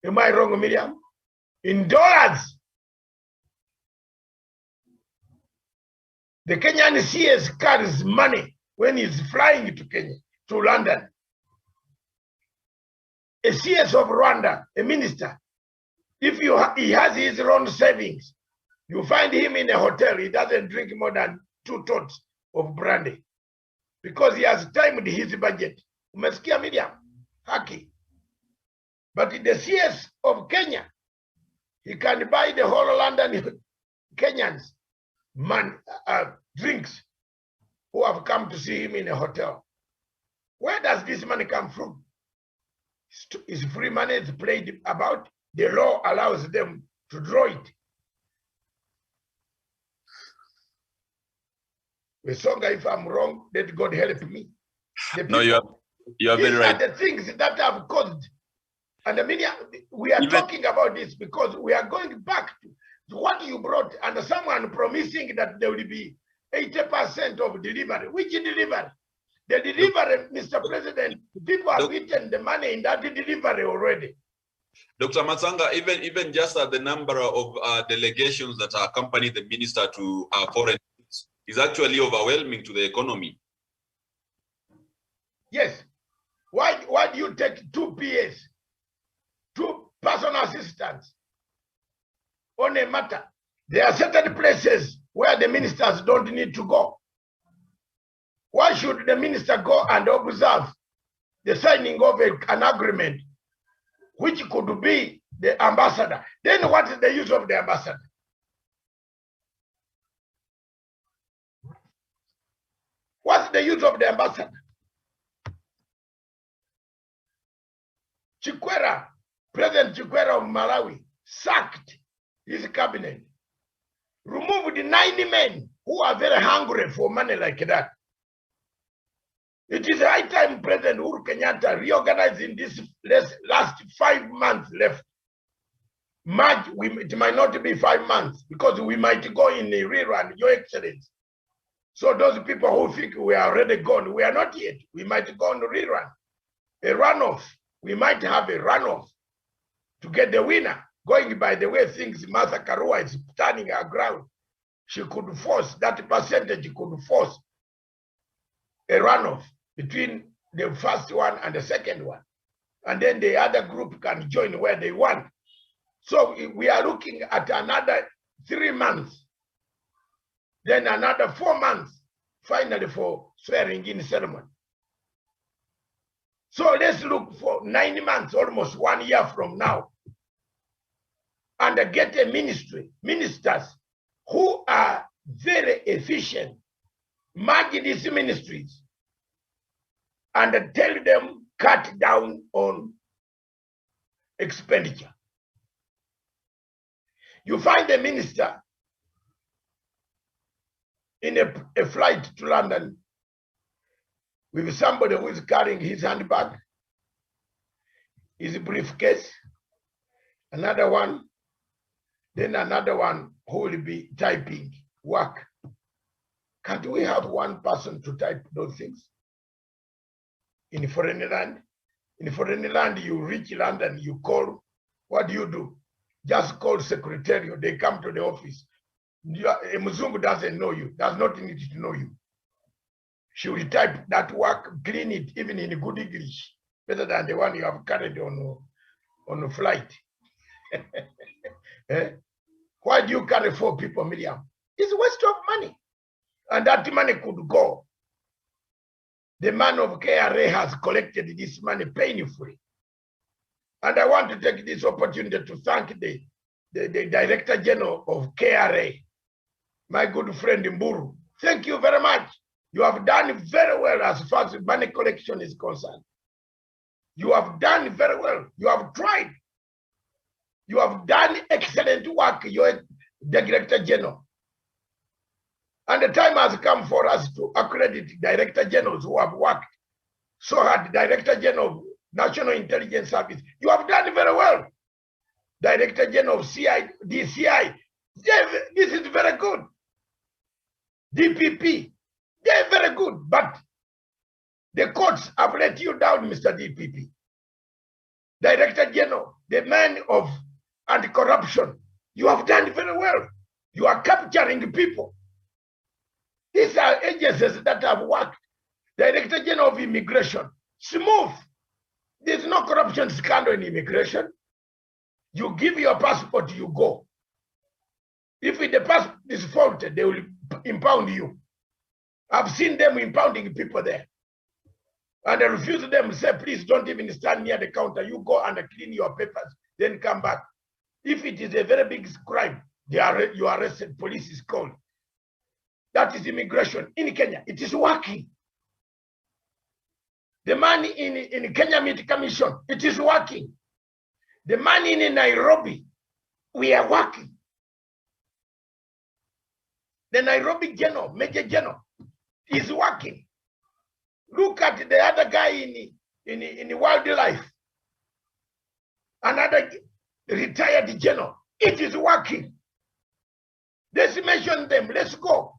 Am I wrong, Miriam? In dollars. The Kenyan CS carries money when he's flying to Kenya, to London. A CS of Rwanda, a minister, if he has his own savings, you find him in a hotel, he doesn't drink more than 2 totes of brandy because he has timed his budget. Umesikia Miriam? Haki. But the CS of Kenya, he can buy the whole London Kenyans drinks who have come to see him in a hotel. Where does this money come from? Is free money is played about. The law allows them to draw it. Wesonga, if I'm wrong, let God help me.
No, you are very right.
These are the things that have caused. And I mean, we are talking about this because we are going back to what you brought, and someone promising that there will be 80% of delivery. Which delivery? The delivery, Mr. President, people have eaten the money in that delivery already.
Dr. Matsanga, even just the number of delegations that accompany the minister to foreign trips is actually overwhelming to the economy.
Yes. Why do you take 2 PAs, 2 personal assistants on a matter? There are certain places where the ministers don't need to go. Why should the minister go and observe the signing of an agreement, which could be the ambassador? Then what is the use of the ambassador? What's the use of the ambassador? Chikwera, President Chikwera of Malawi, sacked his cabinet, removed the 90 men who are very hungry for money like that. It is high time President Uhuru Kenyatta reorganizing this last 5 months left. March, it might not be 5 months because we might go in a rerun, Your Excellency. So those people who think we are already gone, we are not yet. We might go on a rerun, a runoff. We might have a runoff to get the winner going by the way things Martha Karua is turning her ground, she could force, that percentage could force a runoff between the first one and the second one. And then the other group can join where they want. So we are looking at another 3 months, then another 4 months, finally for swearing in ceremony. So let's look for 9 months, almost 1 year from now, and get a ministers who are very efficient, merge these ministries, and tell them cut down on expenditure. You find a minister in a flight to London with somebody who is carrying his handbag, his briefcase, another one, then another one who will be typing work. Can't we have one person to type those things? In foreign land? In foreign land, you reach London, you call, what do? Just call secretariat, they come to the office. A Muzungu doesn't know you, does not need to know you. She will type that work, clean it, even in good English, better than the one you have carried on a flight. Eh? Why do you carry 4 people, Miriam? It's a waste of money. And that money could go. The man of KRA has collected this money painfully. And I want to take this opportunity to thank the Director General of KRA, my good friend Mburu. Thank you very much. You have done very well as far as money collection is concerned. You have done very well. You have tried. You have done excellent work, your Director General. And the time has come for us to accredit Director Generals who have worked so hard. Director General of National Intelligence Service, you have done very well. Director General of DCI, this is very good. DPP, they're very good, but the courts have let you down, Mr. DPP. Director General, the man of anti-corruption, you have done very well. You are capturing people. These are agencies that have worked. Director General of Immigration, smooth. There's no corruption scandal in immigration. You give your passport, you go. If the passport is faulted, they will impound you. I've seen them impounding people there. And I refuse them, say, please don't even stand near the counter. You go and clean your papers, then come back. If it is a very big crime, you are arrested, police is called. That is immigration in Kenya. It is working. The money in Kenya Meat Commission, it is working. The money in Nairobi, we are working. The Nairobi General, Major General, is working. Look at the other guy in wildlife, another retired general. It is working. Let's mention them. Let's go.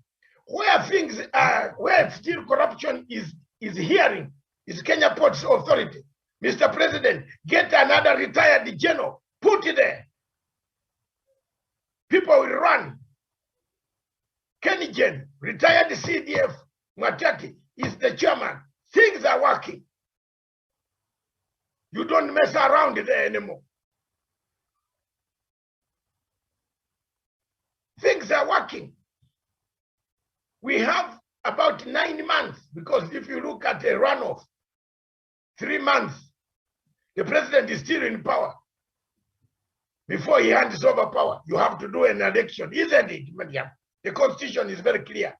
Where things are, where still corruption is hearing, is Kenya Ports Authority. Mr. President, get another retired general, put it there. People will run. Kenny Jen, retired CDF, Mataki is the chairman. Things are working. You don't mess around there anymore. Things are working. We have about 9 months, because if you look at a runoff, 3 months, the president is still in power. Before he hands over power, you have to do an election, isn't it, Madiam? The constitution is very clear.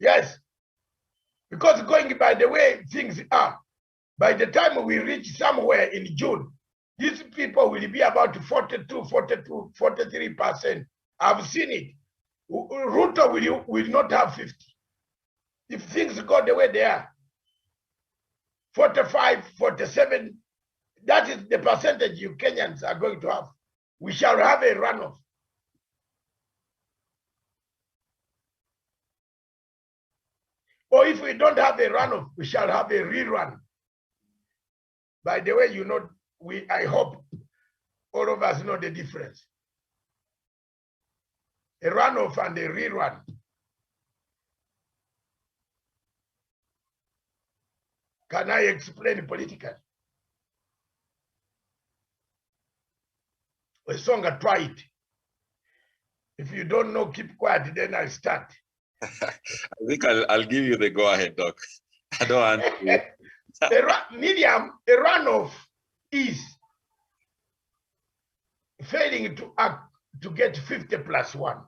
Yes, because going by the way things are, by the time we reach somewhere in June, these people will be about 42, 42, 43%. I've seen it. Ruto will not have 50. If things go the way they are, 45, 47, that is the percentage you Kenyans are going to have. We shall have a runoff. Or if we don't have a runoff, we shall have a rerun. By the way, you know, I hope all of us know the difference. A runoff and a rerun. Can I explain politically? A song, try it. If you don't know, keep quiet, then I'll start.
I think I'll give you the go ahead, Doc. I don't want
Medium, a runoff is failing to act to get 50+1.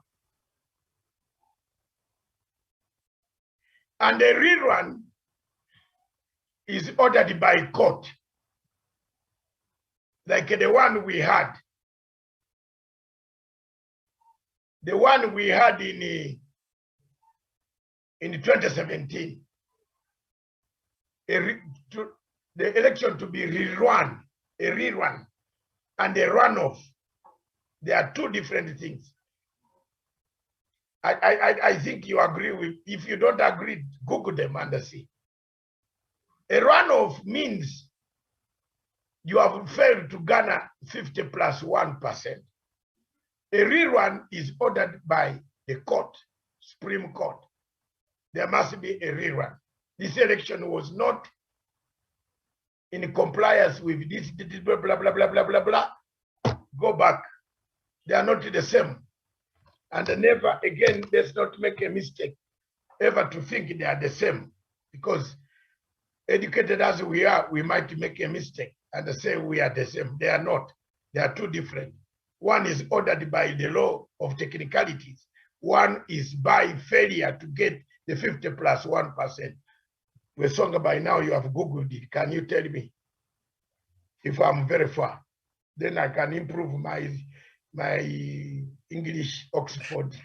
And a rerun is ordered by court, like the one we had. The one we had in 2017. The election to be rerun, a rerun, and a runoff. They are two different things. I think you agree with. If you don't agree, Google them and see. A runoff means you have failed to garner 50+1%. A rerun is ordered by the court, Supreme Court. There must be a rerun. This election was not in compliance with this, blah, blah, blah, blah, blah, blah, blah. Go back. They are not the same. And never again, let's not make a mistake ever to think they are the same. Because educated as we are, we might make a mistake and say we are the same. They are not. They are two different. One is ordered by the law of technicalities. One is by failure to get the 50+1%. We're song by now, you have Googled it. Can you tell me if I'm very far? Then I can improve my English Oxford.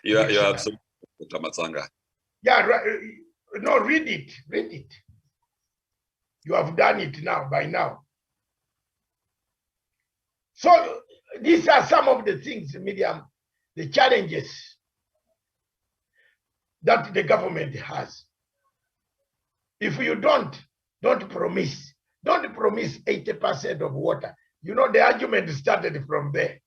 You are absolutely, Dr. Matsanga.
Yeah, no, read it. You have done it now, by now. So these are some of the things, Medium, the challenges that the government has. If you don't promise 80% of water. You know, the argument started from there.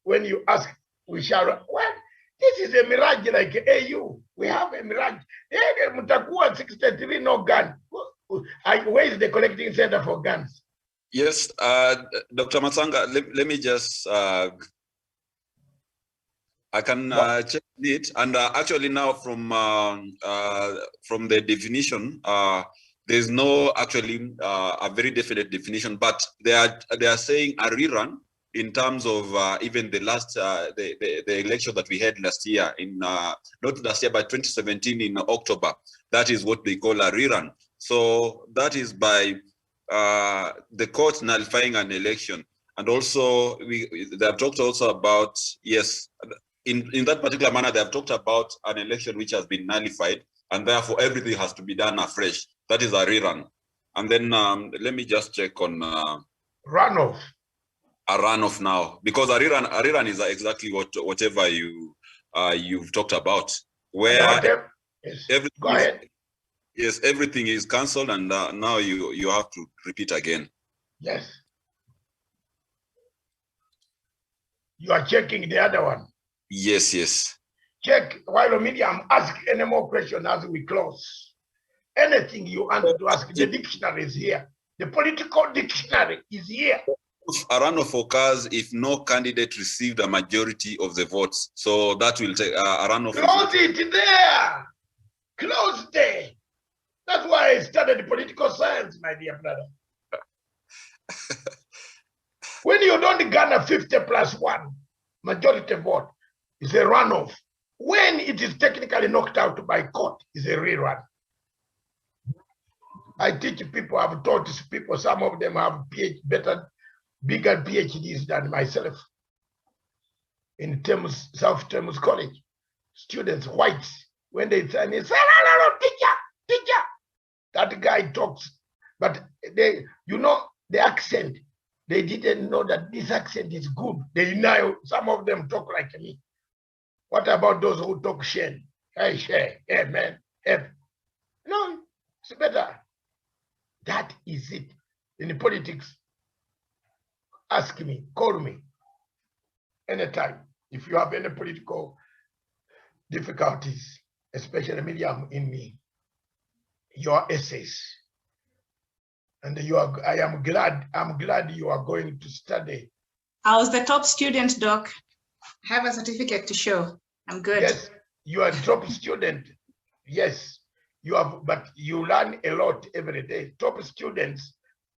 When you ask, we shall, well, this is a mirage like AU. We have a mirage. Mutakuwa 63, no gun. Where is the collecting center for guns?
Yes, Dr. Matsanga, let me just, I can check it. And actually now from the definition, there's no actually a very definite definition, but they are saying a rerun in terms of even the last the election that we had last year in not last year but 2017 in October. That is what they call a rerun. So that is by the court nullifying an election, and also they have talked also about, yes, in that particular manner they have talked about an election which has been nullified, and therefore everything has to be done afresh. That is a rerun. And then let me just check on
runoff.
A runoff now, because a rerun is exactly whatever you've talked about, where
yes. Go ahead.
Yes, everything is cancelled, and now you have to repeat again.
Yes. You are checking the other one.
Yes, yes.
Check while Medium ask any more questions as we close. Anything you want to ask, the dictionary is here. The political dictionary is here.
A runoff occurs if no candidate received a majority of the votes. So that will take a runoff.
Close it there. Close there. That's why I studied political science, my dear brother. When you don't garner 50+1 majority vote, it's a runoff. When it is technically knocked out by court, it's a rerun. I teach people, I've taught people, some of them have bigger PhDs than myself in South Thames College. Students, whites, when they say, no, teacher. That guy talks, but they, you know, the accent, they didn't know that this accent is good. They know some of them talk like me. What about those who talk Shen? Hey, Shen, hey, man, hey. No, it's better. That is it. in politics, ask me, call me anytime. If you have any political difficulties, especially Miriam in me, your essays. And I'm glad you are going to study.
I was the top student, Doc. I have a certificate to show. I'm good.
Yes, you are a top student. Yes, you have, but you learn a lot every day. Top students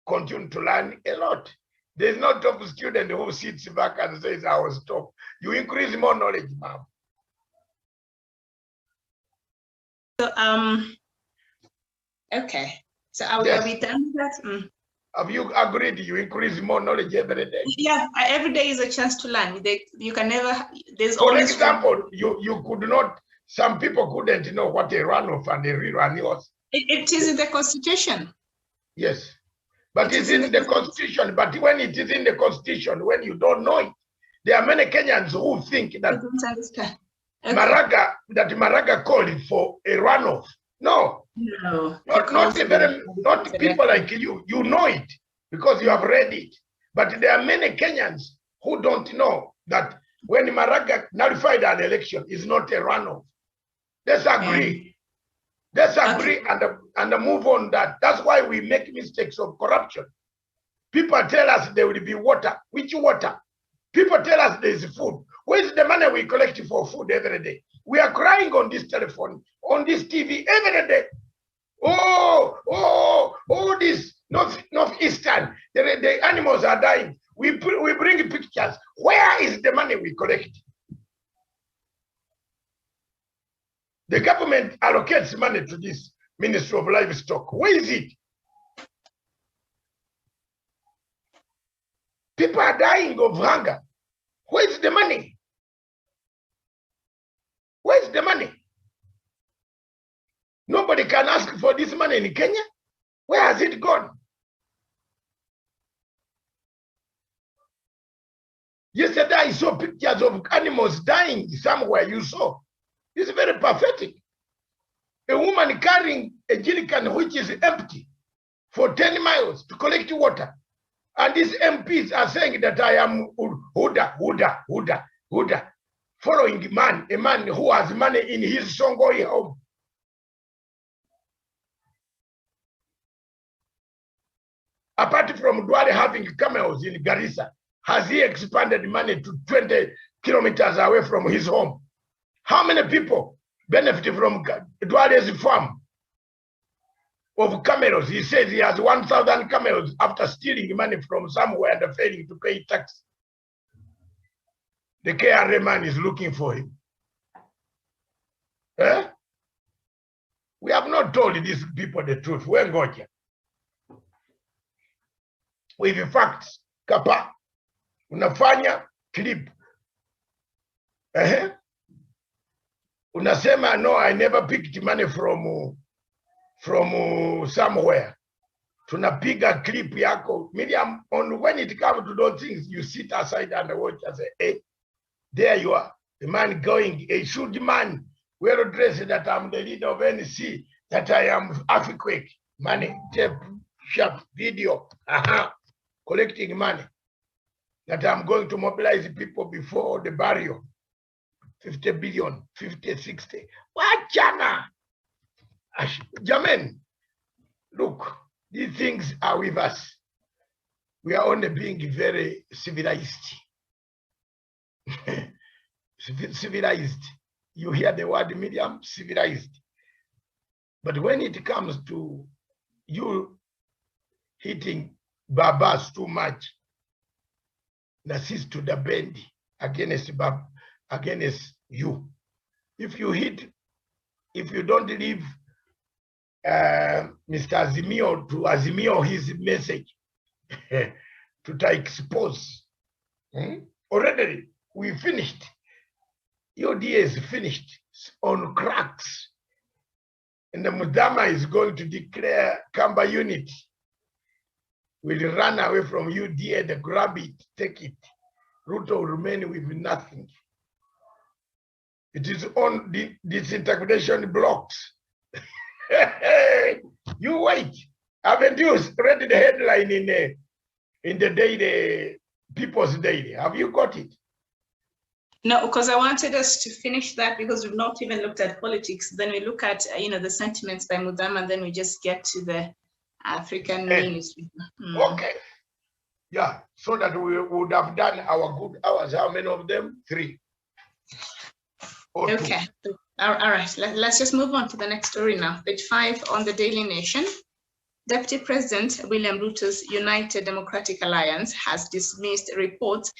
continue to learn a lot. There's no top student who sits back and says, I was top. You increase more knowledge, ma'am.
So, okay. So are we done with that?
Have you agreed you increase more knowledge every day?
Yeah, every day is a chance to learn. You can never, there's
For
always
example, you could not, some people couldn't know what a runoff and a rerun was.
It is in the Constitution.
Yes, but it's in the Constitution. But when it is in the Constitution, when you don't know it, there are many Kenyans who think that Maraga called for a runoff. No, not people like you. You know it because you have read it. But there are many Kenyans who don't know that when Maraga nullified an election, is not a runoff. Let's agree. Let's agree and move on that. That's why we make mistakes of corruption. People tell us there will be water. Which water? People tell us there is food. Where's the money we collect for food every day? We are crying on this telephone, on this TV every day. This northeastern, the animals are dying. We bring pictures. Where is the money we collect? The government allocates money to this Ministry of Livestock. Where is it? People are dying of hunger. Where is the money? Where is the money? Nobody can ask for this money in Kenya. Where has it gone? Yesterday I saw pictures of animals dying somewhere. You saw. It's very pathetic. A woman carrying a jerrycan which is empty for 10 miles to collect water. And these MPs are saying that I am Huda, following a man who has money in his Songoi home. Apart from Duale having camels in Garissa, has he expanded money to 20 kilometers away from his home? How many people benefit from Duale's farm of camels? He says he has 1,000 camels after stealing money from somewhere and failing to pay tax. The KRA man is looking for him. We have not told these people the truth. We're going with facts. Kapa, unafanya clip. Unasema, no, I never picked money from somewhere. Tunapiga clip yako. Miriam, when it comes to those things, you sit aside and watch and say, hey, there you are, the man going, a should man, well dressed that I'm the leader of NC, that I am earthquake, money, tape, sharp, video, collecting money, that I'm going to mobilize people before the burial, 50 billion, 50, 60. What, Jana? Jamen, look, these things are with us. We are only being very civilized. Civilized. You hear the word medium, civilized. But when it comes to you hitting Babas too much, assist to the bend against you. If you don't leave Mr. Azimio to Azimio his message to expose. Already we finished. UDA is finished on cracks. And the Mudama is going to declare Kamba unit. Will run away from UDA, they grab it, take it. Ruto will remain with nothing. It is on the disintegration blocks. You wait. Haven't you read the headline in the daily, People's Daily? Have you got it?
No, because I wanted us to finish that because we've not even looked at politics. Then we look at the sentiments by Mudama, and then we just get to the African news.
Okay. Yeah, so that we would have done our good hours. How many of them? 3. Or
okay. 2. All right. Let's just move on to the next story now. Page 5 on the Daily Nation. Deputy President William Ruto's United Democratic Alliance has dismissed reports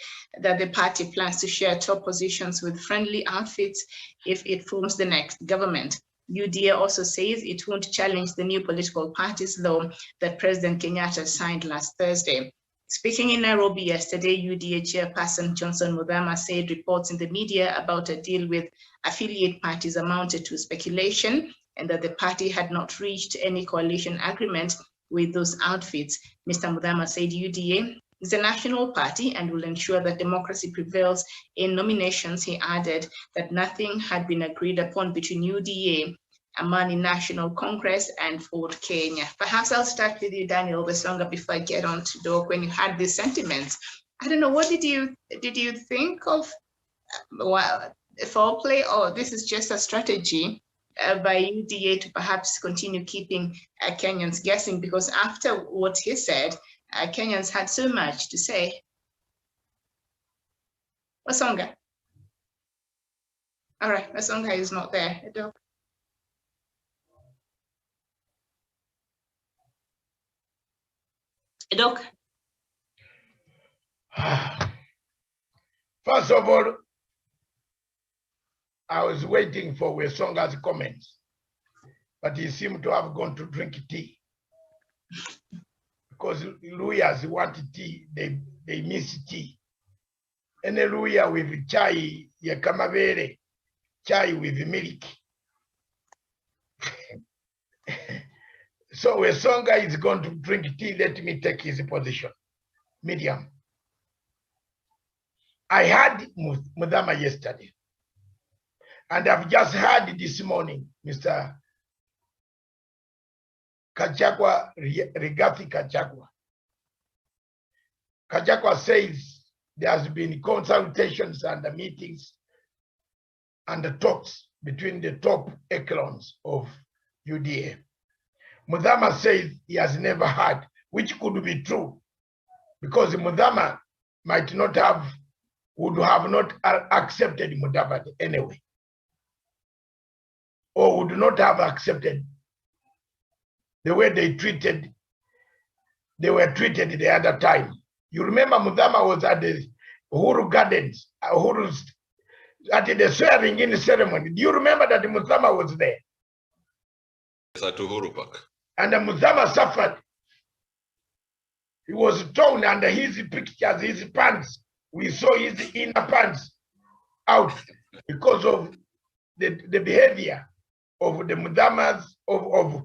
that the party plans to share top positions with friendly outfits if it forms the next government. UDA also says it won't challenge the new political parties law that President Kenyatta signed last Thursday. Speaking in Nairobi yesterday, UDA chairperson Johnson Mudama said reports in the media about a deal with affiliate parties amounted to speculation, and that the party had not reached any coalition agreement with those outfits. Mr. Mudama said UDA is a national party and will ensure that democracy prevails in nominations. He added that nothing had been agreed upon between UDA, Amani National Congress, and Ford Kenya. Perhaps I'll start with you, Daniel Wesonga, before I get on to Doc. When you had these sentiments, I don't know, what did you think of? Well, foreplay, or this is just a strategy by UDA to perhaps continue keeping Kenyans guessing, because after what he said, Kenyans had so much to say. Wasonga. All right, Wasonga is not there. Doc.
First of all, I was waiting for Wesonga's comments, but he seemed to have gone to drink tea. Because Luyas want tea, they miss tea. And a Luya with chai, yakamavere, chai with milk. So Wesonga is going to drink tea. Let me take his position. Medium. I had Mudama yesterday. And I've just heard this morning, Mr. Kachagwa, Rigathi Kachagwa. Kachagwa says there has been consultations and the meetings and the talks between the top echelons of UDA. Mudama says he has never heard, which could be true, because Mudama might not have, would have not accepted Mudavadi anyway, or would not have accepted the way they were treated the other time. You remember Mudama was at the Uhuru Gardens, at the swearing in ceremony. Do you remember that Mudama was there?
Yes, at Uhuru Park.
And Mudama suffered. He was torn under his pictures, his pants. We saw his inner pants out because of the behavior of the Mudamas, of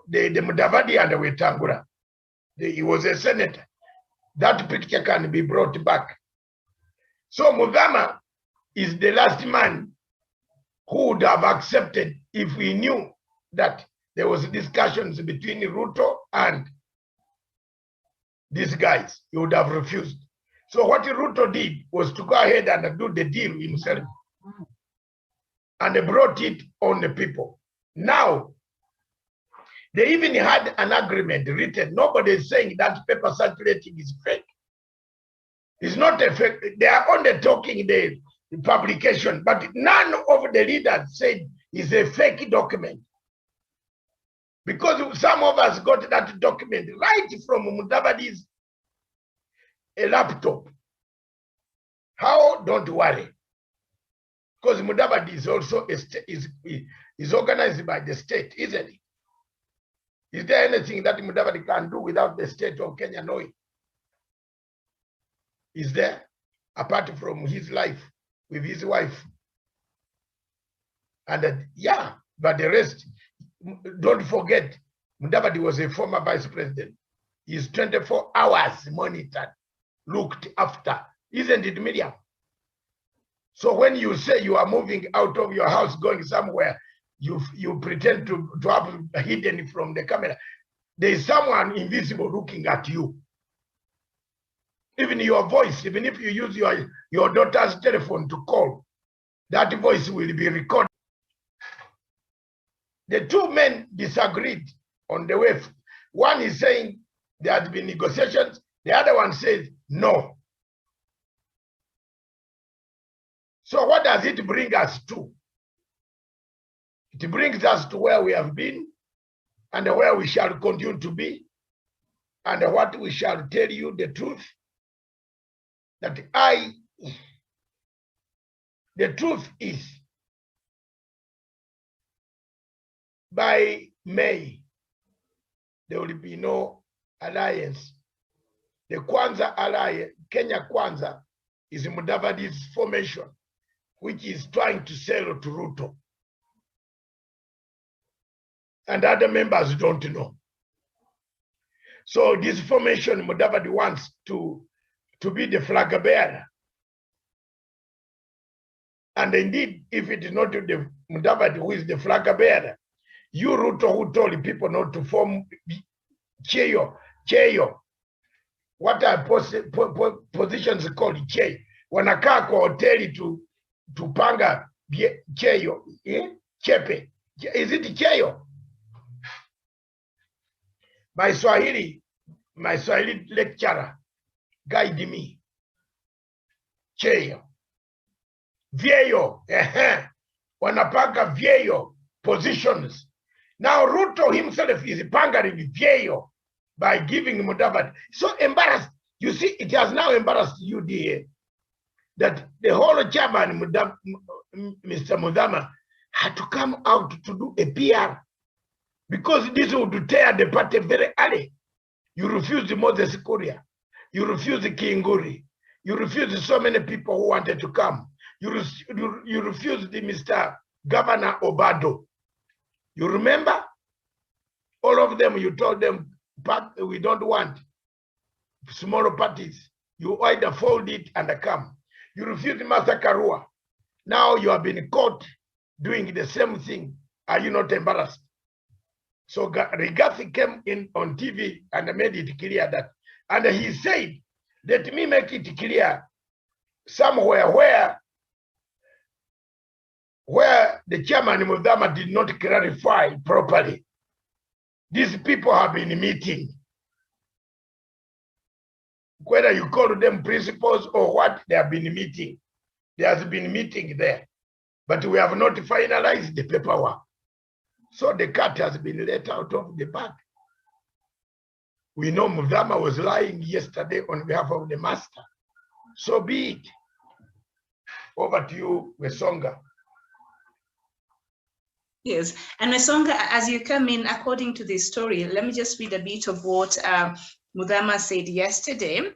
the Mudavadi and the Wetangula. He was a senator. That picture can be brought back. So Mudama is the last man who would have accepted if we knew that there was discussions between Ruto and these guys. He would have refused. So what Ruto did was to go ahead and do the deal himself. And they brought it on the people. Now, they even had an agreement written. Nobody is saying that paper circulating is fake. It's not a fake. They are only talking the publication, but none of the leaders said it's a fake document. Because some of us got that document right from Mudavadi's laptop. How? Don't worry. Because Mudavadi is also is organized by the state, isn't it? Is there anything that Mudavadi can do without the state of Kenya knowing? Is there? Apart from his life with his wife. And yeah, but the rest, don't forget, Mudavadi was a former vice president. He's 24 hours monitored, looked after. Isn't it, Miriam? So when you say you are moving out of your house, going somewhere, you pretend to have hidden from the camera. there is someone invisible looking at you. Even your voice, even if you use your daughter's telephone to call, that voice will be recorded. The two men disagreed on the way. One is saying there had been negotiations. The other one says no. So what does it bring us to? It brings us to where we have been and where we shall continue to be, and what we shall tell you the truth. The truth is, by May, there will be no alliance. The Kwanza alliance, Kenya Kwanza, is Mudavadi's formation, which is trying to sell to Ruto. And other members don't know. So this formation, Mudavadi wants to be the flag bearer. And indeed, if it is not the Mudavadi who is the flag bearer, you Ruto who told people not to form Cheyo. What are positions called Cheyo? Wanakaa kwa hoteli to panga Cheyo, Chepe. Is it Cheyo? My Swahili lecturer guide me. Cheyo. Vieyo. Wanapanga vieyo positions. Now Ruto himself is pangering vieyo by giving Mudavadi. So embarrassed. You see, it has now embarrassed UDA that the whole chairman, Mr. Mudama, had to come out to do a PR because this would tear the party very early. You refused Moses Kuria. You refused Kinguri. You refused so many people who wanted to come. You refused the Mr. Governor Obado. You remember? All of them, you told them, we don't want smaller parties. You either fold it and come. You refused Master Karua. Now you have been caught doing the same thing. Are you not embarrassed? So Rigathi came in on TV and made it clear that, and he said, let me make it clear somewhere where the chairman Mudama did not clarify properly. These people have been meeting. Whether you call them principals or what, they have been meeting. There has been meeting there. But we have not finalized the paperwork. So the cat has been let out of the bag. We know Mudama was lying yesterday on behalf of the master. So be it. Over to you, Wesonga.
Yes, and Mesonga, as you come in, according to this story, let me just read a bit of what Mudama said yesterday.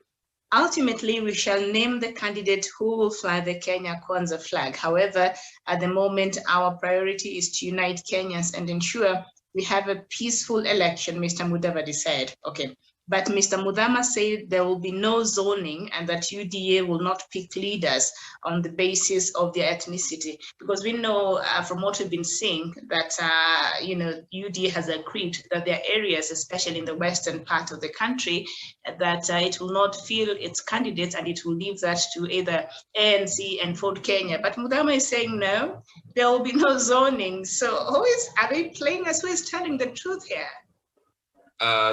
Ultimately, we shall name the candidate who will fly the Kenya Kwanza flag. However, at the moment, our priority is to unite Kenyans and ensure we have a peaceful election, Mr. Mudavadi said. Okay. But Mr. Mudama said there will be no zoning and that UDA will not pick leaders on the basis of their ethnicity. Because we know from what we've been seeing that, UDA has agreed that there are areas, especially in the western part of the country, that it will not fill its candidates and it will leave that to either ANC and Ford Kenya. But Mudama is saying, no, there will be no zoning. So are they playing us? Who is telling the truth here?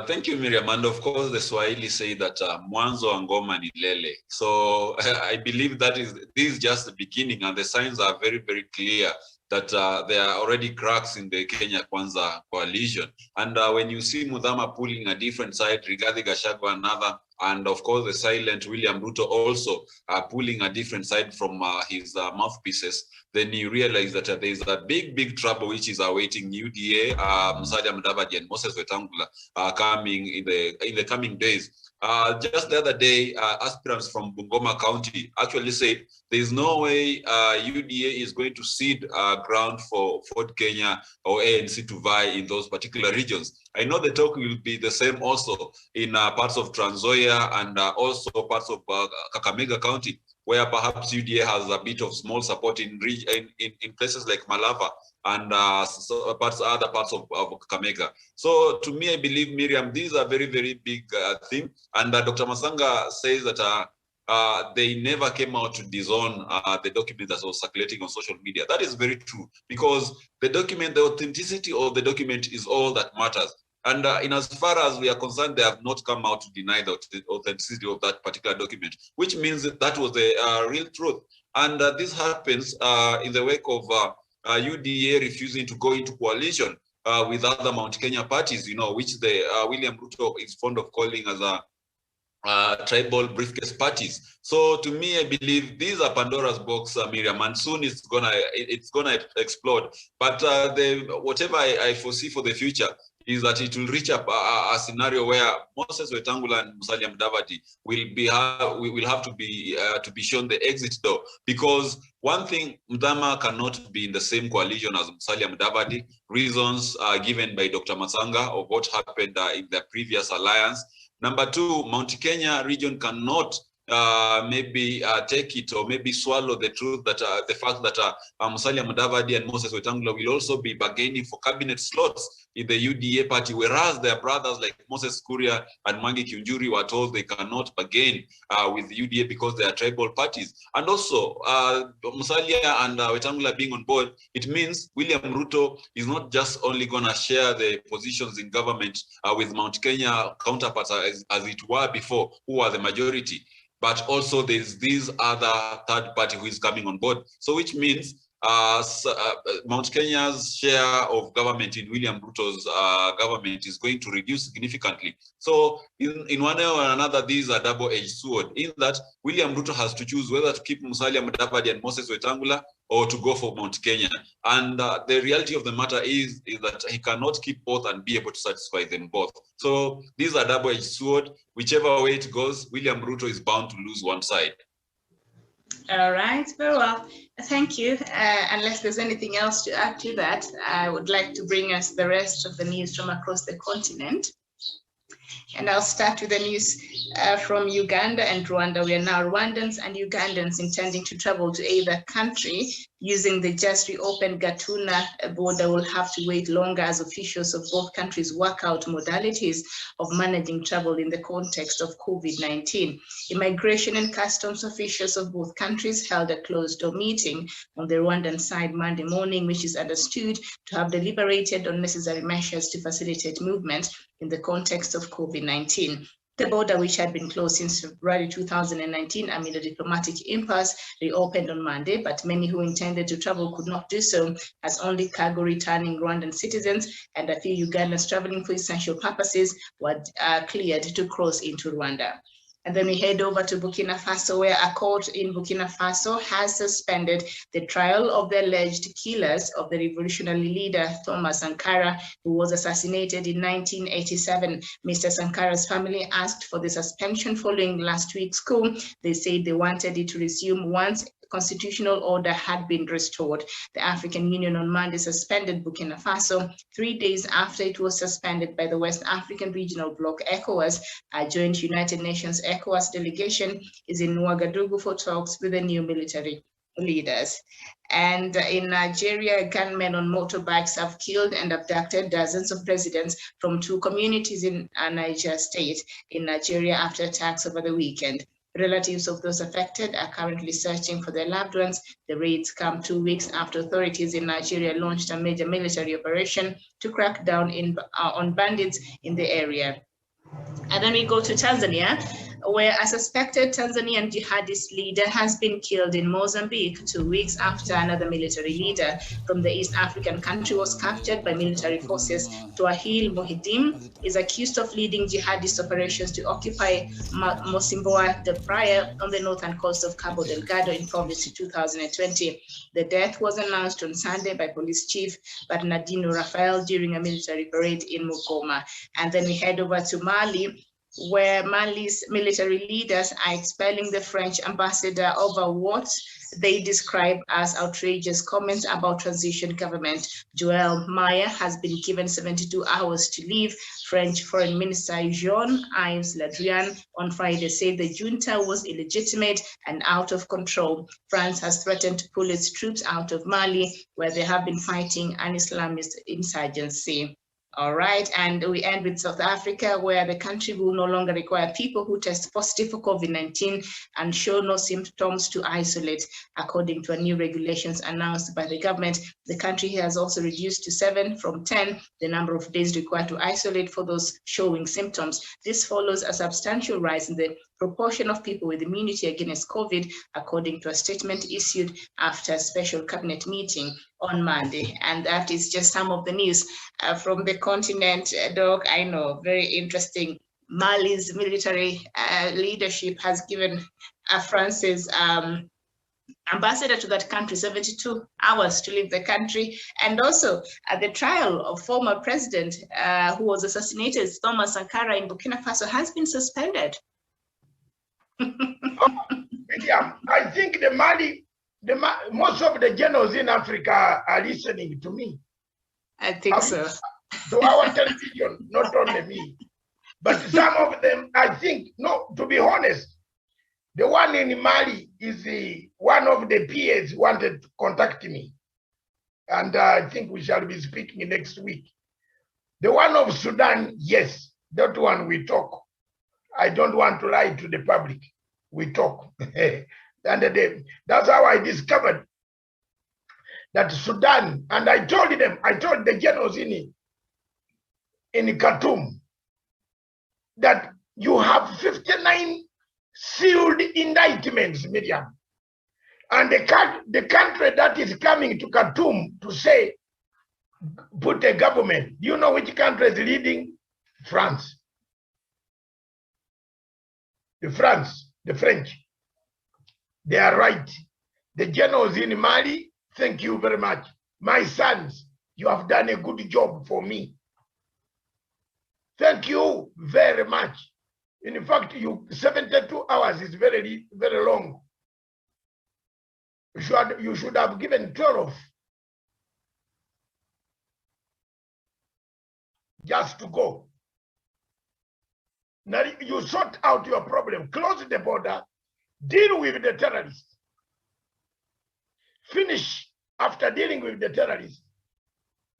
Thank you, Miriam. And of course, the Swahili say that mwanzo wa ngoma ni lele. So I believe this is just the beginning, and the signs are very, very clear that there are already cracks in the Kenya Kwanza coalition. And when you see Mudama pulling a different side, Rigathi Gachagua another, and of course the silent William Ruto also pulling a different side from his mouthpieces, then you realize that there is a big trouble which is awaiting UDA, Musalia Mudavadi and Moses Wetangula coming in the coming days. Just the other day, aspirants from Bungoma County actually said there's no way UDA is going to cede ground for Ford Kenya or ANC to vie in those particular regions. I know the talk will be the same also in parts of Trans Nzoia and also parts of Kakamega County, where perhaps UDA has a bit of small support in places like Malava and other parts of Kakamega. So to me, I believe, Miriam, these are very, very big things. And Dr. Masanga says that they never came out to disown the document that was circulating on social media. That is very true, because the document, the authenticity of the document is all that matters. And in as far as we are concerned, they have not come out to deny the authenticity of that particular document, which means that was the real truth. And this happens in the wake of UDA refusing to go into coalition with other Mount Kenya parties, which the William Ruto is fond of calling as a tribal briefcase parties. So to me, I believe these are Pandora's box, Miriam, and soon it's gonna explode. But whatever I foresee for the future is that it will reach up a scenario where Moses Wetangula and Musalia Mudavadi will have to be shown the exit door, because one thing, Mudama cannot be in the same coalition as Musalia Mudavadi. Reasons given by Dr. Masanga of what happened in the previous alliance. Number two, Mount Kenya region cannot maybe take it or maybe swallow the truth that the fact that Musalia Mudavadi and Moses Wetangula will also be bargaining for cabinet slots in the UDA party, whereas their brothers like Moses Kuria and Mwangi Kiunjuri were told they cannot bargain with the UDA because they are tribal parties. And also, Musalia and Wetangula being on board, it means William Ruto is not just only going to share the positions in government with Mount Kenya counterparts as it were before, who are the majority, but also there's this other third party who is coming on board. So which means Mount Kenya's share of government in William Ruto's government is going to reduce significantly. So in one way or another, these are double-edged sword, in that William Ruto has to choose whether to keep Musalia Mudavadi and Moses Wetangula or to go for Mount Kenya. And the reality of the matter is that he cannot keep both and be able to satisfy them both. So these are double-edged sword. Whichever way it goes, William Ruto is bound to lose one side.
All right, very well. Thank you. Unless there's anything else to add to that, I would like to bring us the rest of the news from across the continent. And I'll start with the news from Uganda and Rwanda. We are now Rwandans and Ugandans intending to travel to either country using the just reopened Gatuna border will have to wait longer as officials of both countries work out modalities of managing travel in the context of COVID-19. Immigration and customs officials of both countries held a closed-door meeting on the Rwandan side Monday morning, which is understood to have deliberated on necessary measures to facilitate movement in the context of COVID-19. The border, which had been closed since February 2019 amid a diplomatic impasse, reopened on Monday, but many who intended to travel could not do so, as only cargo returning Rwandan citizens and a few Ugandans traveling for essential purposes were cleared to cross into Rwanda. And then we head over to Burkina Faso, where a court in Burkina Faso has suspended the trial of the alleged killers of the revolutionary leader Thomas Sankara, who was assassinated in 1987. Mr. Sankara's family asked for the suspension following last week's coup. They said they wanted it to resume once constitutional order had been restored. The African Union on Monday suspended Burkina Faso 3 days after it was suspended by the West African Regional Bloc ECOWAS. A joint United Nations ECOWAS delegation is in Ouagadougou for talks with the new military leaders. And in Nigeria, gunmen on motorbikes have killed and abducted dozens of residents from 2 communities in Niger State in Nigeria after attacks over the weekend. Relatives of those affected are currently searching for their loved ones. The raids come 2 weeks after authorities in Nigeria launched a major military operation to crack down on bandits in the area. And then we go to Tanzania, where a suspected Tanzanian jihadist leader has been killed in Mozambique 2 weeks after another military leader from the East African country was captured by military forces. Twahil Mohidim is accused of leading jihadist operations to occupy Mocimboa de Praia on the northern coast of Cabo Delgado in Province 2020. The death was announced on Sunday by Police Chief Bernardino Rafael during a military parade in Mugoma. And then we head over to Mali, where Mali's military leaders are expelling the French ambassador over what they describe as outrageous comments about transition government. Joël Meyer has been given 72 hours to leave. French Foreign Minister Jean-Yves Le Drian on Friday said the junta was illegitimate and out of control. France has threatened to pull its troops out of Mali, where they have been fighting an Islamist insurgency. All right, and we end with South Africa, where the country will no longer require people who test positive for COVID-19 and show no symptoms to isolate. According to a new regulations announced by the government, the country has also reduced to 7 from 10 the number of days required to isolate for those showing symptoms. This follows a substantial rise in the proportion of people with immunity against COVID, according to a statement issued after a special cabinet meeting on Monday. And that is just some of the news from the continent. Doc, I know, very interesting. Mali's military leadership has given France's ambassador to that country 72 hours to leave the country. And also the trial of former president who was assassinated, Thomas Sankara in Burkina Faso, has been suspended.
I think most of the generals in Africa are listening to me.
I think so.
To our television, not only me. But some of them, I think, no, to be honest, the one in Mali is one of the PAs wanted to contact me. And I think we shall be speaking next week. The one of Sudan, yes, that one we talk. I don't want to lie to the public. We talk. And that's how I discovered that Sudan, and I told the generals in Khartoum that you have 59 sealed indictments, Miriam. And the country that is coming to Khartoum to say, put a government, do you know which country is leading? France. The French. They are right. The generals in Mali, thank you very much. My sons, you have done a good job for me. Thank you very much. In fact, 72 hours is very, very long. You should have given 12 just to go. Now you sort out your problem, close the border, deal with the terrorists. Finish after dealing with the terrorists.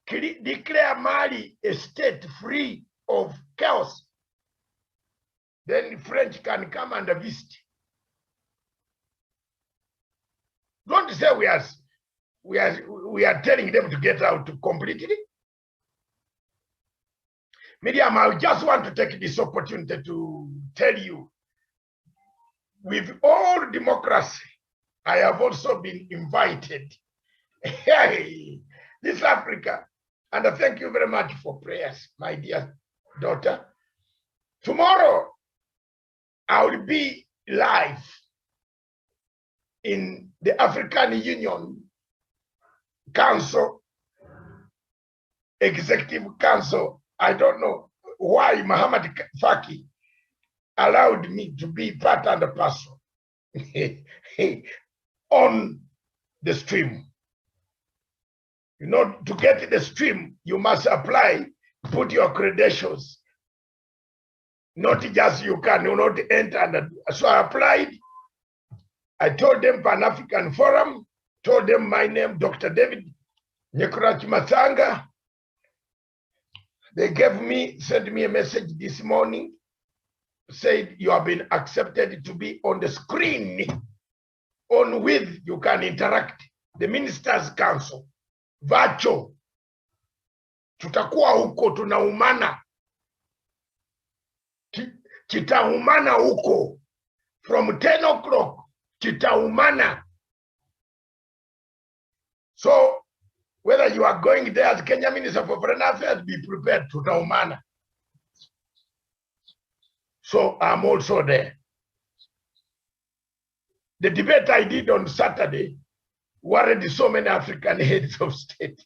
Declare Mali a state free of chaos. Then the French can come and visit. Don't say we are telling them to get out completely. Miriam, I just want to take this opportunity to tell you, with all democracy, I have also been invited. Hey, this Africa, and I thank you very much for prayers, my dear daughter. Tomorrow, I will be live in the African Union Council, Executive Council. I don't know why Muhammad Faki allowed me to be part and parcel on the stream. You know, to get the stream, you must apply, put your credentials. Not just you cannot enter. And so I applied. I told them Pan-African Forum, told them my name, Dr. David Nyekurach Masanga. They sent me a message this morning, said you have been accepted to be on the screen on with you can interact. The Ministers' Council, virtual. Tutakuwa huko tunaumana. Kitaumana huko. From 10 o'clock, kitaumana. So, whether you are going there as Kenya Minister for Foreign Affairs, be prepared to Naumana. So I'm also there. The debate I did on Saturday worried so many African heads of state.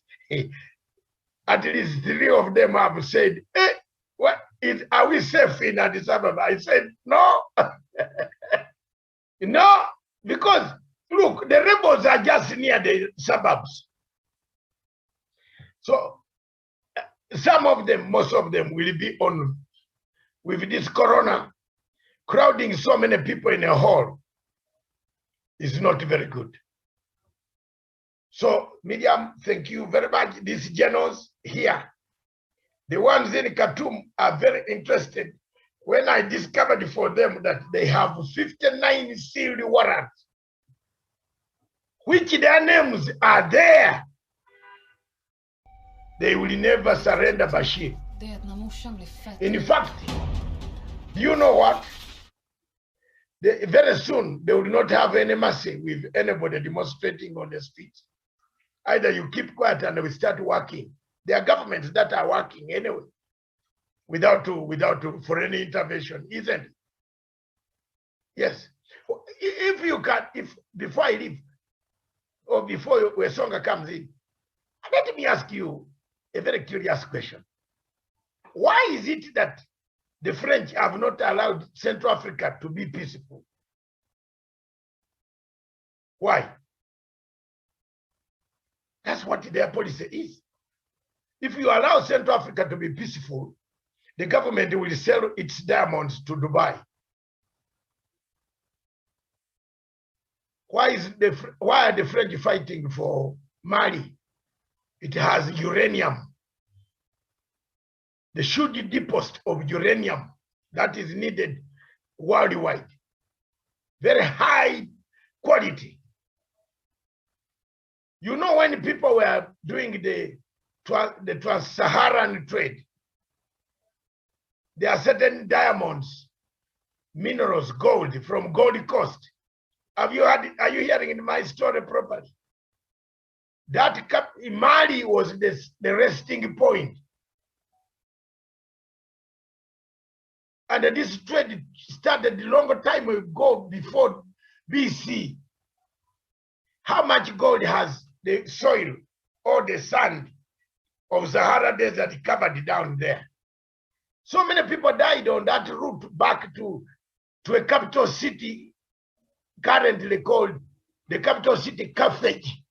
At least 3 of them have said, are we safe in Addis Ababa? I said, no. No, because look, the rebels are just near the suburbs. So some of them, most of them will be on with this corona, crowding so many people in a hall is not very good. So, Miriam, thank you very much. These generals here, the ones in Khartoum are very interested. When I discovered for them that they have 59 sealed warrants, which their names are there, they will never surrender Bashir. In fact, do you know what? Very soon, they will not have any mercy with anybody demonstrating on the streets. Either you keep quiet and we start working. There are governments that are working anyway, without for any intervention, isn't it? Yes. If you can, before I leave, or before Wesonga comes in, let me ask you a very curious question. Why is it that the French have not allowed Central Africa to be peaceful? Why? That's what their policy is. If you allow Central Africa to be peaceful, the government will sell its diamonds to Dubai. Why are the French fighting for Mali? It has uranium. The huge deposit of uranium that is needed worldwide. Very high quality. You know, when people were doing the trans-Saharan trade, there are certain diamonds, minerals, gold from Gold Coast. Have you heard? Are you hearing in my story properly? That Mali was the resting point. And this trade started a longer time ago before BC. How much gold has the soil or the sand of Sahara Desert covered down there? So many people died on that route back to a capital city, currently called the capital city, Carthage.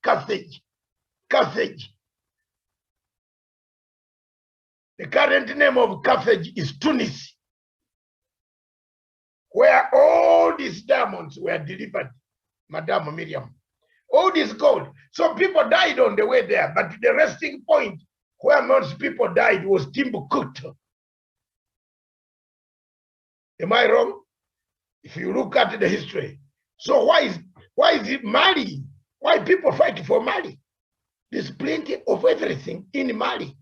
The current name of Carthage is Tunis, where all these diamonds were delivered, Madame Miriam. All this gold. So people died on the way there, but the resting point where most people died was Timbuktu. Am I wrong? If you look at the history. So why is it Mali? Why people fight for Mali? There's plenty of everything in Mali.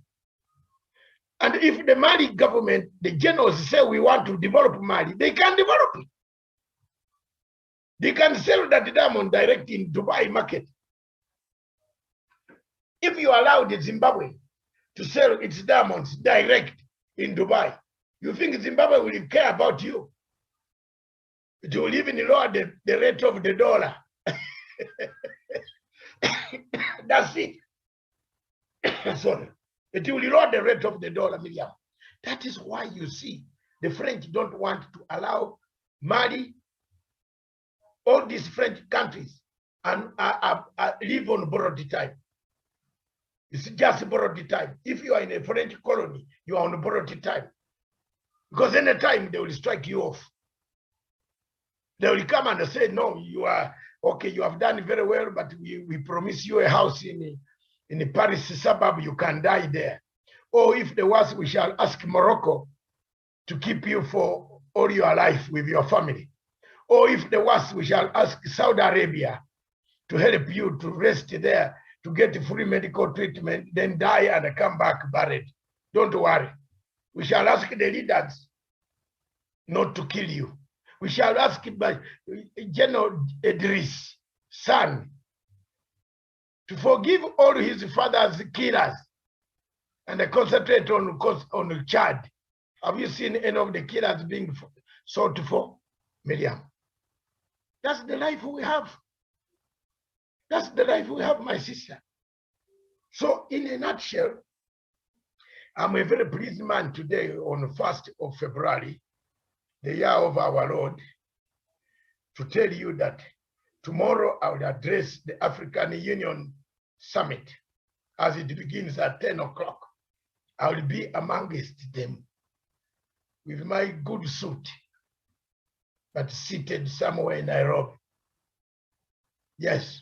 And if the Mali government, the generals say we want to develop Mali, they can develop it. They can sell that diamond direct in Dubai market. If you allow the Zimbabwe to sell its diamonds direct in Dubai, you think Zimbabwe will care about you? It will even lower the rate of the dollar. That's it. Sorry. It will lower the rate of the dollar, Miriam. That is why you see the French don't want to allow Mali, all these French countries, and live on borrowed time. It's just borrowed time. If you are in a French colony, you are on borrowed time. Because any time they will strike you off. They will come and say, no, you are okay, you have done very well, but we promise you a house in the Paris suburb, you can die there. Or if the worst, we shall ask Morocco to keep you for all your life with your family. Or if the worst, we shall ask Saudi Arabia to help you to rest there, to get free medical treatment, then die and come back buried. Don't worry. We shall ask the leaders not to kill you. We shall ask by General Idris' son to forgive all his father's killers and concentrate on Chad. Have you seen any of the killers being sought for? Miriam. That's the life we have. That's the life we have, my sister. So in a nutshell, I'm a very pleased man today on the 1st of February, the year of our Lord, to tell you that tomorrow I will address the African Union Summit as it begins at 10 o'clock. I will be amongst them with my good suit, but seated somewhere in Nairobi. Yes,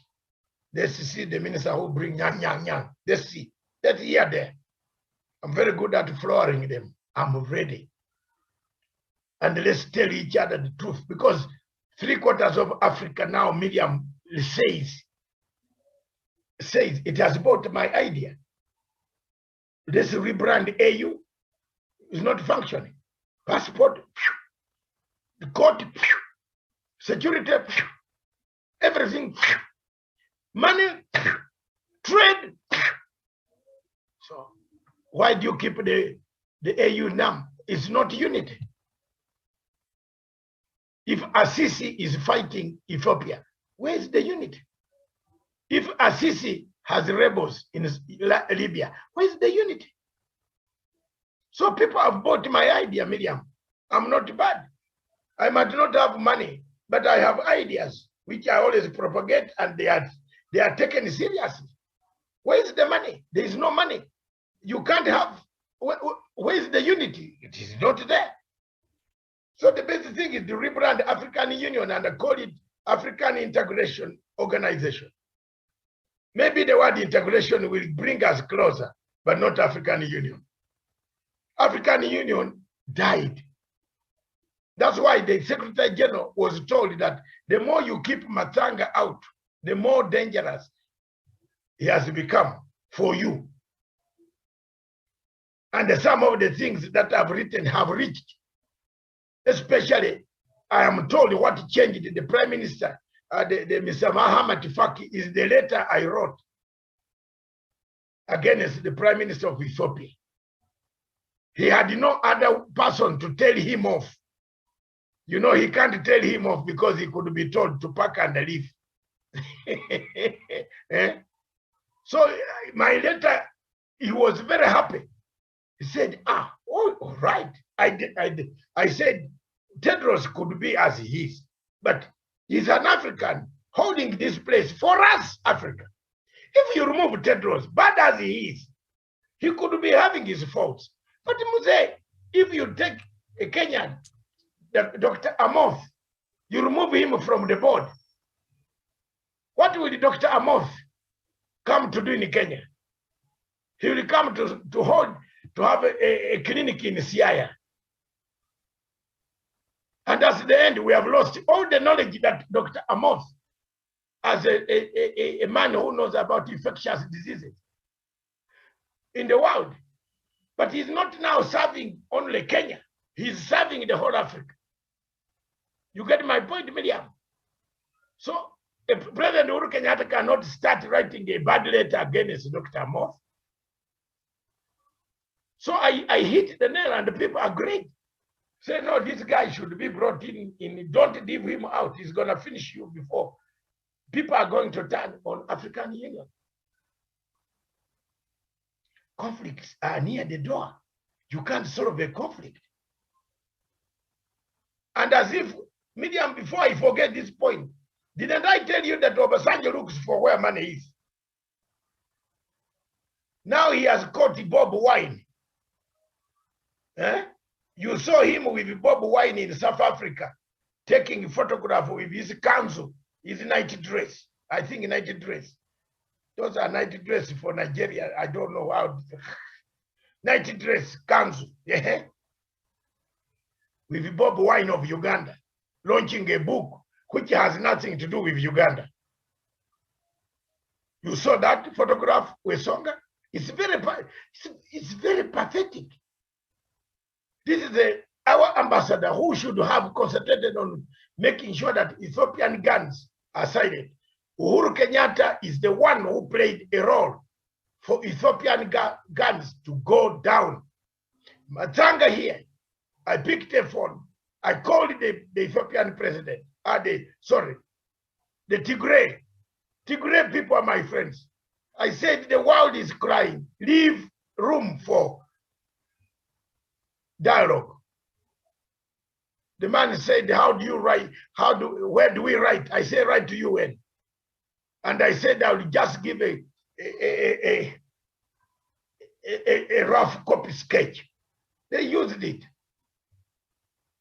let's see the minister who bring yang, yang, yang. Let's see. Let's hear there. I'm very good at flooring them. I'm ready. And let's tell each other the truth, because 3/4 of Africa now, Miriam says it has bought my idea. Let's rebrand AU. It's not functioning. Passport, the court, security, everything, money, trade. So why do you keep the AU numb? It's not unity. If Assisi is fighting Ethiopia, where is the unity? If Assisi has rebels in Libya, where is the unity? So people have bought my idea, Miriam. I'm not bad. I might not have money, but I have ideas which I always propagate, and they are taken seriously. Where is the money? There is no money. You can't have. Where is the unity? It is not there. So the best thing is to rebrand the African Union and call it African Integration Organization. Maybe the word integration will bring us closer, but not African Union. African Union died. That's why the Secretary General was told that the more you keep Matanga out, the more dangerous he has become for you. And some of the things that I've written have reached. Especially, I am told what changed the Prime Minister, Mr. Mahamat Faki, is the letter I wrote against the Prime Minister of Ethiopia. He had no other person to tell him off. You know, he can't tell him off because he could be told to pack and leave. So my letter, he was very happy. He said, all right. I said, Tedros could be as he is, but he's an African holding this place for us, Africa. If you remove Tedros, bad as he is, he could be having his faults. But Muse, if you take a Kenyan, Dr. Amoth, you remove him from the board, what will Dr. Amoth come to do in Kenya? He will come to have a clinic in Siaya. And at the end, we have lost all the knowledge that Dr. Amoth, as a man who knows about infectious diseases in the world. But he's not now serving only Kenya. He's serving the whole Africa. You get my point, Miriam? So President Uhuru Kenyatta cannot start writing a bad letter against Dr. Amoth. So I hit the nail and the people agreed. Say, no, this guy should be brought in. Don't leave him out. He's going to finish you before. People are going to turn on African Union. Conflicts are near the door. You can't solve a conflict. And as if, Miriam, before I forget this point, didn't I tell you that Obasanjo looks for where money is? Now he has caught Bob Wine. You saw him with Bob Wine in South Africa, taking a photograph with his kanzu, his night dress. I think night dress. Those are night dress for Nigeria. I don't know how. Night dress, kanzu. Yeah. With Bob Wine of Uganda, launching a book which has nothing to do with Uganda. You saw that photograph with Songa? It's very pathetic. This is our ambassador who should have concentrated on making sure that Ethiopian guns are silent. Uhuru Kenyatta is the one who played a role for Ethiopian guns to go down. Matanga here, I picked a phone. I called the Ethiopian president. The Tigray. Tigray people are my friends. I said the world is crying. Leave room for dialogue. The man said, how do you write? Where do we write? I say, write to UN. And I said, I will just give a rough copy sketch. They used it.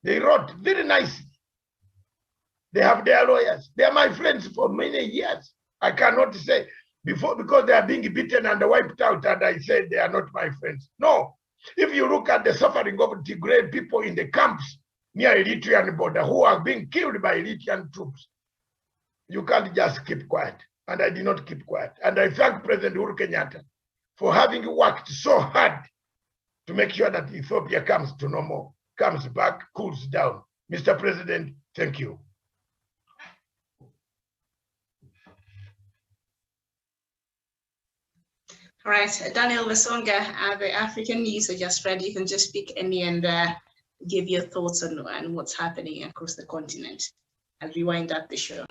They wrote very nicely. They have their lawyers. They are my friends for many years. I cannot say before because they are being beaten and wiped out and I said they are not my friends. No. If you look at the suffering of Tigray people in the camps near Eritrean border who are being killed by Eritrean troops, you can't just keep quiet. And I did not keep quiet. And I thank President Uhuru Kenyatta for having worked so hard to make sure that Ethiopia comes to normal, comes back, cools down. Mr. President, thank you.
All right, Daniel Vasonga, the African News are just ready. You can just speak any and give your thoughts on what's happening across the continent as we wind up the show.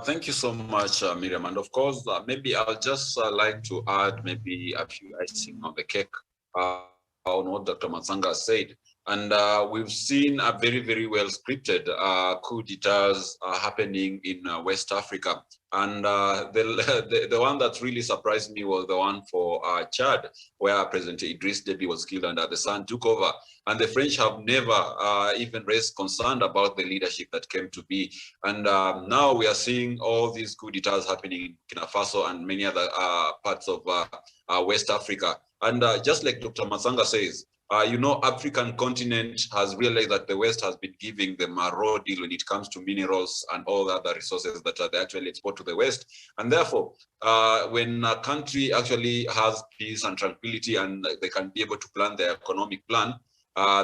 Thank you so much, Miriam. And of course, maybe I'll just like to add maybe a few icing on the cake on what Dr. Matsanga said. And we've seen a very, very well scripted coup d'etats happening in West Africa. And the one that really surprised me was the one for Chad, where President Idriss Deby was killed and the son took over. And the French have never even raised concern about the leadership that came to be. And now we are seeing all these coup d'etats happening in Burkina Faso and many other parts of West Africa. And just like Dr. Matsanga says, you know, African continent has realized that the West has been giving them a raw deal when it comes to minerals and all the other resources that they actually export to the West. And therefore, when a country actually has peace and tranquility and they can be able to plan their economic plan,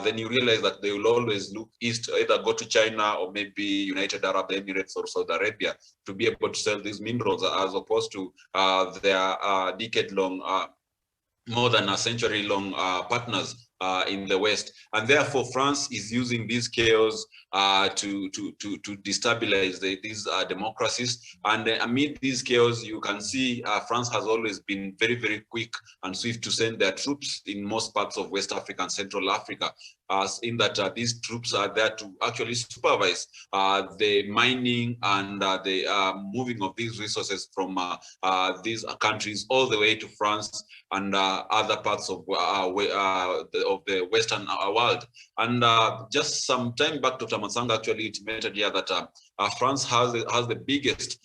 then you realize that they will always look east, either go to China or maybe United Arab Emirates or Saudi Arabia to be able to sell these minerals as opposed to their decade-long, more than a century-long partners in the West. And therefore, France is using these chaos to destabilize these democracies. And amid these chaos, you can see France has always been very, very quick and swift to send their troops in most parts of West Africa and Central Africa, in that these troops are there to actually supervise the mining and the moving of these resources from these countries all the way to France and other parts of the Western world. And just some time back, Dr. Matsanga actually intimated here that France has the biggest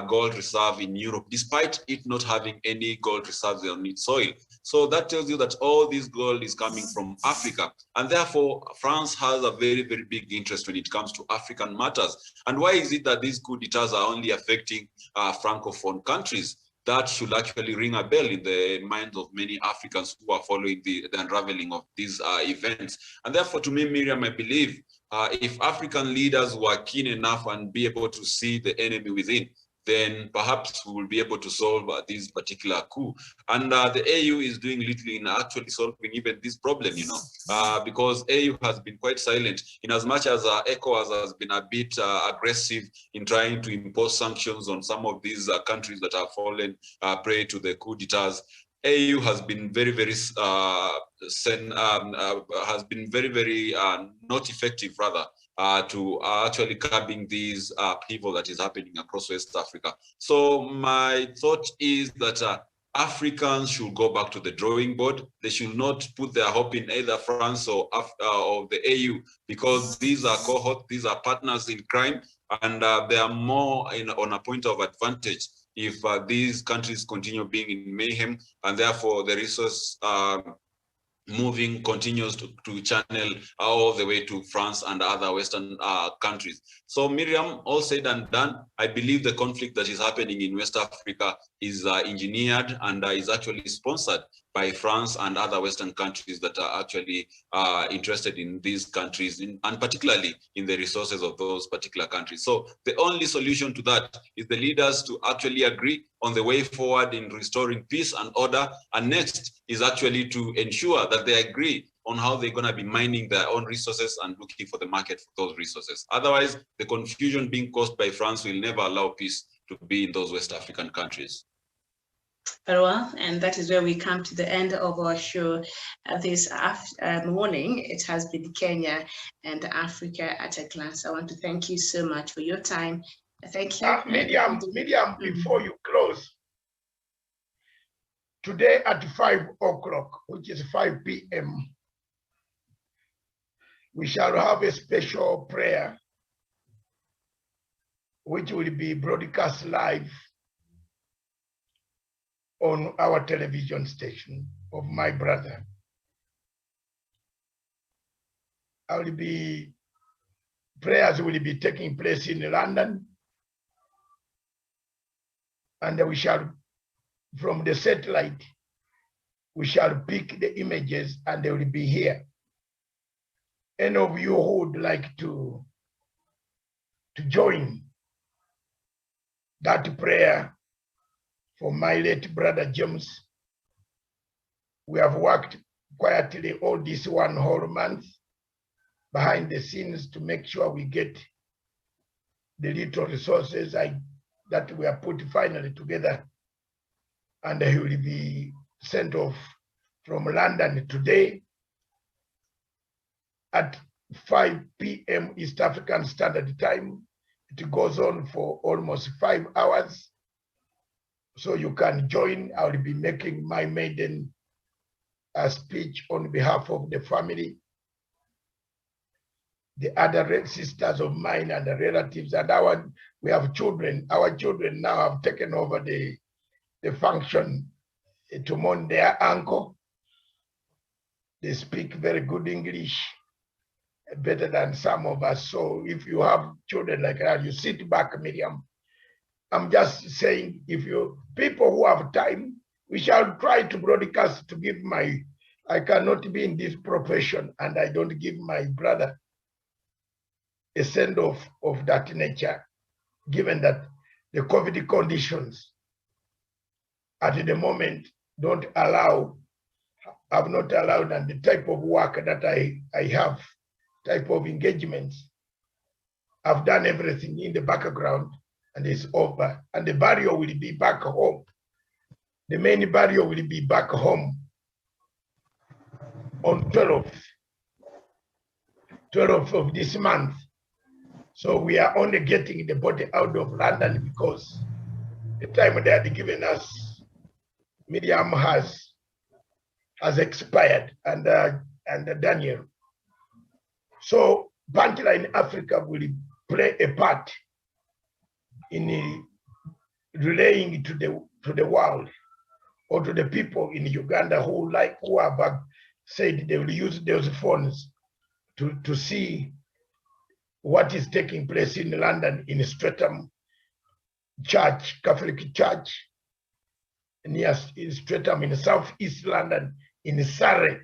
gold reserve in Europe, despite it not having any gold reserves on its soil. So that tells you that all this gold is coming from Africa. And therefore, France has a very, very big interest when it comes to African matters. And why is it that these coup d'etats are only affecting Francophone countries? That should actually ring a bell in the minds of many Africans who are following the unraveling of these events. And therefore, to me, Miriam, I believe if African leaders were keen enough and be able to see the enemy within, then perhaps we will be able to solve this particular coup. And the AU is doing little in actually solving even this problem, you know, because AU has been quite silent in as much as ECOWAS has been a bit aggressive in trying to impose sanctions on some of these countries that have fallen prey to the coup d'etats. AU has been very, very not effective, rather, to actually curbing these upheaval that is happening across West Africa. So my thought is that Africans should go back to the drawing board. They should not put their hope in either France or the AU, because these are cohorts, these are partners in crime, and they are more on a point of advantage if these countries continue being in mayhem, and therefore the resource moving continues to channel all the way to France and other Western countries. So Miriam, all said and done, I believe the conflict that is happening in West Africa is engineered and is actually sponsored by France and other Western countries that are actually interested in these countries, and particularly in the resources of those particular countries. So the only solution to that is the leaders to actually agree on the way forward in restoring peace and order. And next is actually to ensure that they agree on how they're going to be mining their own resources and looking for the market for those resources. Otherwise, the confusion being caused by France will never allow peace to be in those West African countries.
Very well, and that is where we come to the end of our show this morning. It has been Kenya and Africa at a glance. I want to thank you so much for your time. Thank you.
Medium, before you close, today at 5 o'clock, which is 5 p.m., we shall have a special prayer which will be broadcast live on our television station of my brother. Prayers will be taking place in London, and we shall, from the satellite, we shall pick the images and they will be here. Any of you who would like to join that prayer for my late brother James, we have worked quietly all this one whole month behind the scenes to make sure we get the little resources that we have put finally together, and he will be sent off from London today at 5 p.m. East African Standard Time. It goes on for almost 5 hours. So you can join. I will be making my maiden speech on behalf of the family, the other sisters of mine and the relatives, and we have children. Our children now have taken over the function to mourn their uncle. They speak very good English, better than some of us. So if you have children like that, you sit back, Miriam. I'm just saying, if you people who have time, we shall try to broadcast to give I cannot be in this profession and I don't give my brother a send-off of that nature, given that the COVID conditions at the moment have not allowed, and the type of work that I have, type of engagements, I've done everything in the background and it's over. And the burial will be back home. The main burial will be back home on 12th of this month. So we are only getting the body out of London because the time they had given us, Miriam has expired, and Daniel. So Punchline Africa will play a part in relaying to the world or to the people in Uganda who have said they will use those phones to see what is taking place in London in Streatham Church, Catholic Church, near Streatham in Southeast London, in Surrey,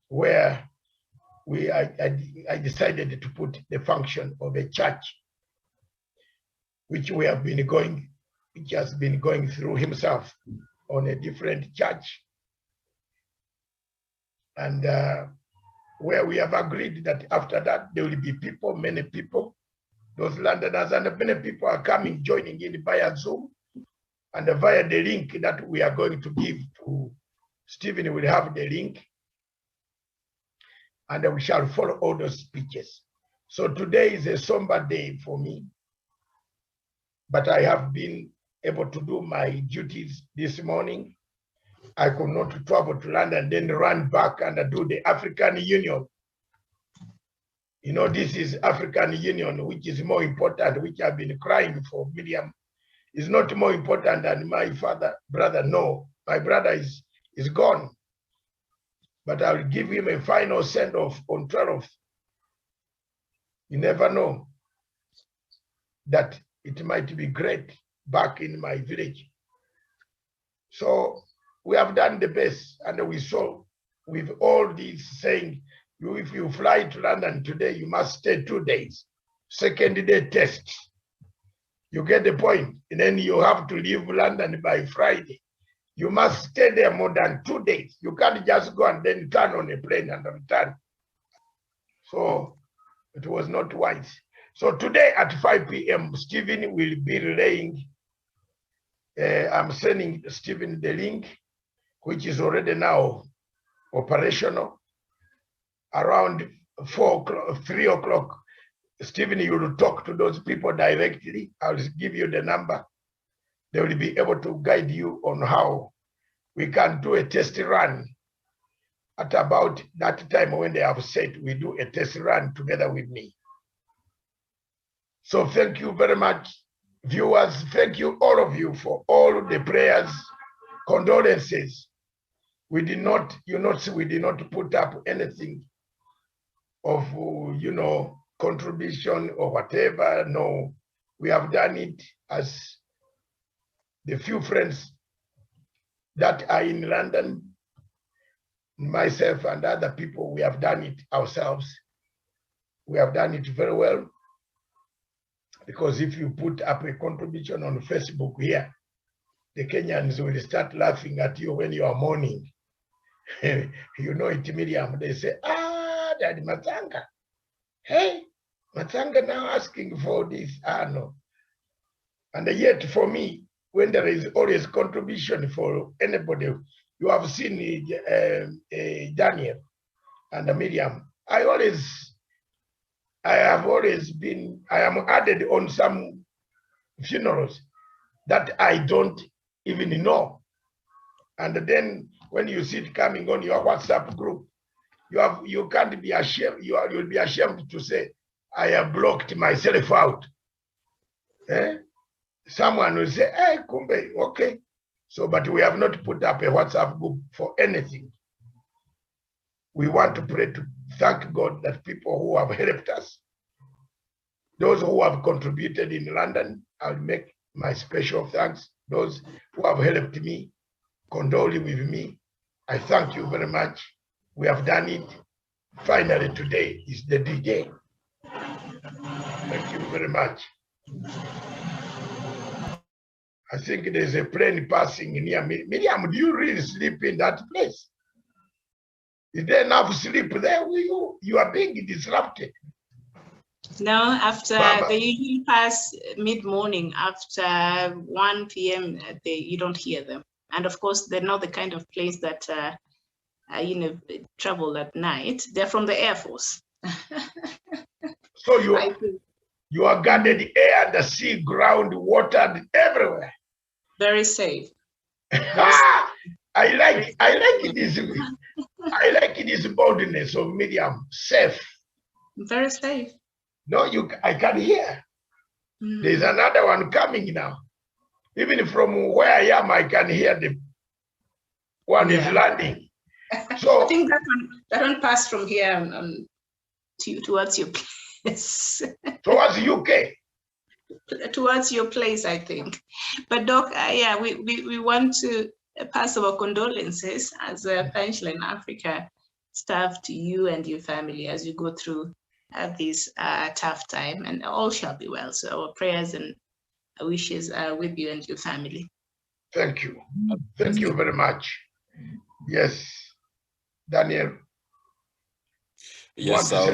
where I decided to put the function of a church, which has been going through himself on a different church, and where we have agreed that after that there will be people, many people, those Londoners, and many people are coming, joining in via Zoom and via the link that we are going to give to Stephen. Will have the link, and we shall follow all those speeches. So today is a somber day for me, but I have been able to do my duties this morning. I could not travel to London, then run back and do the African Union. You know, this is African Union, which is more important, which I've been crying for. Miriam is not more important than my brother. No, my brother is gone. But I will give him a final send-off on 12th. You never know that it might be great back in my village. So we have done the best, and we saw with all these saying, if you fly to London today, you must stay 2 days. Second day test. You get the point. And then you have to leave London by Friday. You must stay there more than 2 days. You can't just go and then turn on a plane and return. So it was not wise. So today at 5 p.m., Stephen will be relaying I'm sending Stephen the link, which is already now operational. Around 3 o'clock, Stephen, you will talk to those people directly. I'll give you the number. They will be able to guide you on how we can do a test run. At about that time when they have said we do a test run together with me. So thank you very much, viewers. Thank you, all of you, for all the prayers, condolences. We did not, we did not put up anything of, contribution or whatever. No, we have done it as the few friends that are in London, myself and other people, we have done it ourselves. We have done it very well, because if you put up a contribution on Facebook here, the Kenyans will start laughing at you when you are mourning. You know it, Miriam. They say, Daddy Matanga. Hey, Matanga now asking for this. No. And yet for me, when there is always contribution for anybody, you have seen Daniel and Miriam. I am added on some funerals that I don't even know. And then when you see it coming on your WhatsApp group, you can't be ashamed. You'll be ashamed to say, I have blocked myself out. Someone will say, hey, Kumbe, okay. So, but we have not put up a WhatsApp group for anything. We want to pray to thank God that people who have helped us, those who have contributed in London, I'll make my special thanks. Those who have helped me, condoling with me, I thank you very much. We have done it. Finally, today is the D-Day. Thank you very much. I think there's a plane passing near me. Miriam, do you really sleep in that place? Is there enough sleep there? You are being disrupted.
No, after they usually pass mid-morning, after 1 p.m., you don't hear them. And of course, they're not the kind of planes that travel at night. They're from the Air Force.
So you are guarded air, the sea, ground, water, everywhere.
Very safe.
I like this. I like this boldness of Miriam. Safe.
Very safe.
No, I can hear. There's another one coming now. Even from where I am, I can hear the one is landing. So
I think that one passed from here towards your place.
Towards UK.
Towards your place, I think. But Doc, yeah, we want to pass our condolences as a Punchline Africa staff to you and your family as you go through this tough time, and all shall be well. So our prayers and wishes are with you and your family.
Thank you. Thank you very much. Yes, Daniel.
Yes, I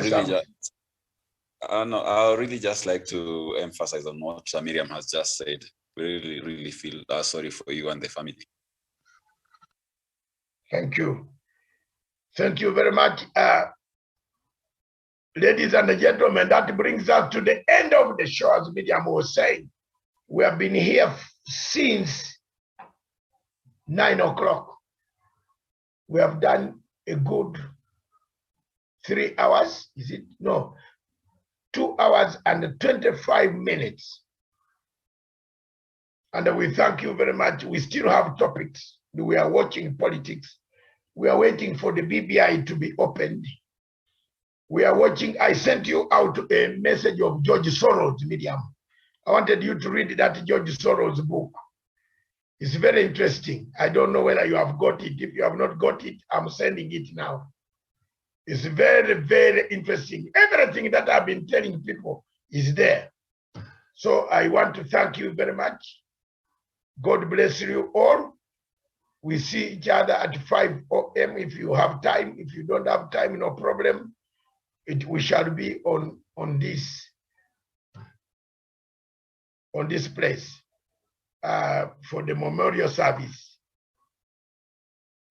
would really just like to emphasize on what Miriam has just said. We really, really feel sorry for you and the family.
Thank you. Thank you very much. Ladies and gentlemen, that brings us to the end of the show, as Miriam was saying. We have been here since 9 o'clock. We have done a good 3 hours, is it? No, 2 hours and 25 minutes. And we thank you very much. We still have topics. We are watching politics. We are waiting for the BBI to be opened. We are watching. I sent you out a message of George Soros, Miriam. I wanted you to read that George Soros book. It's very interesting. I don't know whether you have got it. If you have not got it, I'm sending it now. It's very, very interesting. Everything that I've been telling people is there. So I want to thank you very much. God bless you all. We see each other at 5 p.m. if you have time. If you don't have time, no problem. We shall be on this place. for the memorial service,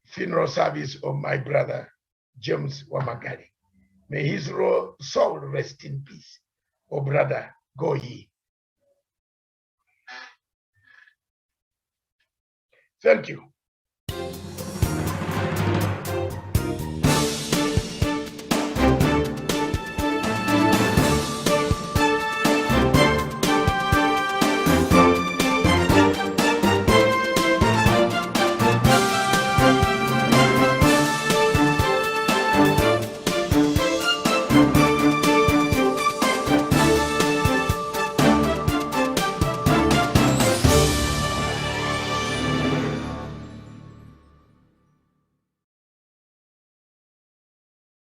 funeral service of my brother, James Wamakari. May his soul rest in peace. Oh, brother, go ye. Thank you.